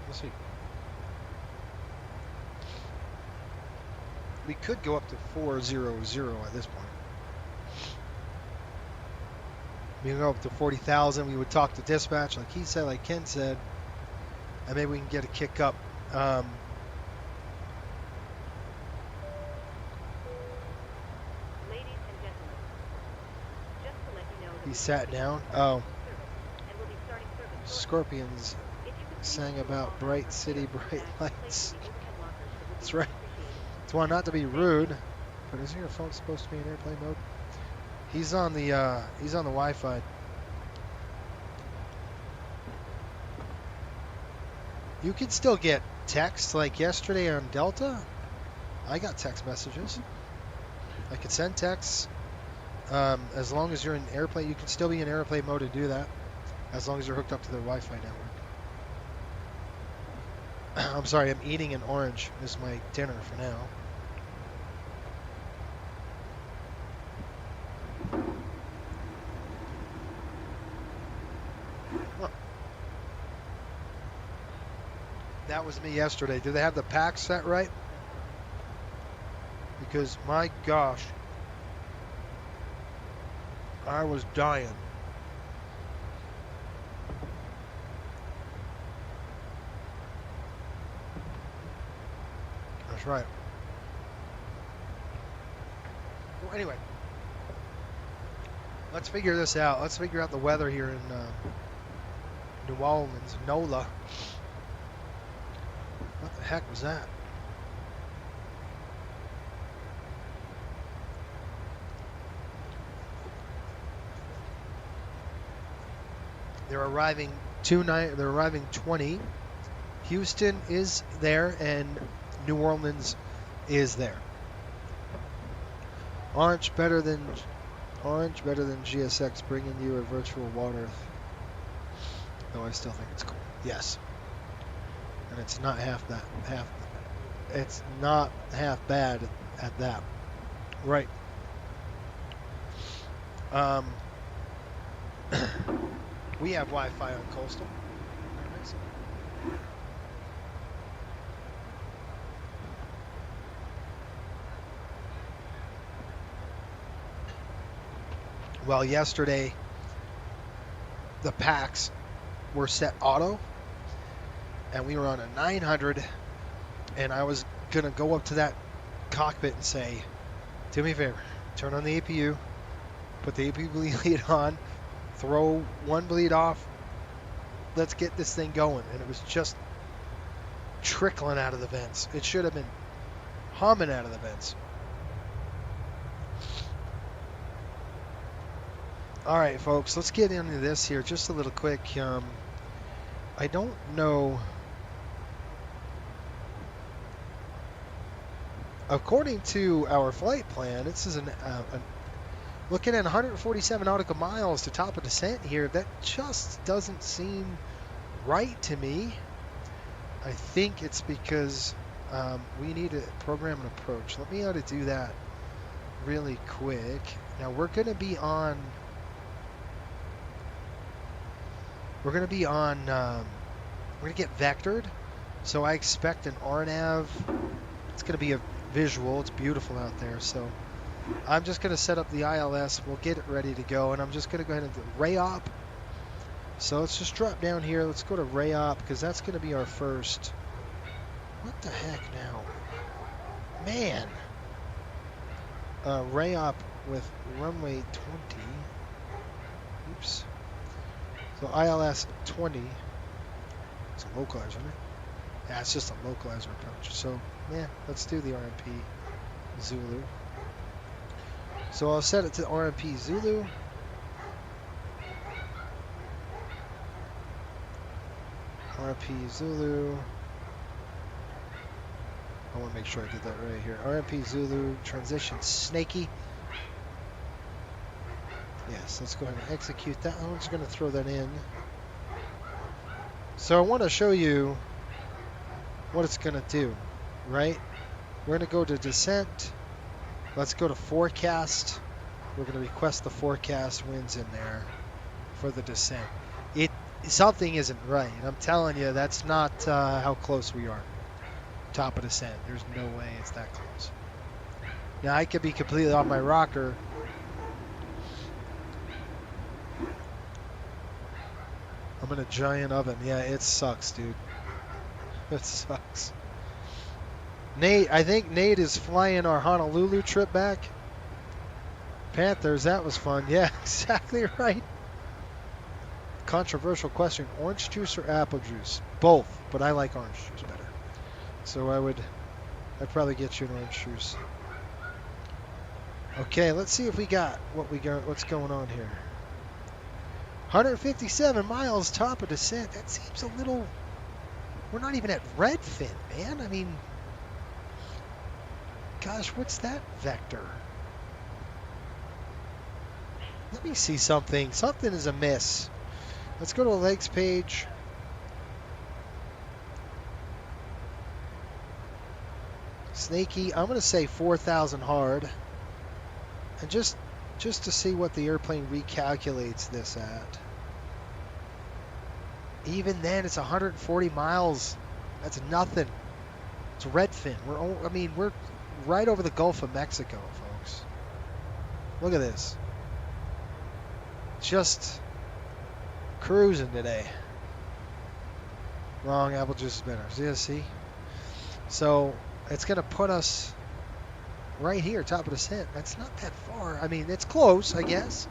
Let's see. We could go up to 400 at this point. We can go up to 40,000. We would talk to dispatch, like he said, like Ken said, and maybe we can get a kick up. Ladies and gentlemen, just to let you know that He sat down. Oh, Scorpions sang about bright city, bright lights. That's right. It's one not to be rude, but isn't your phone supposed to be in airplane mode? He's on the Wi-Fi. You can still get texts like yesterday on Delta. I got text messages. I could send texts as long as you're in airplane. You can still be in airplane mode to do that, as long as you're hooked up to the Wi-Fi network. I'm sorry, I'm eating an orange. This is my dinner for now. That was me yesterday. Do they have the pack set right? Because my gosh, I was dying. That's right. Well, anyway, let's figure this out. Let's figure out the weather here in New Orleans, NOLA. What the heck was that? They're arriving 20. Houston is there and New Orleans is there. Orange better than GSX, bringing you a virtual water. Though I still think it's cool. Yes, and it's not it's not half bad at that. Right. We have Wi-Fi on Coastal. Well, yesterday the packs were set auto, and we were on a 900, and I was gonna go up to that cockpit and say, do me a favor, turn on the APU, put the APU bleed on, throw one bleed off, let's get this thing going. And it was just trickling out of the vents. It should have been humming out of the vents. All right, folks, let's get into this here just a little quick. I don't know. According to our flight plan, this is looking at 147 nautical miles to top of descent here. That just doesn't seem right to me. I think it's because we need to program an approach. Let me know how to do that really quick. Now we're going to be on. We're going to get vectored. So I expect an RNAV. It's going to be a visual. It's beautiful out there. So I'm just going to set up the ILS. We'll get it ready to go. And I'm just going to go ahead and do RAOP. So let's just drop down here. Let's go to RAOP because that's going to be our first. What the heck now? Man. RAOP with runway 20. Oops. So ILS 20. It's a localizer, isn't it? Yeah, it's just a localizer approach. So, yeah, let's do the RMP Zulu. So I'll set it to RMP Zulu. RMP Zulu. I want to make sure I did that right here. RMP Zulu, transition snaky. Yes, let's go ahead and execute that. I'm just going to throw that in. So I want to show you what it's going to do, right? We're going to go to descent. Let's go to forecast. We're going to request the forecast winds in there for the descent. Something isn't right. I'm telling you, that's not how close we are. Top of descent. There's no way it's that close. Now I could be completely off my rocker. I'm in a giant oven. Yeah, it sucks, dude. It sucks. Nate, I think Nate is flying our Honolulu trip back. Panthers, that was fun. Yeah, exactly right. Controversial question. Orange juice or apple juice? Both, but I like orange juice better. So I'd probably get you an orange juice. Okay, let's see if we got what's going on here. 157 miles top of descent. That seems a little. We're not even at Redfin, man. I mean, gosh, what's that vector? Let me see something. Something is amiss. Let's go to the legs page. Snaky. I'm going to say 4,000 hard. And just to see what the airplane recalculates this at. Even then, it's 140 miles. That's nothing. It's Redfin. We're right over the Gulf of Mexico, folks. Look at this. Just cruising today. Wrong, apple juice is better. Yeah, see? So it's going to put us right here, top of descent. That's not that far. I mean, it's close, I guess.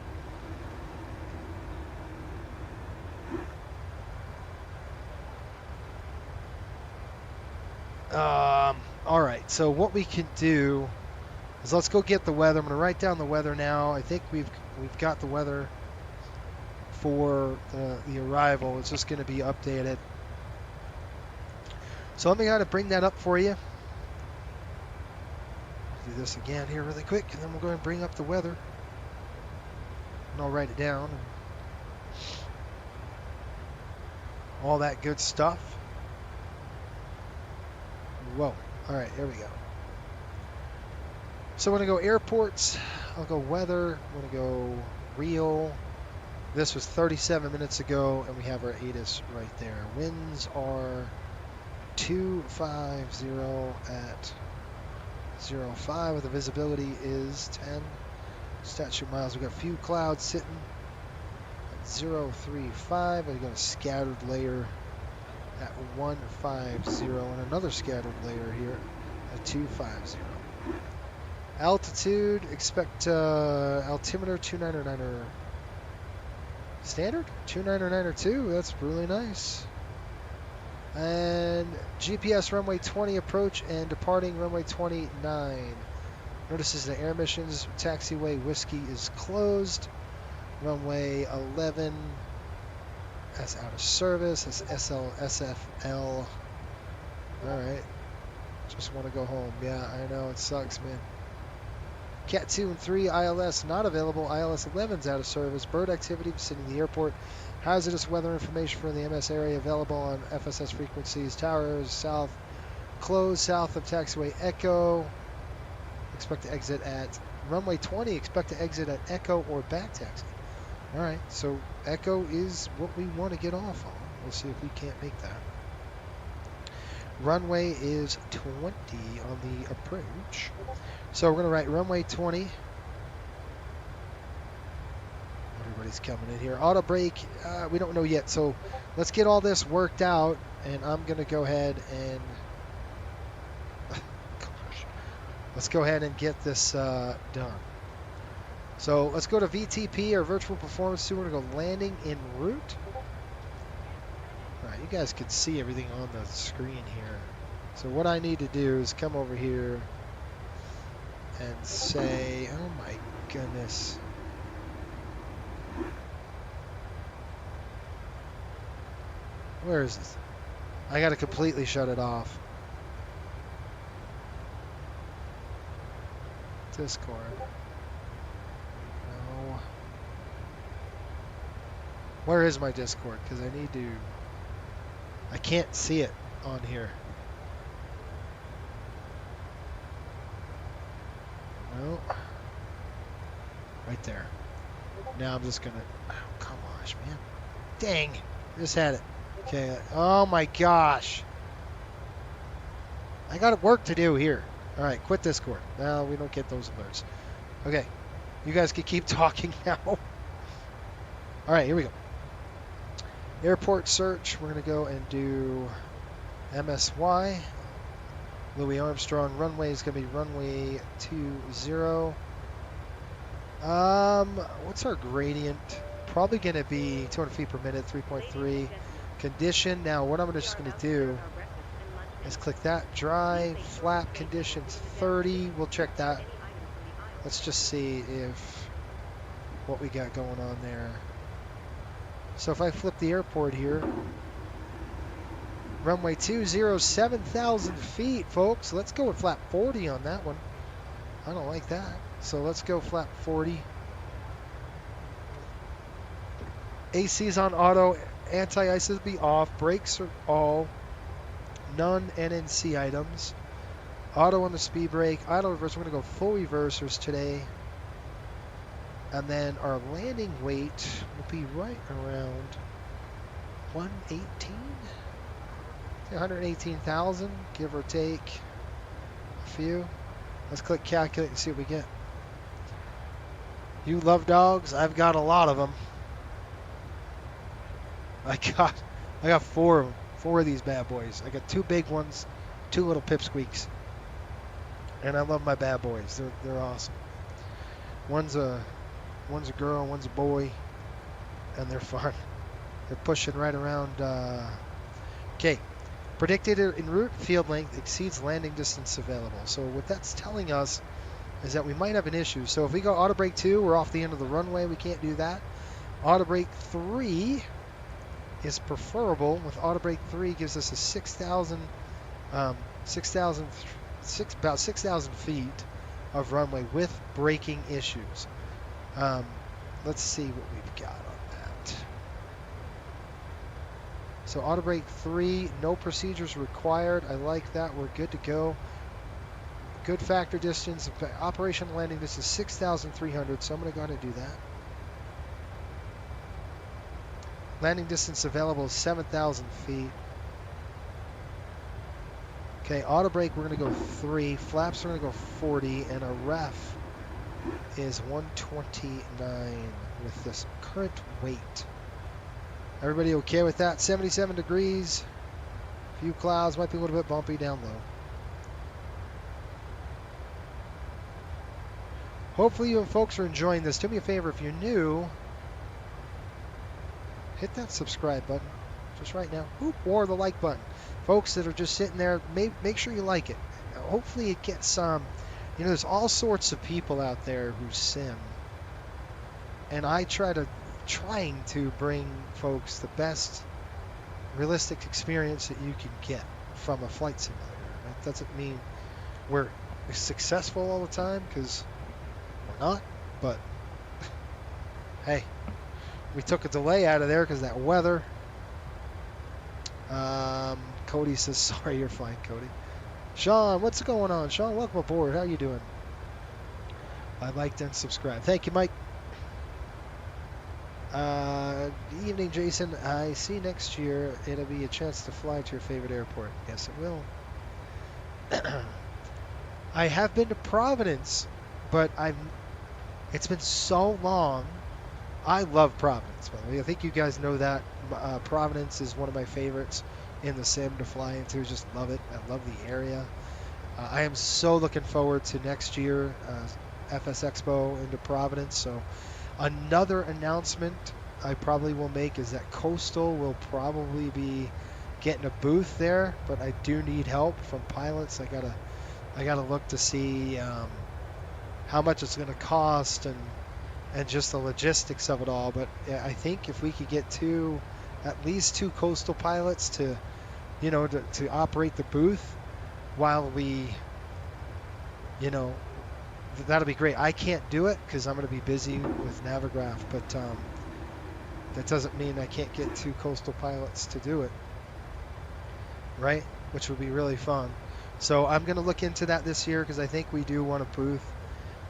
All right, so what we can do is let's go get the weather. I'm going to write down the weather now. I think we've got the weather for the arrival. It's just going to be updated. So let me kind of bring that up for you. do this again here really quick, and then we'll go ahead and bring up the weather. And I'll write it down. And all that good stuff. Whoa. All right, there we go. So I'm going to go airports. I'll go weather. I'm going to go real. This was 37 minutes ago, and we have our ATIS right there. Winds are 250 at 05, with the visibility is 10 statute miles. We've got a few clouds sitting at 035. We've got a scattered layer at 150, and another scattered layer here at 250. Altitude, expect altimeter 2909er standard, 2909er2. That's really nice. And GPS runway 20 approach and departing runway 29. Notices the air missions taxiway Whiskey is closed. Runway 11 that's out of service. That's SFL. Alright. Just want to go home. Yeah, I know it sucks, man. Cat 2 and 3 ILS not available. ILS 11's out of service. Bird activity visiting the airport. Hazardous weather information for the MS area available on FSS frequencies. Towers south, closed south of taxiway Echo. Expect to exit at runway 20. Expect to exit at Echo or back taxi. All right, so Echo is what we want to get off on. We'll see if we can't make that. Runway is 20 on the approach. So we're going to write runway 20. Everybody's coming in here. Auto brake, we don't know yet. So let's get all this worked out, and I'm going to go ahead and let's go ahead and get this done. So let's go to VTP, or Virtual Performance 2. We're going to go landing en route. All right, you guys can see everything on the screen here. So what I need to do is come over here and say, oh my goodness. Where is this? I got to completely shut it off. Discord. No. Where is my Discord? Because I need to... I can't see it on here. No. Right there. Now I'm just going to... Oh, come on, man. Dang. Just had it. Okay. Oh my gosh. I got work to do here. All right, quit Discord. No, we don't get those alerts. Okay. You guys can keep talking now. All right, here we go. Airport search. We're going to go and do MSY. Louis Armstrong. Runway is going to be runway 20. What's our gradient? Probably going to be 200 feet per minute, 3.3. Condition. Now, what I'm just going to do is click that. Dry, flap conditions 30. We'll check that. Let's just see if what we got going on there. So if I flip the airport here, runway 20, 7,000 feet, folks. Let's go with flap 40 on that one. I don't like that. So let's go flap 40. AC's on auto. Anti-ice will be off. Brakes are all. None NNC items. Auto on the speed brake. Idle reverse. We're going to go full reversers today. And then our landing weight will be right around 118. 118,000, give or take a few. Let's click calculate and see what we get. You love dogs? I've got a lot of them. I got 4 of them. 4 of these bad boys. I got 2 big ones, 2 little pipsqueaks. And I love my bad boys. They're awesome. One's a girl, one's a boy, and they're fun. They're pushing right around. Okay, predicted en route field length exceeds landing distance available. So what that's telling us is that we might have an issue. So if we go auto brake 2, we're off the end of the runway. We can't do that. Auto brake 3 is preferable. With auto brake 3 gives us a about 6,000 feet. of runway with braking issues. Let's see what we've got on that. So auto brake 3, no procedures required. I like that. We're good to go. Good factor distance. Operational landing distance 6,300, so I'm going to go ahead and do that. Landing distance available is 7,000 feet. Okay, auto brake, we're going to go 3. Flaps, we're going to go 40. And our ref is 129 with this current weight. Everybody okay with that? 77 degrees. Few clouds. Might be a little bit bumpy down low. Hopefully you folks are enjoying this. Do me a favor, if you're new, hit that subscribe button just right now. Or the like button. Folks that are just sitting there, make sure you like it. Hopefully it gets some, you know, there's all sorts of people out there who sim. And I trying to bring folks the best realistic experience that you can get from a flight simulator. That doesn't mean we're successful all the time, because we're not, but hey, we took a delay out of there because of that weather. Cody says, sorry, you're fine, Cody. Sean, what's going on? Sean, welcome aboard. How you doing? I liked and subscribed. Thank you, Mike. Evening, Jason. I see next year it'll be a chance to fly to your favorite airport. Yes, it will. I have been to Providence, but it's been so long. I love Providence, by the way. I think you guys know that. Providence is one of my favorites in the sim to fly into. Just love it. I love the area. I am so looking forward to next year, FS Expo into Providence. So another announcement I probably will make is that Coastal will probably be getting a booth there, but I do need help from pilots. I gotta look to see how much it's going to cost and just the logistics of it all. But I think if we could get at least two Coastal pilots to operate the booth while we, that'll be great. I can't do it because I'm going to be busy with Navigraph, but that doesn't mean I can't get two Coastal pilots to do it, right? Which would be really fun. So I'm going to look into that this year because I think we do want a booth.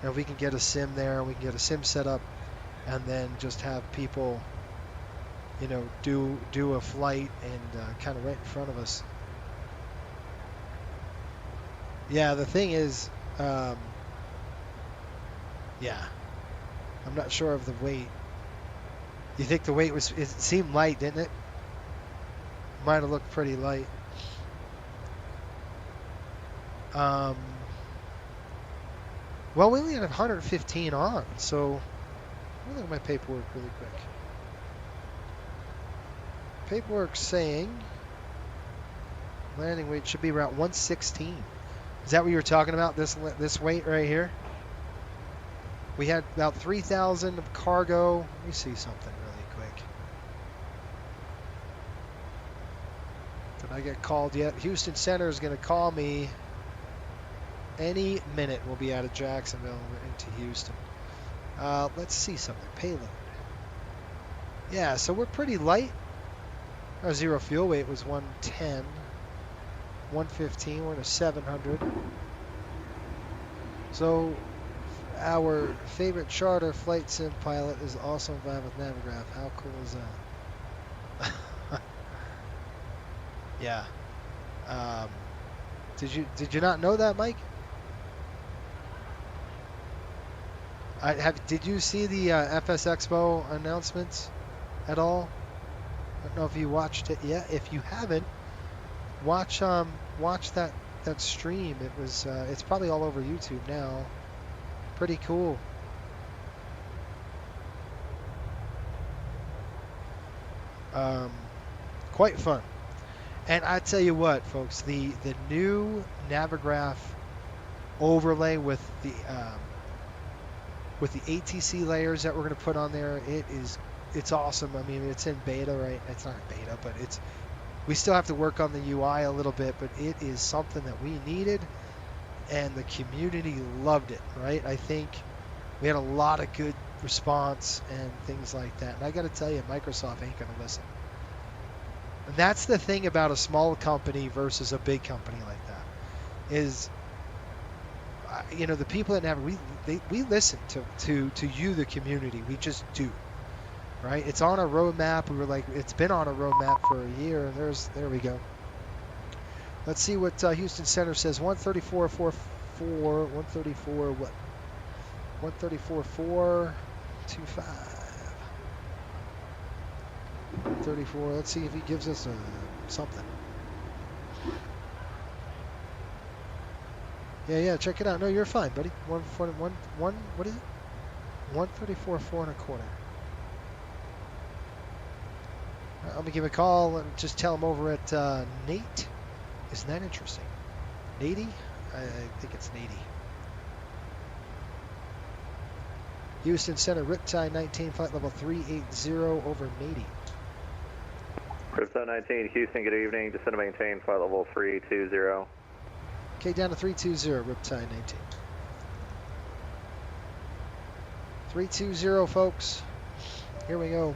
And if we can get a sim there, we can get a sim set up, and then just have people, do a flight and kind of right in front of us. Yeah, the thing is, I'm not sure of the weight. You think the weight it seemed light, didn't it? Might have looked pretty light. Well, we only had 115 on, so let me look at my paperwork really quick. Paperwork saying landing weight should be around 116. Is that what you were talking about, this weight right here? We had about 3,000 of cargo. Let me see something really quick. Did I get called yet? Houston Center is going to call me any minute. We'll be out of Jacksonville into Houston. Let's see something. Payload. Yeah, so we're pretty light. Our zero fuel weight was 110. 115. We're in a 700. So our favorite charter flight sim pilot is also involved with Navigraph. How cool is that? Yeah. Did you not know that, Mike? Did you see the FS Expo announcements at all? I don't know if you watched it yet. If you haven't, watch that stream. It was it's probably all over YouTube now. Pretty cool. Quite fun. And I tell you what, folks, the new Navigraph overlay with the ATC layers that we're going to put on there, it's awesome. I mean, it's in beta, right? It's not beta, but we still have to work on the UI a little bit, but it is something that we needed. and the community loved it, right? I think we had a lot of good response and things like that. And I got to tell you, Microsoft ain't going to listen. And that's the thing about a small company versus a big company like that is, you know, the people that we listen to you, the community. We just do, right? It's on a roadmap. We were like, it's been on a roadmap for a year. And there we go. Let's see what Houston Center says. 134.44, 134 what? 134.425. 134. Let's see if he gives us something. Yeah, check it out. No, you're fine, buddy. What is it? 134.4 1/4. Let me give a call and just tell him over at Nate. Isn't that interesting? Nady? I think it's Nady. Houston Center, Riptide 19, flight level 380 over Nady. Riptide 19, Houston, good evening. Descend to maintain, flight level 320. Okay, down to 320, Riptide 19. 320, folks. Here we go.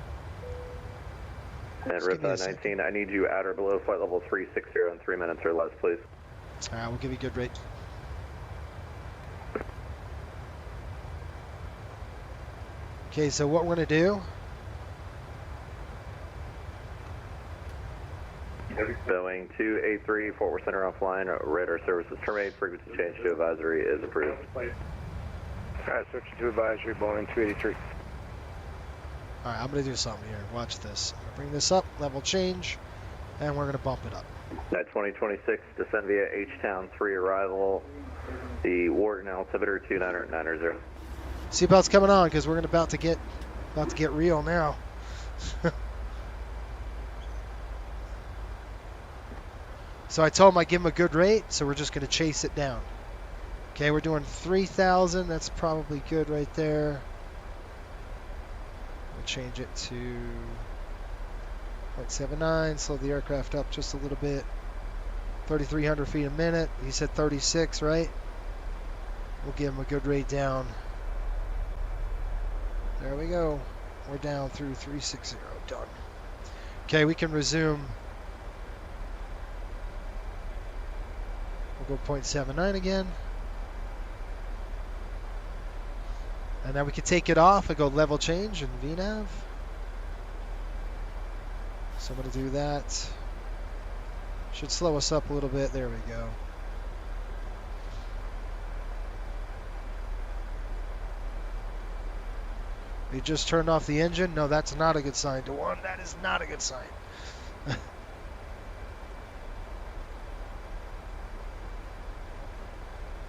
And Riptide 19, I need you at or below flight level 360 in 3 minutes or less, please. All right, we'll give you a good rate. Okay, so what we're going to do... Boeing 283, Fort Worth Center offline, radar services terminate, frequency change to advisory is approved. Alright, switching to advisory, Boeing 283. All right, I'm going to do something here. Watch this. I'm going to bring this up, level change, and we're going to bump it up. At 2026, descend via H-Town 3 arrival, the Wharton altimeter 29090. Seatbelt's coming on because we're about to get real now. So I told him I'd give him a good rate, so we're just going to chase it down. Okay, we're doing 3,000. That's probably good right there. We'll change it to 0.79, slow the aircraft up just a little bit. 3,300 feet a minute. He said 36, right? We'll give him a good rate down. There we go. We're down through 360. Done. Okay, we can resume. We'll go 0.79 again. And now we can take it off and go level change in VNAV. So I'm going to do that. Should slow us up a little bit. There we go. We just turned off the engine. No, that's not a good sign. DeJuan, that is not a good sign.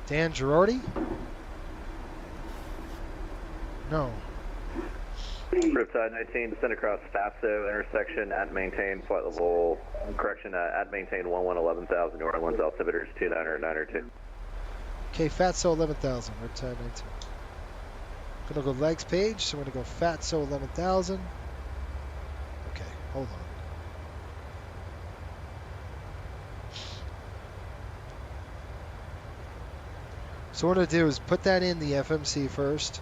Dan Girardi? No. Riptide 19, descend across Fatso intersection at maintain flight level, correction, at maintain 11,000, New Orleans altimeter is 29092. Okay, Fatso 11,000, Riptide 19. Gonna go legs page, so we're gonna go Fatso 11,000. Okay, hold on. So what I'm gonna do is put that in the FMC first,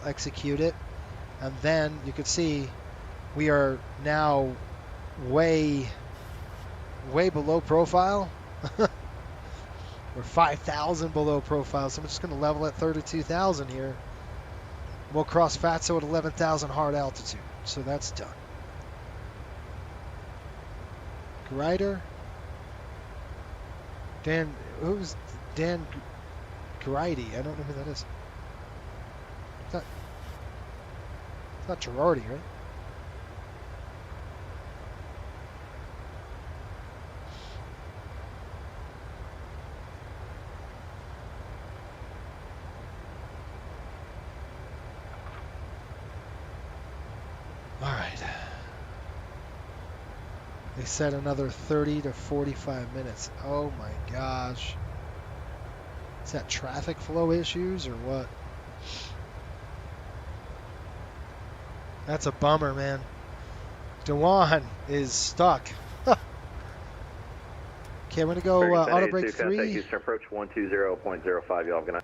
I'll execute it, and then you can see we are now way below profile. We're 5,000 below profile, so I'm just gonna level at 32,000 here. We'll cross Fatso at 11,000 hard altitude, so that's done. Grider. Dan, who's Dan Girardi? I don't know who that is. It's not Girardi, right? All right. They said another 30 to 45 minutes. Oh my gosh. Is that traffic flow issues or what? That's a bummer, man. DeJuan is stuck. Okay, I'm going to go auto brake 3. Contact Houston approach 120.05. You all have a good night.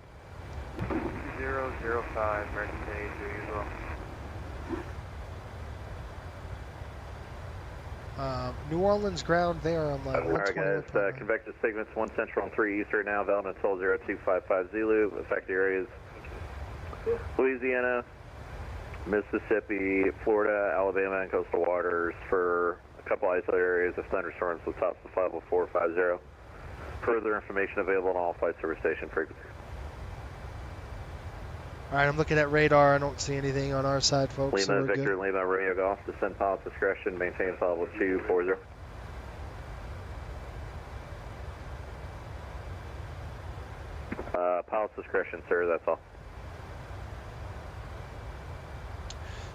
005, American 1082 as well. New Orleans ground there on line Alright 121. guys, convective segments 1 Central and 3 East right now, valid until 0255 Zulu. Affected areas Louisiana, Mississippi, Florida, Alabama, and coastal waters for a couple isolated areas of thunderstorms with tops of flight level 450. Further information available on all flight service station frequencies. All right, I'm looking at radar. I don't see anything on our side, folks. Lima, So we're Victor, good. Lima, radio golf, descend pilot discretion, maintain flight level 240. Pilot's discretion, sir, that's all.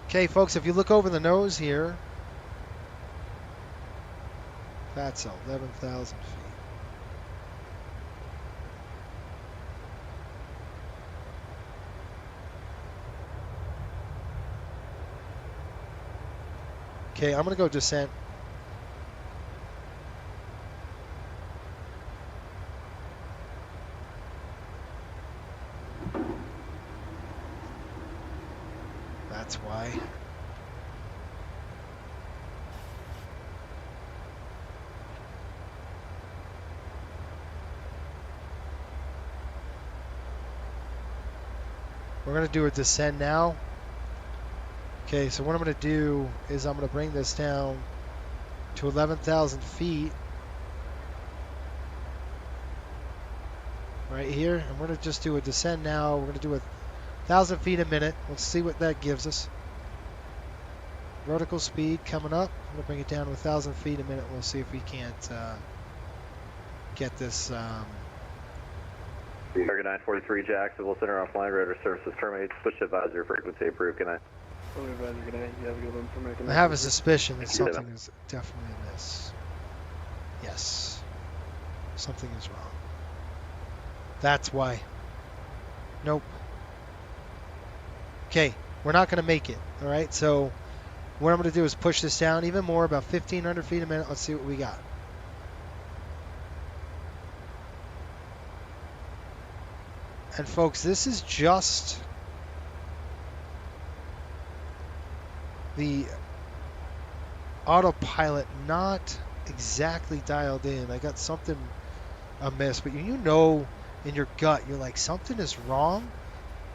Okay, folks, if you look over the nose here, that's 11,000 feet. Okay, I'm going to go descent. That's why. We're going to do a descend now. Okay, so what I'm going to do is I'm going to bring this down to 11,000 feet. Right here. And we're going to just do a descend now. We're going to do 1,000 feet a minute. Let's see what that gives us. Vertical speed coming up. I'm going to bring it down to 1,000 feet a minute. We'll see if we can't get this. Target 943 Jacksonville Center offline. Radar services terminated. Push advisor frequency approved. Good night. I have a suspicion that something is definitely amiss. Yes. Something is wrong. That's why. Nope. Okay, we're not going to make it. All right, so what I'm going to do is push this down even more, about 1,500 feet a minute. Let's see what we got. And folks, this is just the autopilot not exactly dialed in. I got something amiss, but you know in your gut, you're like, something is wrong.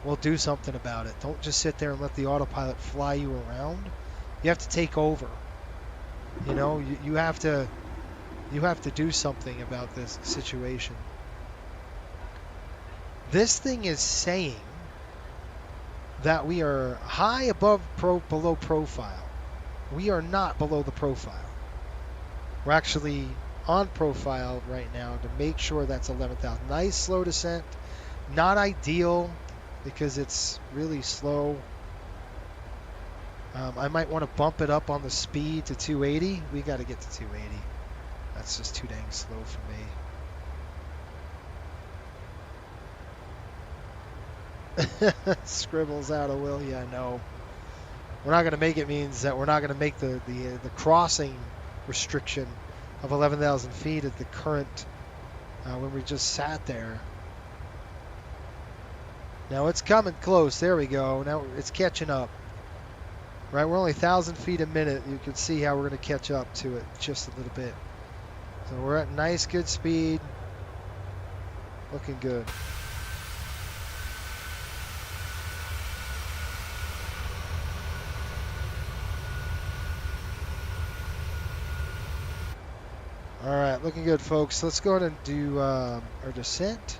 Well, do something about it. Don't just sit there and let the autopilot fly you around. You have to take over. You know, you have to do something about this situation. This thing is saying that we are high above below profile. We are not below the profile. We're actually on profile right now to make sure that's 11,000. Nice slow descent. Not ideal because it's really slow. I might want to bump it up on the speed to 280. We got to get to 280. That's just too dang slow for me. Scribbles out of will. Yeah, no. We're not going to make it means that we're not going to make the crossing restriction of 11,000 feet at the current when we just sat there. Now it's coming close. There we go. Now it's catching up. Right, we're only 1,000 feet a minute. You can see how we're going to catch up to it just a little bit. So we're at nice, good speed. Looking good. All right, looking good, folks. Let's go ahead and do our descent.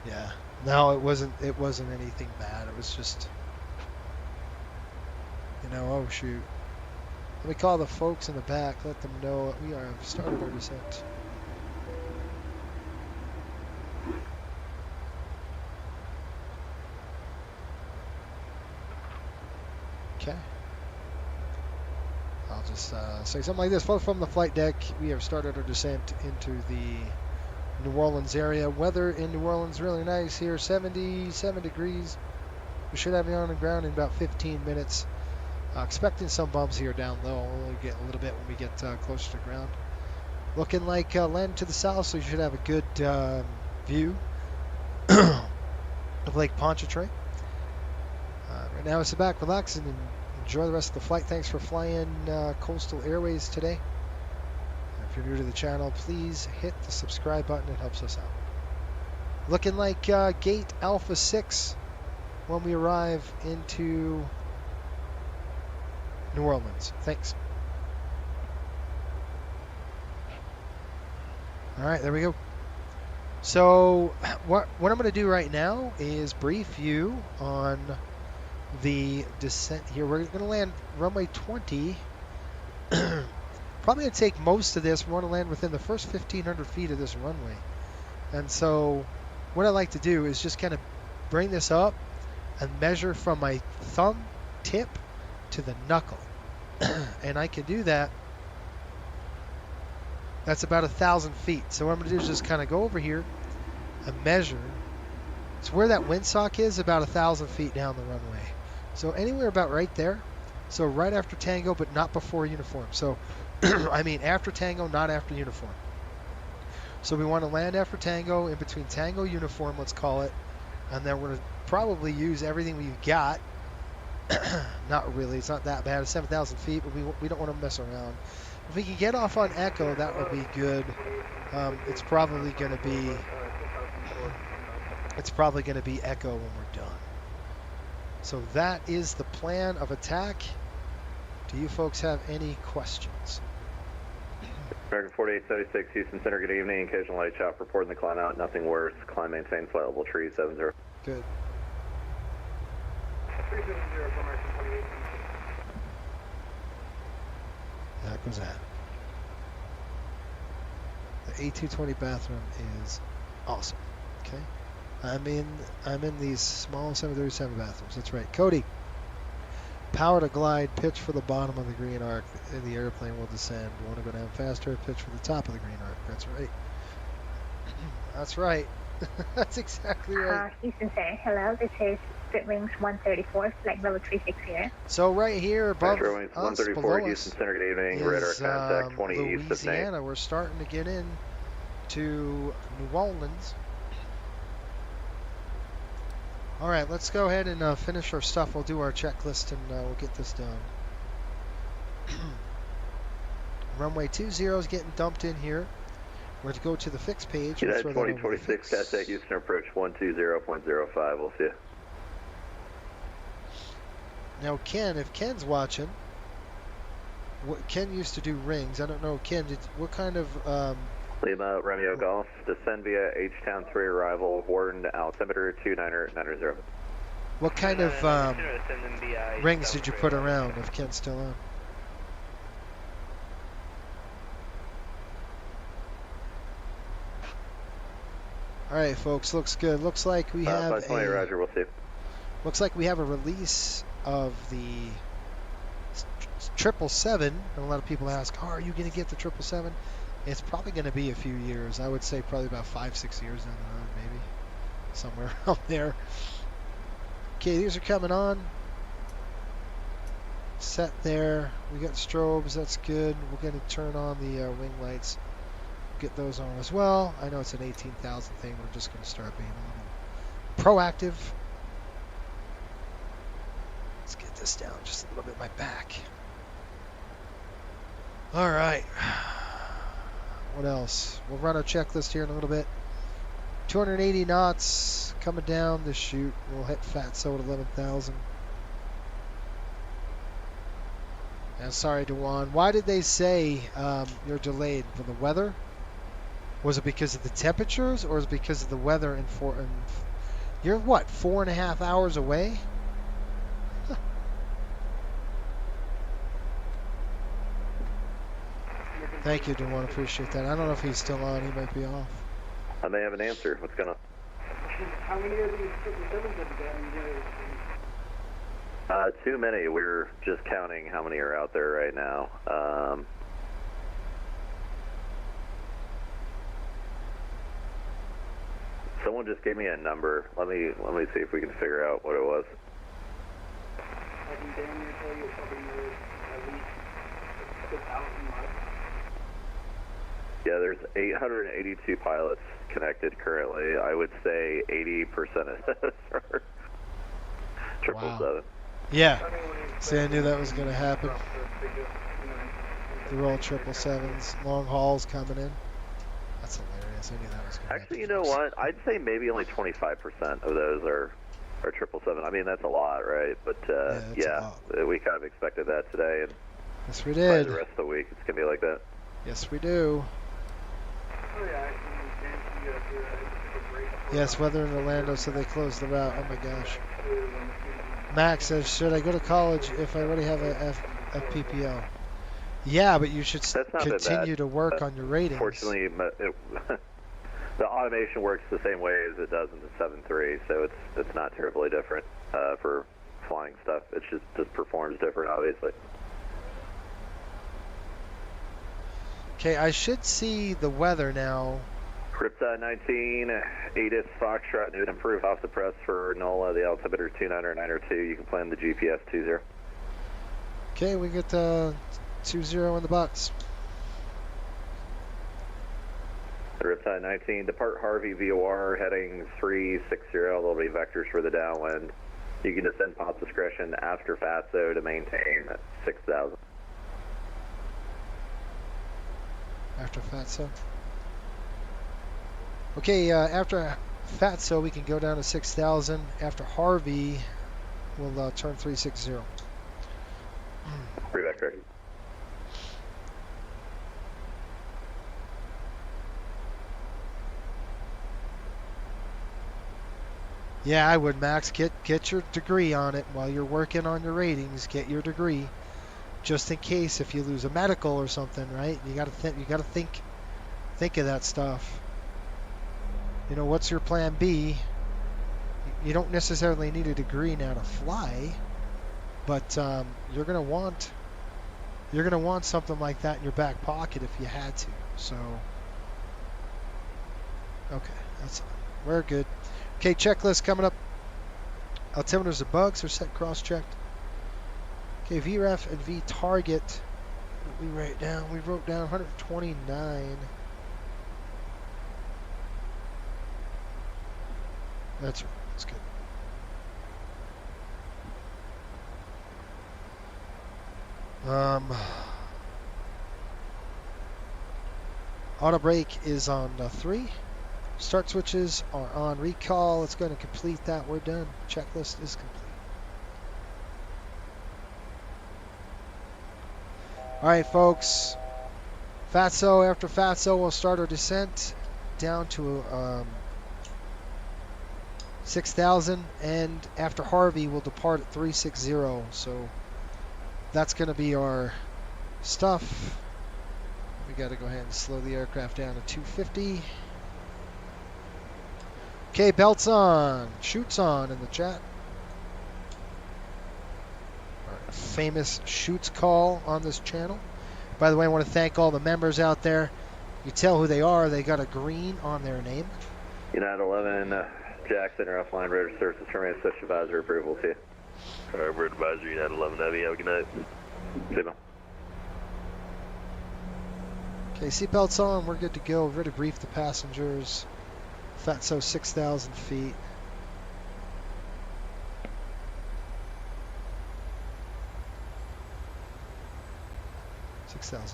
Yeah. No, it wasn't anything bad. It was just, you know, oh shoot. Let me call the folks in the back, let them know that we have started our descent. Okay. I'll just say something like this. From the flight deck, we have started our descent into the New Orleans area. Weather in New Orleans really nice here, 77 degrees. We should have you on the ground in about 15 minutes. Expecting some bumps here down low. We'll get a little bit when we get closer to ground. Looking like land to the south, so you should have a good view of Lake Pontchartrain. Right now, sit back, relax, and enjoy the rest of the flight. Thanks for flying Coastal Airways today. If you're new to the channel, please hit the subscribe button. It helps us out. Looking like gate Alpha 6 when we arrive into New Orleans. Thanks. All right, there we go. So what I'm going to do right now is brief you on the descent here. We're going to land runway 20. Probably going to take most of this. We want to land within the first 1,500 feet of this runway. And so what I like to do is just kind of bring this up and measure from my thumb tip to the knuckle. And I can do that. That's about 1,000 feet. So what I'm going to do is just kind of go over here and measure. So where that windsock is, about 1,000 feet down the runway. So anywhere about right there. So right after Tango, but not before uniform. So I mean after Tango, not after uniform. So we want to land after Tango, in between Tango uniform, let's call it. And then we're going to probably use everything we've got. Not really, it's not that bad. It's 7,000 feet, but we don't want to mess around. If we can get off on Echo, that would be good. It's probably going to be Echo when we're done. So that is the plan of attack. Do you folks have any questions? American 4876, Houston Center, good evening. Occasional light chop reporting the climb out, nothing worse. Climb maintain, flight level tree 70. Good. 370 for American 48. That goes that. The A220 bathroom is awesome. Okay. I'm in these small 737 bathrooms. That's right. Cody. Power to glide, pitch for the bottom of the green arc, and the airplane will descend. You want to go down faster, pitch for the top of the green arc. That's right. That's right. That's exactly right. Houston Center, hello. This is Split Wings 134, flight level 36 So right here above us, 134, below Houston Center, good evening. is Radar contact 20 east of Louisiana. We're starting to get in to New Orleans. All right, let's go ahead and finish our stuff. We'll do our checklist and we'll get this done. Runway 20 is getting dumped in here. We're going to go to the fix page. United 2026, contact Houston approach 120.05. We'll see you. Now, Ken, if Ken's watching, Ken used to do rings. I don't know, Ken, what kind of... Lima, Romeo Golf, descend via H-Town 3 arrival, warned altimeter 2990. What kind of rings did you put around if Ken's still on? All right, folks, looks good. Looks like we have 520, Roger, we'll see. Looks like we have a release of the 777. And a lot of people ask, oh, are you going to get the 777? It's probably going to be a few years. I would say probably about 5-6 years down the road, maybe. Somewhere out there. Okay, these are coming on. Set there. We got strobes. That's good. We're going to turn on the wing lights. Get those on as well. I know it's an 18,000 thing. We're just going to start being a little proactive. Let's get this down just a little bit my back. All right. What else? We'll run our checklist here in a little bit. 280 knots coming down the chute. We'll hit FATSO at 11,000. And sorry, Dewan. Why did they say you're delayed? For the weather? Was it because of the temperatures, or was it because of the weather? You're what, 4.5 hours away? Thank you, Dewan. Appreciate that. I don't know if he's still on. He might be off. I may have an answer. What's going on? How many of these 777s have been? Too many. We're just counting how many are out there right now. Someone just gave me a number. Let me see if we can figure out what it was. I can damn near tell you probably at least 1,000 miles. Yeah, there's 882 pilots connected currently. I would say 80% of those are 777. Yeah. See, I knew that was going to happen. They're all 777s. Long hauls coming in. That's hilarious. I knew that was going to happen. Actually, you know what? I'd say maybe only 25% of those are 777. I mean, that's a lot, right? But yeah, we kind of expected that today, and yes, we did. The rest of the week, it's gonna be like that. Yes, we do. Yes, weather in Orlando, so they closed the route. Oh my gosh. Max says, should I go to college if I already have a FPPO? Yeah, but you should continue to work on your ratings. Fortunately, the automation works the same way as it does in the 7.3, so it's not terribly different for flying stuff. It just performs different, obviously. Okay, I should see the weather now. Riptide 19, ATIS Foxtrot, new and improved off the press for NOLA, the altimeter 29902. You can plan the GPS 20. Okay, we get 20 in the box. Riptide 19, depart Harvey VOR heading 360. There'll be vectors for the downwind. You can descend pop discretion after FATSO to maintain 6,000. After FATSO? Okay, after FATSO we can go down to 6,000. After Harvey, we'll turn 360. Revector. Yeah, I would, Max. Get your degree on it while you're working on your ratings. Get your degree, just in case if you lose a medical or something, right? You gotta think of that stuff. You know, what's your plan B? You don't necessarily need a degree now to fly, but you're gonna want something like that in your back pocket if you had to. So, okay, we're good. Okay, checklist coming up. Altimeters of bugs are set cross-checked. Okay, VREF and V target. We wrote down 129. That's right. That's good. Auto brake is on 3. Start switches are on recall. It's going to complete that. We're done. Checklist is complete. All right, folks. FATSO. After FATSO, we'll start our descent down to 6,000, and after Harvey, we'll depart at 360. So that's going to be our stuff. We got to go ahead and slow the aircraft down to 250. Okay, belts on, shoots on in the chat. Our famous shoots call on this channel. By the way, I want to thank all the members out there. You tell who they are. They got a green on their name. United 11, Jackson, or offline radar services terminated switch advisor approval to you. Harbor advisor, United 11 Heavy, have a good night. Signal. Okay, seatbelts on. We're good to go. We're ready to brief the passengers. FATSO 6,000 feet.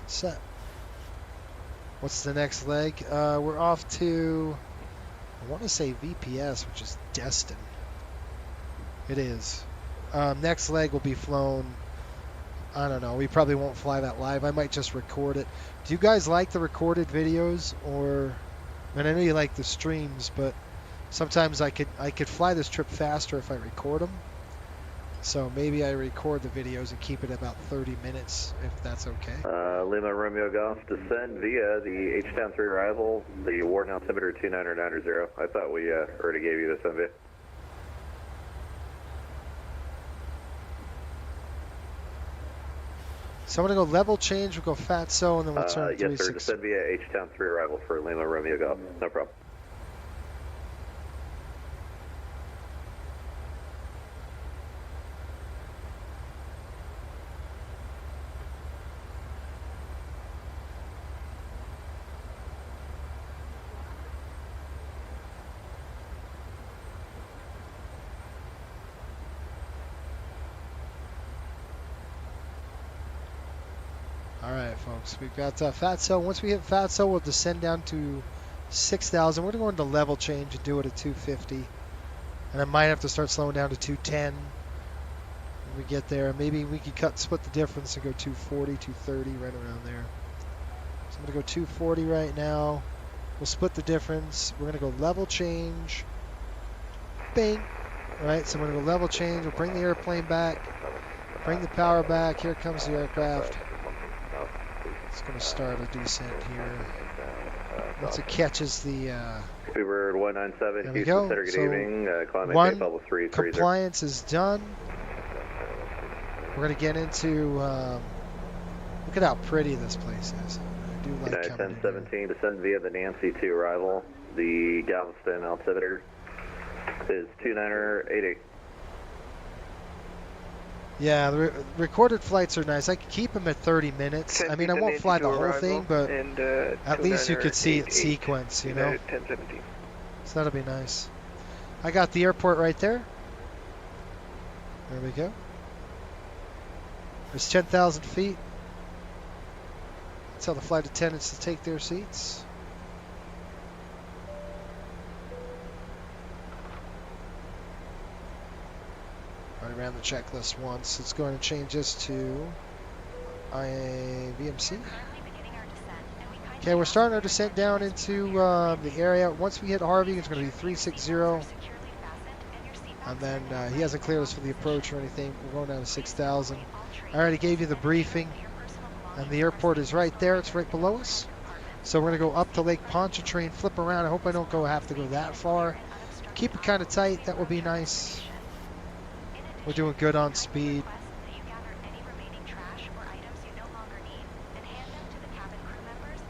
Set. What's the next leg? We're off to, I want to say VPS, which is Destin. It is. Next leg will be flown, I don't know, we probably won't fly that live. I might just record it. Do you guys like the recorded videos, or, and I know you like the streams, but sometimes I could fly this trip faster if I record them. So maybe I record the videos and keep it about 30 minutes, if that's okay. Lima Romeo Golf, descend via the H-Town 3 arrival, the Warden altimeter 29990. I thought we already gave you this MV. So I'm going to go level change, we'll go FATSO, and then we'll turn 360. Yes, sir, descend via H-Town 3 arrival for Lima Romeo Golf. No problem. right, folks. We've got Fatso. Once we hit Fatso, we'll descend down to 6,000. We're going to go into level change and do it at 250. And I might have to start slowing down to 210 when we get there. Maybe we could split the difference and go 240, 230, right around there. So I'm going to go 240 right now. We'll split the difference. We're going to go level change. Bing. All right, so we're going to go level change. We'll bring the airplane back. Bring the power back. Here comes the aircraft. It's going to start a descent here. Once it catches the... Uber 197, there we Houston go. Center, good So evening. Climate one change level 330. compliance is done. We're going to get into... look at how pretty this place is. I do like United coming in 1017, descend via the Nancy 2 arrival. The Galveston altimeter is 2988. Yeah, the recorded flights are nice. I could keep them at 30 minutes. I mean, I won't fly the whole thing, but at least you could see it sequence, you know? 1017. So that'll be nice. I got the airport right there. There we go. There's 10,000 feet. Tell the flight attendants to take their seats. Already ran the checklist once. It's going to change this to MIA-MSY. Okay, we're starting our descent down into the area. Once we hit Harvey, it's going to be 360. And then he hasn't cleared us for the approach or anything. We're going down to 6,000. I already gave you the briefing. And the airport is right there. It's right below us. So we're going to go up to Lake Pontchartrain, flip around. I hope I don't have to go that far. Keep it kind of tight. That would be nice. We're doing good on speed.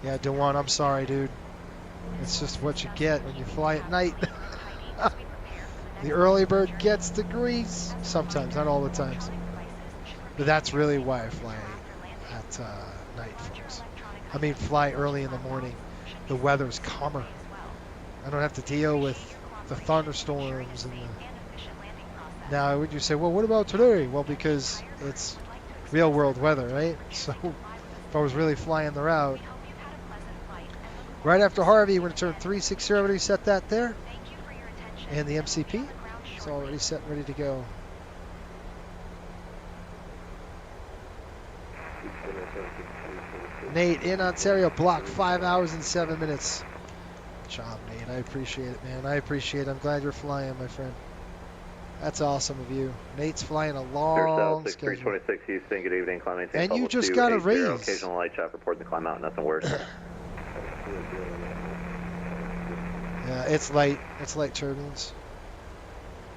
Yeah, DeJuan, I'm sorry, dude. It's just what you get when you fly at night. The early bird gets the grease. Sometimes, not all the times. But that's really why I fly at night, folks. I mean, fly early in the morning. The weather's calmer. I don't have to deal with the thunderstorms and the... Now, would you say, well, what about today? Well, because it's real world weather, right? So if I was really flying the route. Right after Harvey, we're going to turn 360. Already set that there. And the MCP is already set and ready to go. Nate in Ontario, block 5 hours and 7 minutes. Good job, Nate. I appreciate it, man. I appreciate it. I'm glad you're flying, my friend. That's awesome of you. Nate's flying a long schedule. 326 Houston, good evening. Climb maintain and you just got a raise. Occasional light shot report the climb out, nothing worse. Yeah, it's light. It's light turbulence.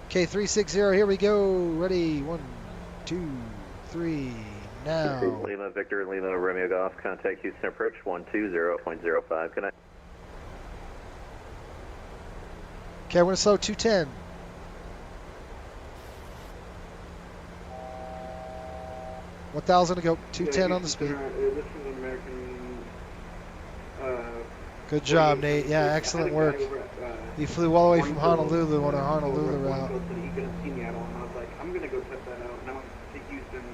Okay, 360, here we go. Ready, 1, 2, 3, now. Lima, Victor, Lima, Romeo Golf, contact Houston approach 120.05. Good night. Okay, we're going to slow 210. $1,000 to go, 210 on the speed. This is American. Good job, Nate. Yeah, excellent work. You flew all the way from Honolulu on a Honolulu route. He couldn't see me at all, and I was like, I'm gonna go check that out. And I went to Houston,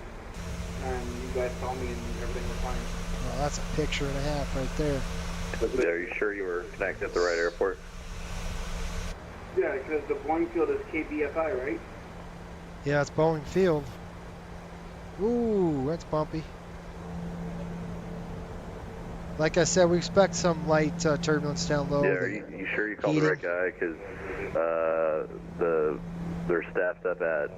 and you guys saw me, and everything was fine. Well, that's a picture and a half right there. Are you sure you were connected at the right airport? Yeah, because the Boeing field is KBFI, right? Yeah, it's Boeing Field. Ooh, that's bumpy. Like I said, we expect some light turbulence down low. Yeah, are you sure you called the right guy? Because they're staffed up at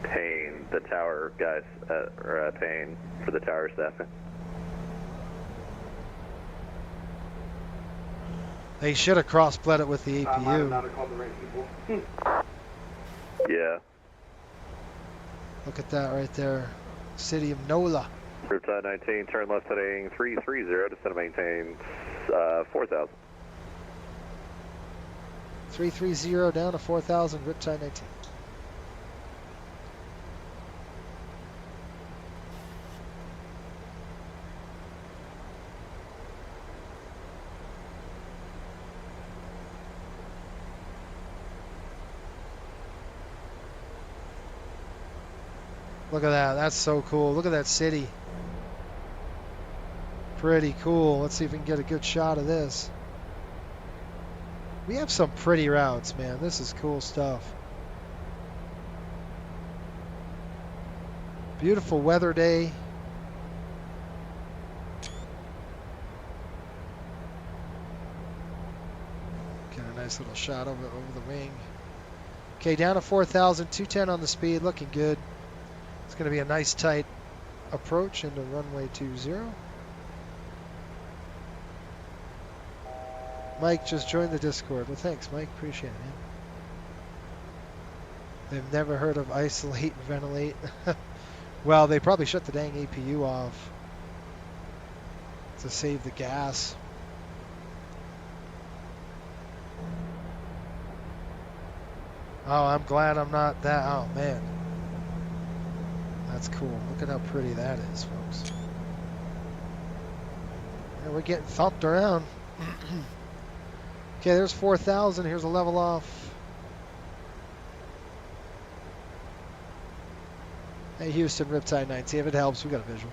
Payne. The tower guys are at Payne for the tower staffing. They should have cross-bled it with the APU. I might not have called the right people. Yeah. Look at that right there. City of NOLA. Riptide 19, turn left heading 330, descend maintain 4,000. 330 down to 4,000, Riptide 19. Look at that. That's so cool. Look at that city. Pretty cool. Let's see if we can get a good shot of this. We have some pretty routes, man. This is cool stuff. Beautiful weather day. Get a nice little shot over the wing. Okay, down to 4,000, 210 on the speed, looking good. It's going to be a nice tight approach into runway 20. Mike just joined the Discord. Well, thanks, Mike. Appreciate it, man. They've never heard of isolate and ventilate. Well, they probably shut the dang APU off to save the gas. Oh, I'm glad I'm not that. Oh, man. That's cool. Look at how pretty that is, folks. And we're getting thumped around. Okay, there's 4,000. Here's a level off. Hey, Houston, Riptide 9. See if it helps. We got a visual.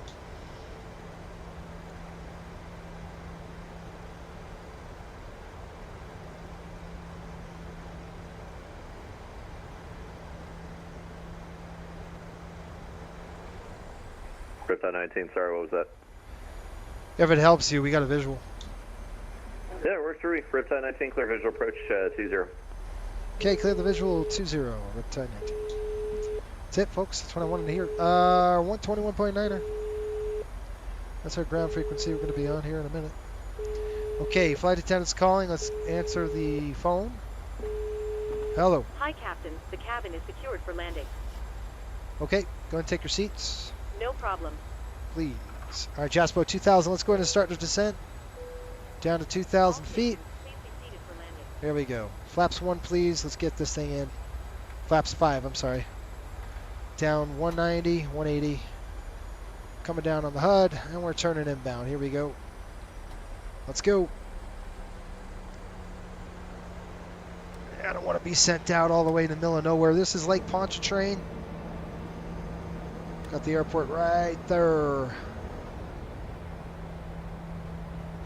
Riptide 19, sorry, what was that? If it helps you, we got a visual. Yeah, we're through. Riptide 19, clear visual approach 20. Okay, clear the visual 20. Riptide 19. That's it, folks. That's what I wanted to hear. 121.9er. That's our ground frequency. We're going to be on here in a minute. Okay, flight attendant's calling. Let's answer the phone. Hello. Hi, Captain. The cabin is secured for landing. Okay, go ahead and take your seats, No problem. please. All right, Jaspo 2,000. Let's go ahead and start the descent. Down to 2,000 feet. Please be seated for landing. There we go. Flaps 1, please. Let's get this thing in. Flaps 5, I'm sorry. Down 190, 180. Coming down on the HUD, and we're turning inbound. Here we go. Let's go. I don't want to be sent out all the way in the middle of nowhere. This is Lake Pontchartrain. Got the airport right there.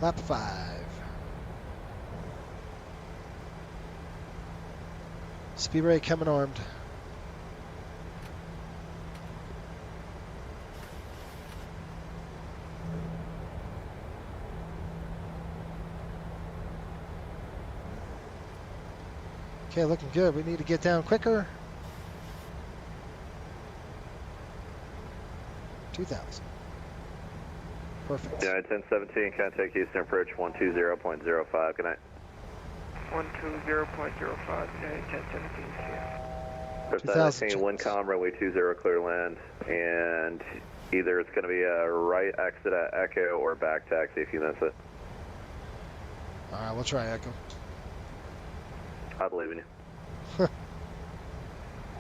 Lap 5. Speed brake coming armed. Okay, looking good. We need to get down quicker. 2,000. Perfect. Yeah, 1017, contact Houston approach 120.05. Good night. 120.05, 1017. Riptide 19, Windcom, runway 20, clear land, and either it's going to be a right exit at Echo or back taxi if you miss it. All right, we'll try Echo. I believe in you.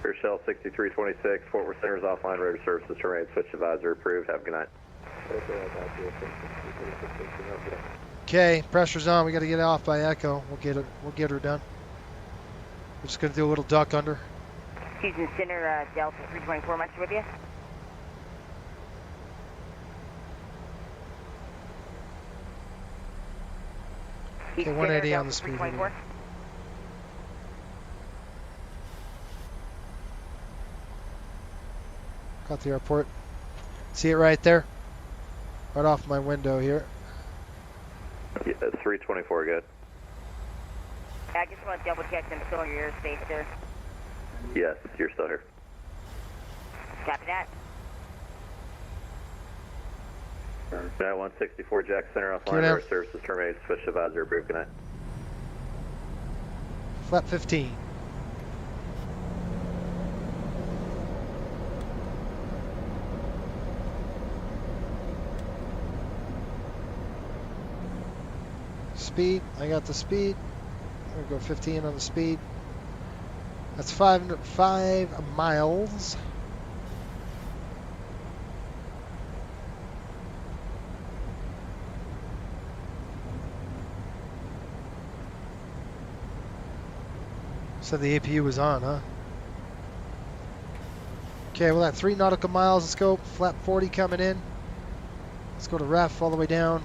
Air Shell 6326, Fort Worth Center's offline radar services terminated. Switch advisor approved. Have a good night. Okay, pressure's on. We got to get off by Echo. We'll get her done. We're just gonna do a little duck under. Houston Center, Delta 324, much with you? Okay, 180 on the speed. Got the airport. See it right there? Right off my window here. Yeah, 324, good. I just want to double check them still in your airspace there. Yes, you're still here. Copy that. Net 164, Jack Center, offline radar services terminated. Switch advisor approved. Good night. Flap 15. Speed, I got the speed. I'm gonna go 15 on the speed. That's 5 miles. So the APU was on, huh? Okay, well at 3 nautical miles, let's go. Flap 40 coming in. Let's go to ref all the way down.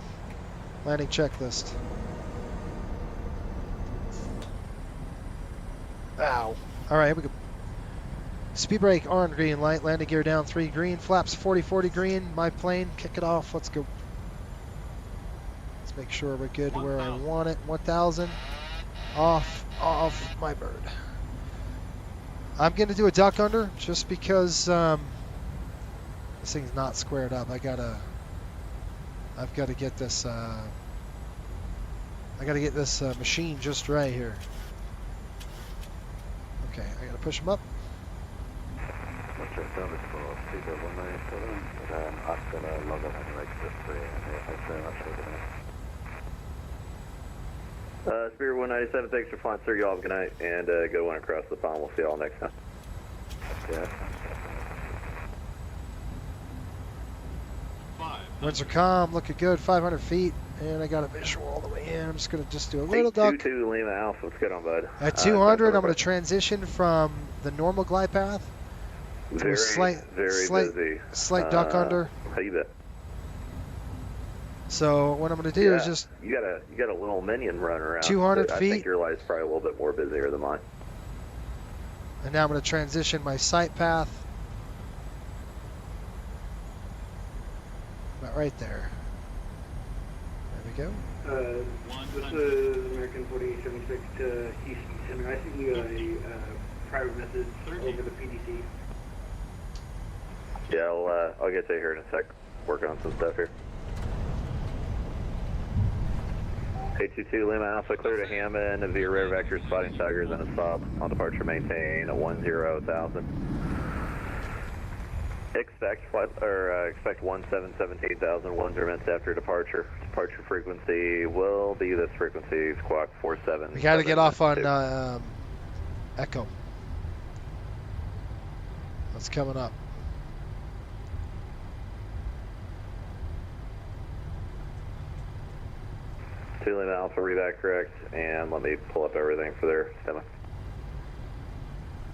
Landing checklist. Ow. All right, here we go. Speed brake on, green light. Landing gear down 3 green. Flaps 40-40 green. My plane. Kick it off. Let's go. Let's make sure we're good where I want it. 1,000. Off. Off. My bird. I'm going to do a duck under just because this thing's not squared up. I've got to get this machine just right here. Okay, I got to push him up. Spirit 197, thanks for flying, sir. Y'all have a good night, and go one across the pond. We'll see y'all next time. Yeah. Winds are calm, looking good, 500 feet, and I got a visual all the way in. I'm just going to do a little duck. 22 Lima Alpha, what's going on, bud? At 200, I'm going to transition from the normal glide path to a slight duck under. How you bet? So what I'm going to do is just... You got a little minion running around. 200 I feet. think your light's probably a little bit more busier than mine. And now I'm going to transition my sight path. About right there. There we go. This is American 4876 to Houston. And I sent you a private message over the PDC. Yeah, I'll get to you here in a sec. Working on some stuff here. 822 Lima Alpha, clear to Hammond via rear vector, spotting tigers and a stop. On departure, maintain 10,000. Expect 1778,000, 10 minutes after departure. Departure frequency will be this frequency, squawk 47. We got to get off on Echo. That's coming up. Two Lima Alpha, read that correct, and let me pull up everything for their stomach.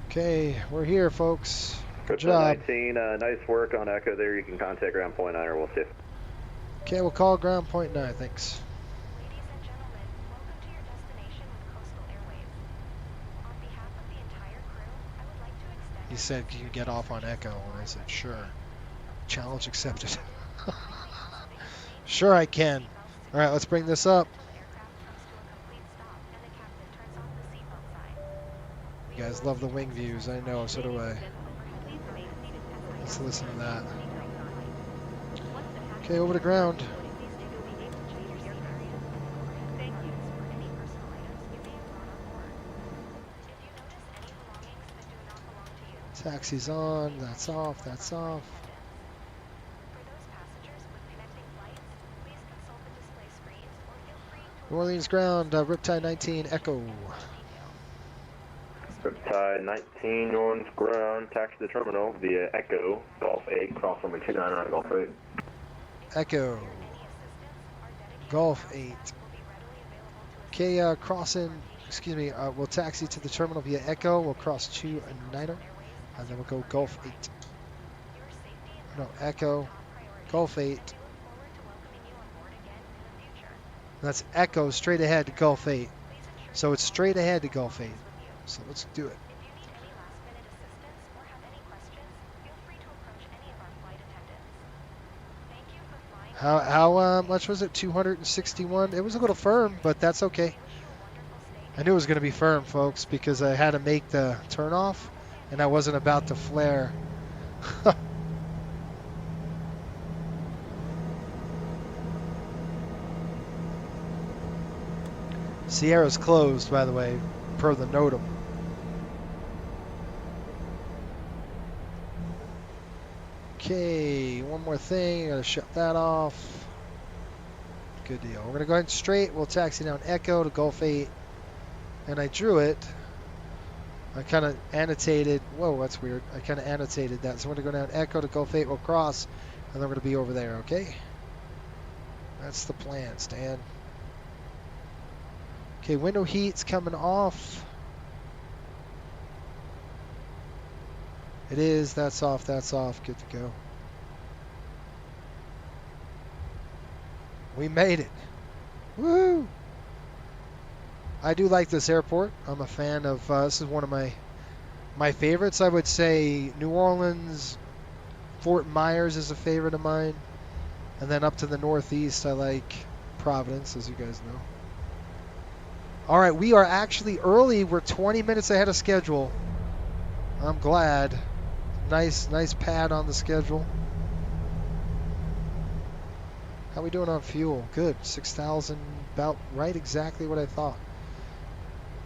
Okay, we're here, folks. Good job. job. 19, nice work on Echo there. You can contact ground point 9 or we'll see. Okay, we'll call ground point 9, thanks. Ladies and gentlemen, welcome to your destination with Coastal Airways. On behalf of the entire crew, I would like to extend... He said, can you get off on Echo? And I said, sure. Challenge accepted. Sure I can. All right, let's bring this up. You guys love the wing views. I know, so do I. Let's listen to that. Okay, over to ground. Taxi's on, that's off, that's off. New Orleans ground, Riptide 19, Echo. Riptide 19, New Orleans ground, taxi to the terminal via Echo, Golf 8, cross runway 29 on Golf 8. Echo, Golf 8. Okay, crossing, excuse me, we'll taxi to the terminal via Echo, we'll cross 2 and 9er, and then we'll go Golf 8. No, Echo, Golf 8. That's Echo straight ahead to Gulf 8. So it's straight ahead to Gulf 8. So let's do it. How much was it? 261? It was a little firm, but that's okay. I knew it was going to be firm, folks, because I had to make the turnoff, and I wasn't about to flare. Sierra's closed, by the way, per the NOTAM. Okay, one more thing. Gotta shut that off. Good deal. We're gonna go ahead and straight. We'll taxi down Echo to Gulf 8, and I drew it. I kind of annotated. Whoa, that's weird. I kind of annotated that. So we're gonna go down Echo to Gulf 8. We'll cross, and then we're gonna be over there. Okay. That's the plan, Stan. Okay, window heat's coming off. It is, that's off, good to go. We made it. Woo! I do like this airport. I'm a fan of, this is one of my favorites. I would say New Orleans, Fort Myers is a favorite of mine. And then up to the northeast, I like Providence, as you guys know. All right, we are actually early. We're 20 minutes ahead of schedule. I'm glad. Nice pad on the schedule. How we doing on fuel? Good. 6,000, about right, exactly what I thought.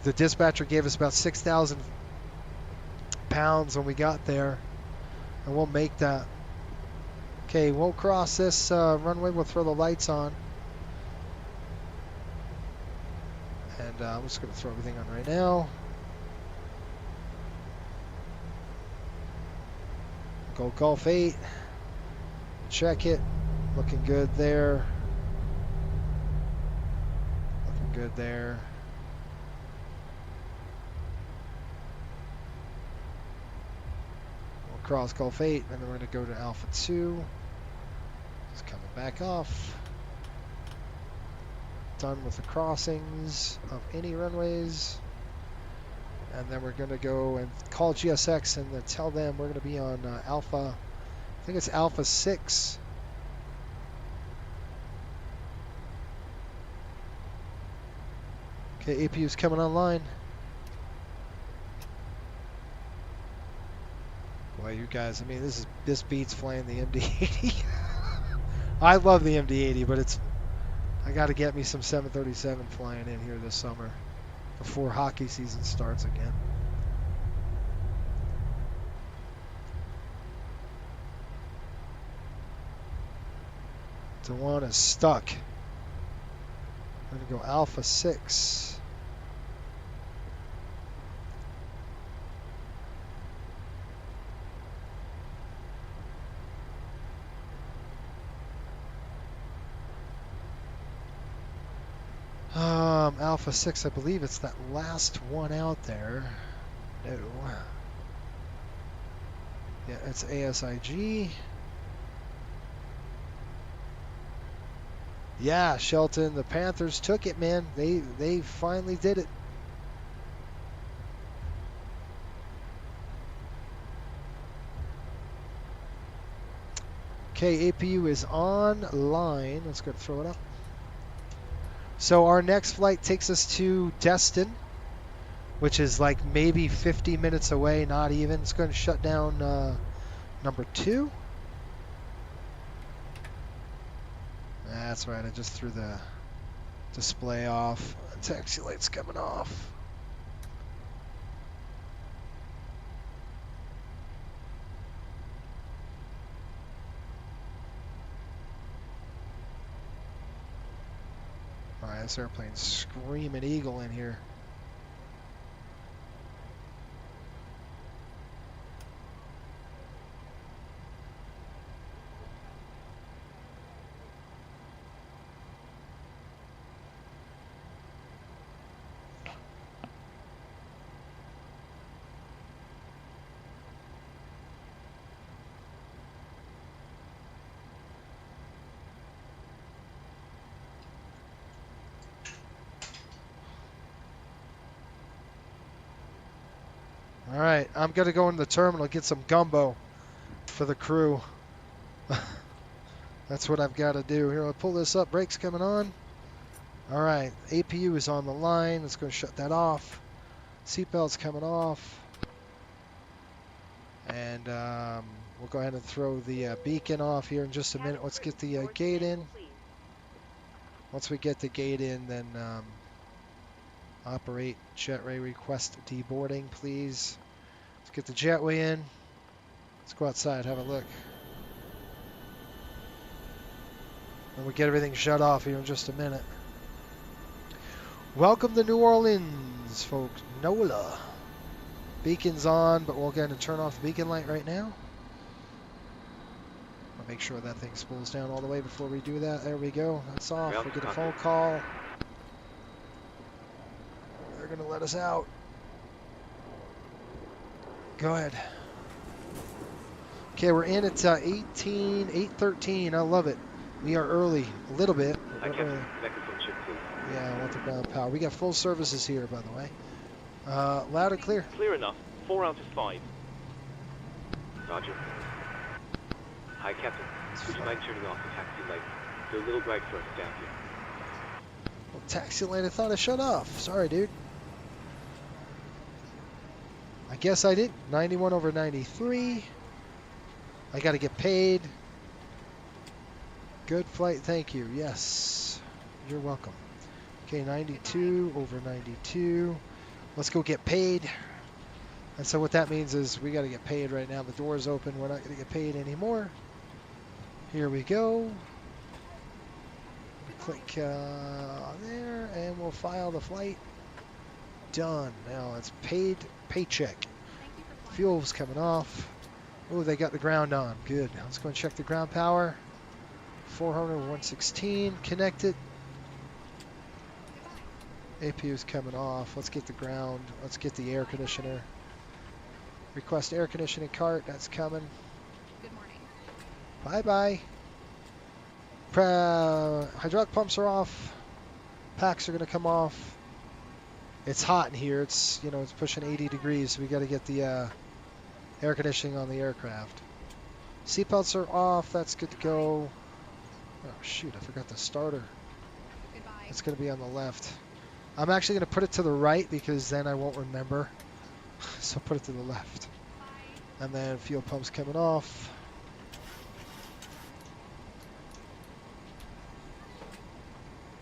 The dispatcher gave us about 6,000 pounds when we got there, and we'll make that. Okay, we'll cross this runway. We'll throw the lights on. And I'm just going to throw everything on right now. Go Gulf 8. Check it. Looking good there. Looking good there. We'll cross Gulf 8, and then we're going to go to Alpha 2. It's coming back off. Done with the crossings of any runways. And then we're going to go and call GSX and then tell them we're going to be on Alpha, I think it's Alpha 6. Okay, APU's coming online. Boy, you guys, I mean, this beats flying the MD-80. I love the MD-80, but I got to get me some 737 flying in here this summer before hockey season starts again. Tawana's stuck. I'm going to go Alpha 6. Alpha 6, I believe it's that last one out there. No. Yeah, it's ASIG. Yeah, Shelton, the Panthers took it, man. They finally did it. Okay, APU is online. Let's go throw it up. So our next flight takes us to Destin, which is like maybe 50 minutes away, not even. It's going to shut down number 2. That's right, I just threw the display off. Taxi light's coming off. Alright, this airplane's screaming eagle in here. All right, I'm going to go into the terminal, get some gumbo for the crew. That's what I've got to do. Here, I'll pull this up. Brakes coming on. All right, APU is on the line. Let's go shut that off. Seatbelt's coming off. And we'll go ahead and throw the beacon off here in just a minute. Let's get the gate in. Once we get the gate in, then operate jetway request deboarding, please. Let's get the jetway in. Let's go outside, have a look. And we'll get everything shut off here in just a minute. Welcome to New Orleans, folks. NOLA. Beacon's on, but we'll go ahead and turn off the beacon light right now. I'll make sure that thing spools down all the way before we do that. There we go. That's off. Yep. We get a phone call. They're going to let us out. Go ahead. Okay, we're in at 8:13. I love it. We are early, a little bit. I can connect it from chip 2. Yeah, I want the ground power. We got full services here, by the way. Loud and clear. Clear enough. 4 out of 5. Roger. Hi, Captain. Would you mind turning off the taxi lights? They're a little bright for us down here. Well, taxi light, I thought I shut off. Sorry, dude. I guess I did. 91 over 93. I got to get paid. Good flight, thank you. Yes, you're welcome. Okay, 92 over 92. Let's go get paid. And so what that means is we got to get paid right now. The door's open. We're not going to get paid anymore. Here we go. Click there, and we'll file the flight. Done. Now it's paid paycheck. Fuel's coming off. Oh, they got the ground on. Good. Let's go and check the ground power. 400, 116. Connected. APU's coming off. Let's get the ground. Let's get the air conditioner. Request air conditioning cart. That's coming. Good morning. Bye-bye. Hydraulic pumps are off. Packs are going to come off. It's hot in here. It's, you know, it's pushing 80 degrees. So we got to get the air conditioning on the aircraft. Seatbelts are off. That's good to go. Oh, shoot. I forgot the starter. Goodbye. It's going to be on the left. I'm actually going to put it to the right because then I won't remember. So put it to the left. And then fuel pumps coming off.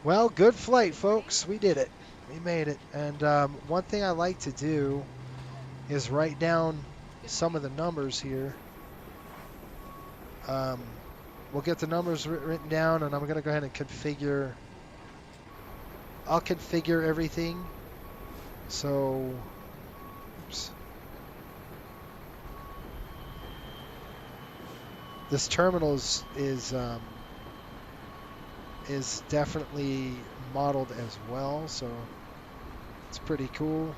Well, good flight, folks. We did it. We made it. And one thing I like to do is write down some of the numbers here. We'll get the numbers written down, and I'm going to go ahead and configure. I'll configure everything. So, oops. This terminal is definitely modeled as well, so it's pretty cool.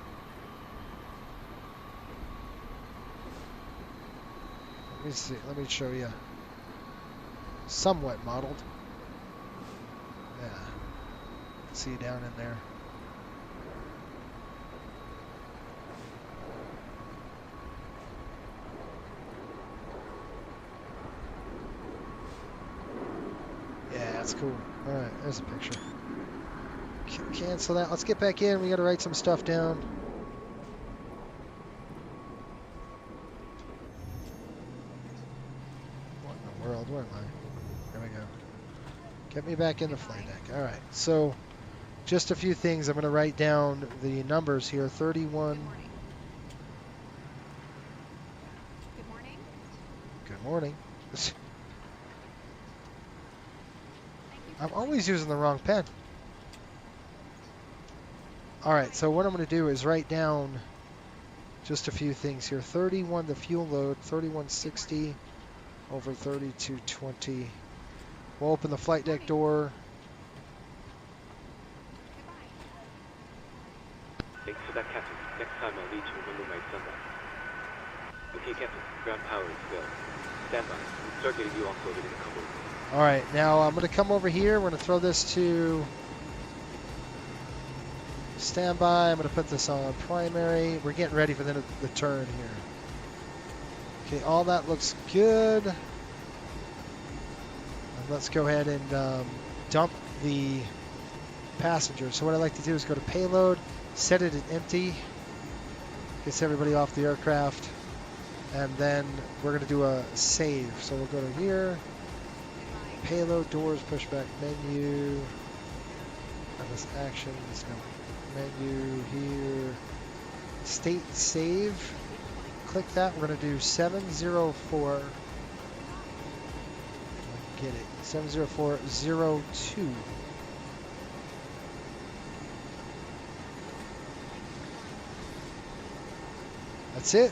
Let me see. Let me show you. Somewhat modeled. Yeah. See down in there. Yeah, that's cool. All right, there's a picture. Cancel that. Let's get back in. We got to write some stuff down. What in the world? Where am I? There we go. Get me back in the flight deck. All right. So, just a few things. I'm going to write down the numbers here. 31. Good morning. Good morning. I'm always using the wrong pen. All right, so what I'm going to do is write down just a few things here. 31, the fuel load, 3160 over 3220. We'll open the flight deck door. Thanks for that, Captain. Next time I'll need to remember my sunlight. Okay, Captain. Ground power is go. Stand by. We'll start getting you offloaded in a couple of minutes. All right, now I'm going to come over here. We're going to throw this to standby. I'm going to put this on primary. We're getting ready for the turn here. Okay, all that looks good. And let's go ahead and dump the passenger. So what I like to do is go to payload, set it at empty, gets everybody off the aircraft, and then we're going to do a save. So we'll go to here. Payload, doors, pushback, menu, and this action is menu here, state save, click that. We're going to do 704, get it, 70402. That's it.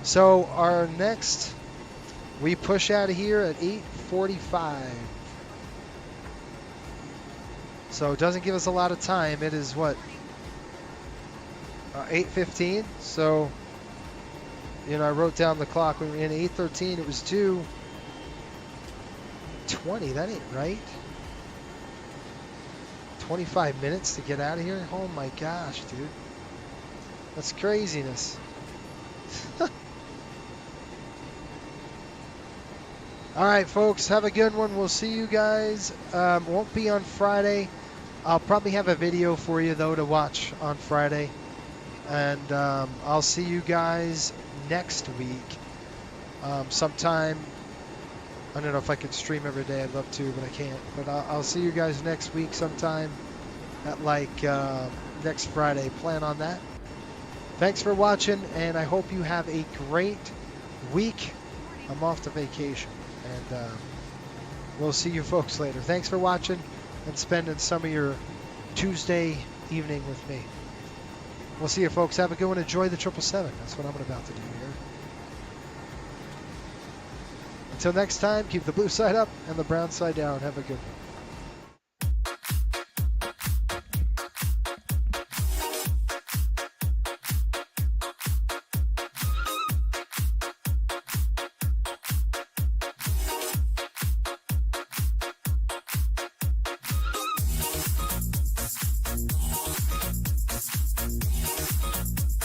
So our next, we push out of here at 8:45. So it doesn't give us a lot of time. It is what? 8:15. So, you know, I wrote down the clock. We were in 8:13. It was 2:20. That ain't right. 25 minutes to get out of here? Oh my gosh, dude. That's craziness. All right, folks, have a good one. We'll see you guys. Won't be on Friday. I'll probably have a video for you, though, to watch on Friday. And I'll see you guys next week sometime. I don't know if I could stream every day. I'd love to, but I can't. But I'll see you guys next week sometime at like next Friday. Plan on that. Thanks for watching, and I hope you have a great week. I'm off to vacation, and we'll see you folks later. Thanks for watching and spending some of your Tuesday evening with me. We'll see you folks. Have a good one. Enjoy the 777. That's what I'm about to do here. Until next time, keep the blue side up and the brown side down. Have a good one.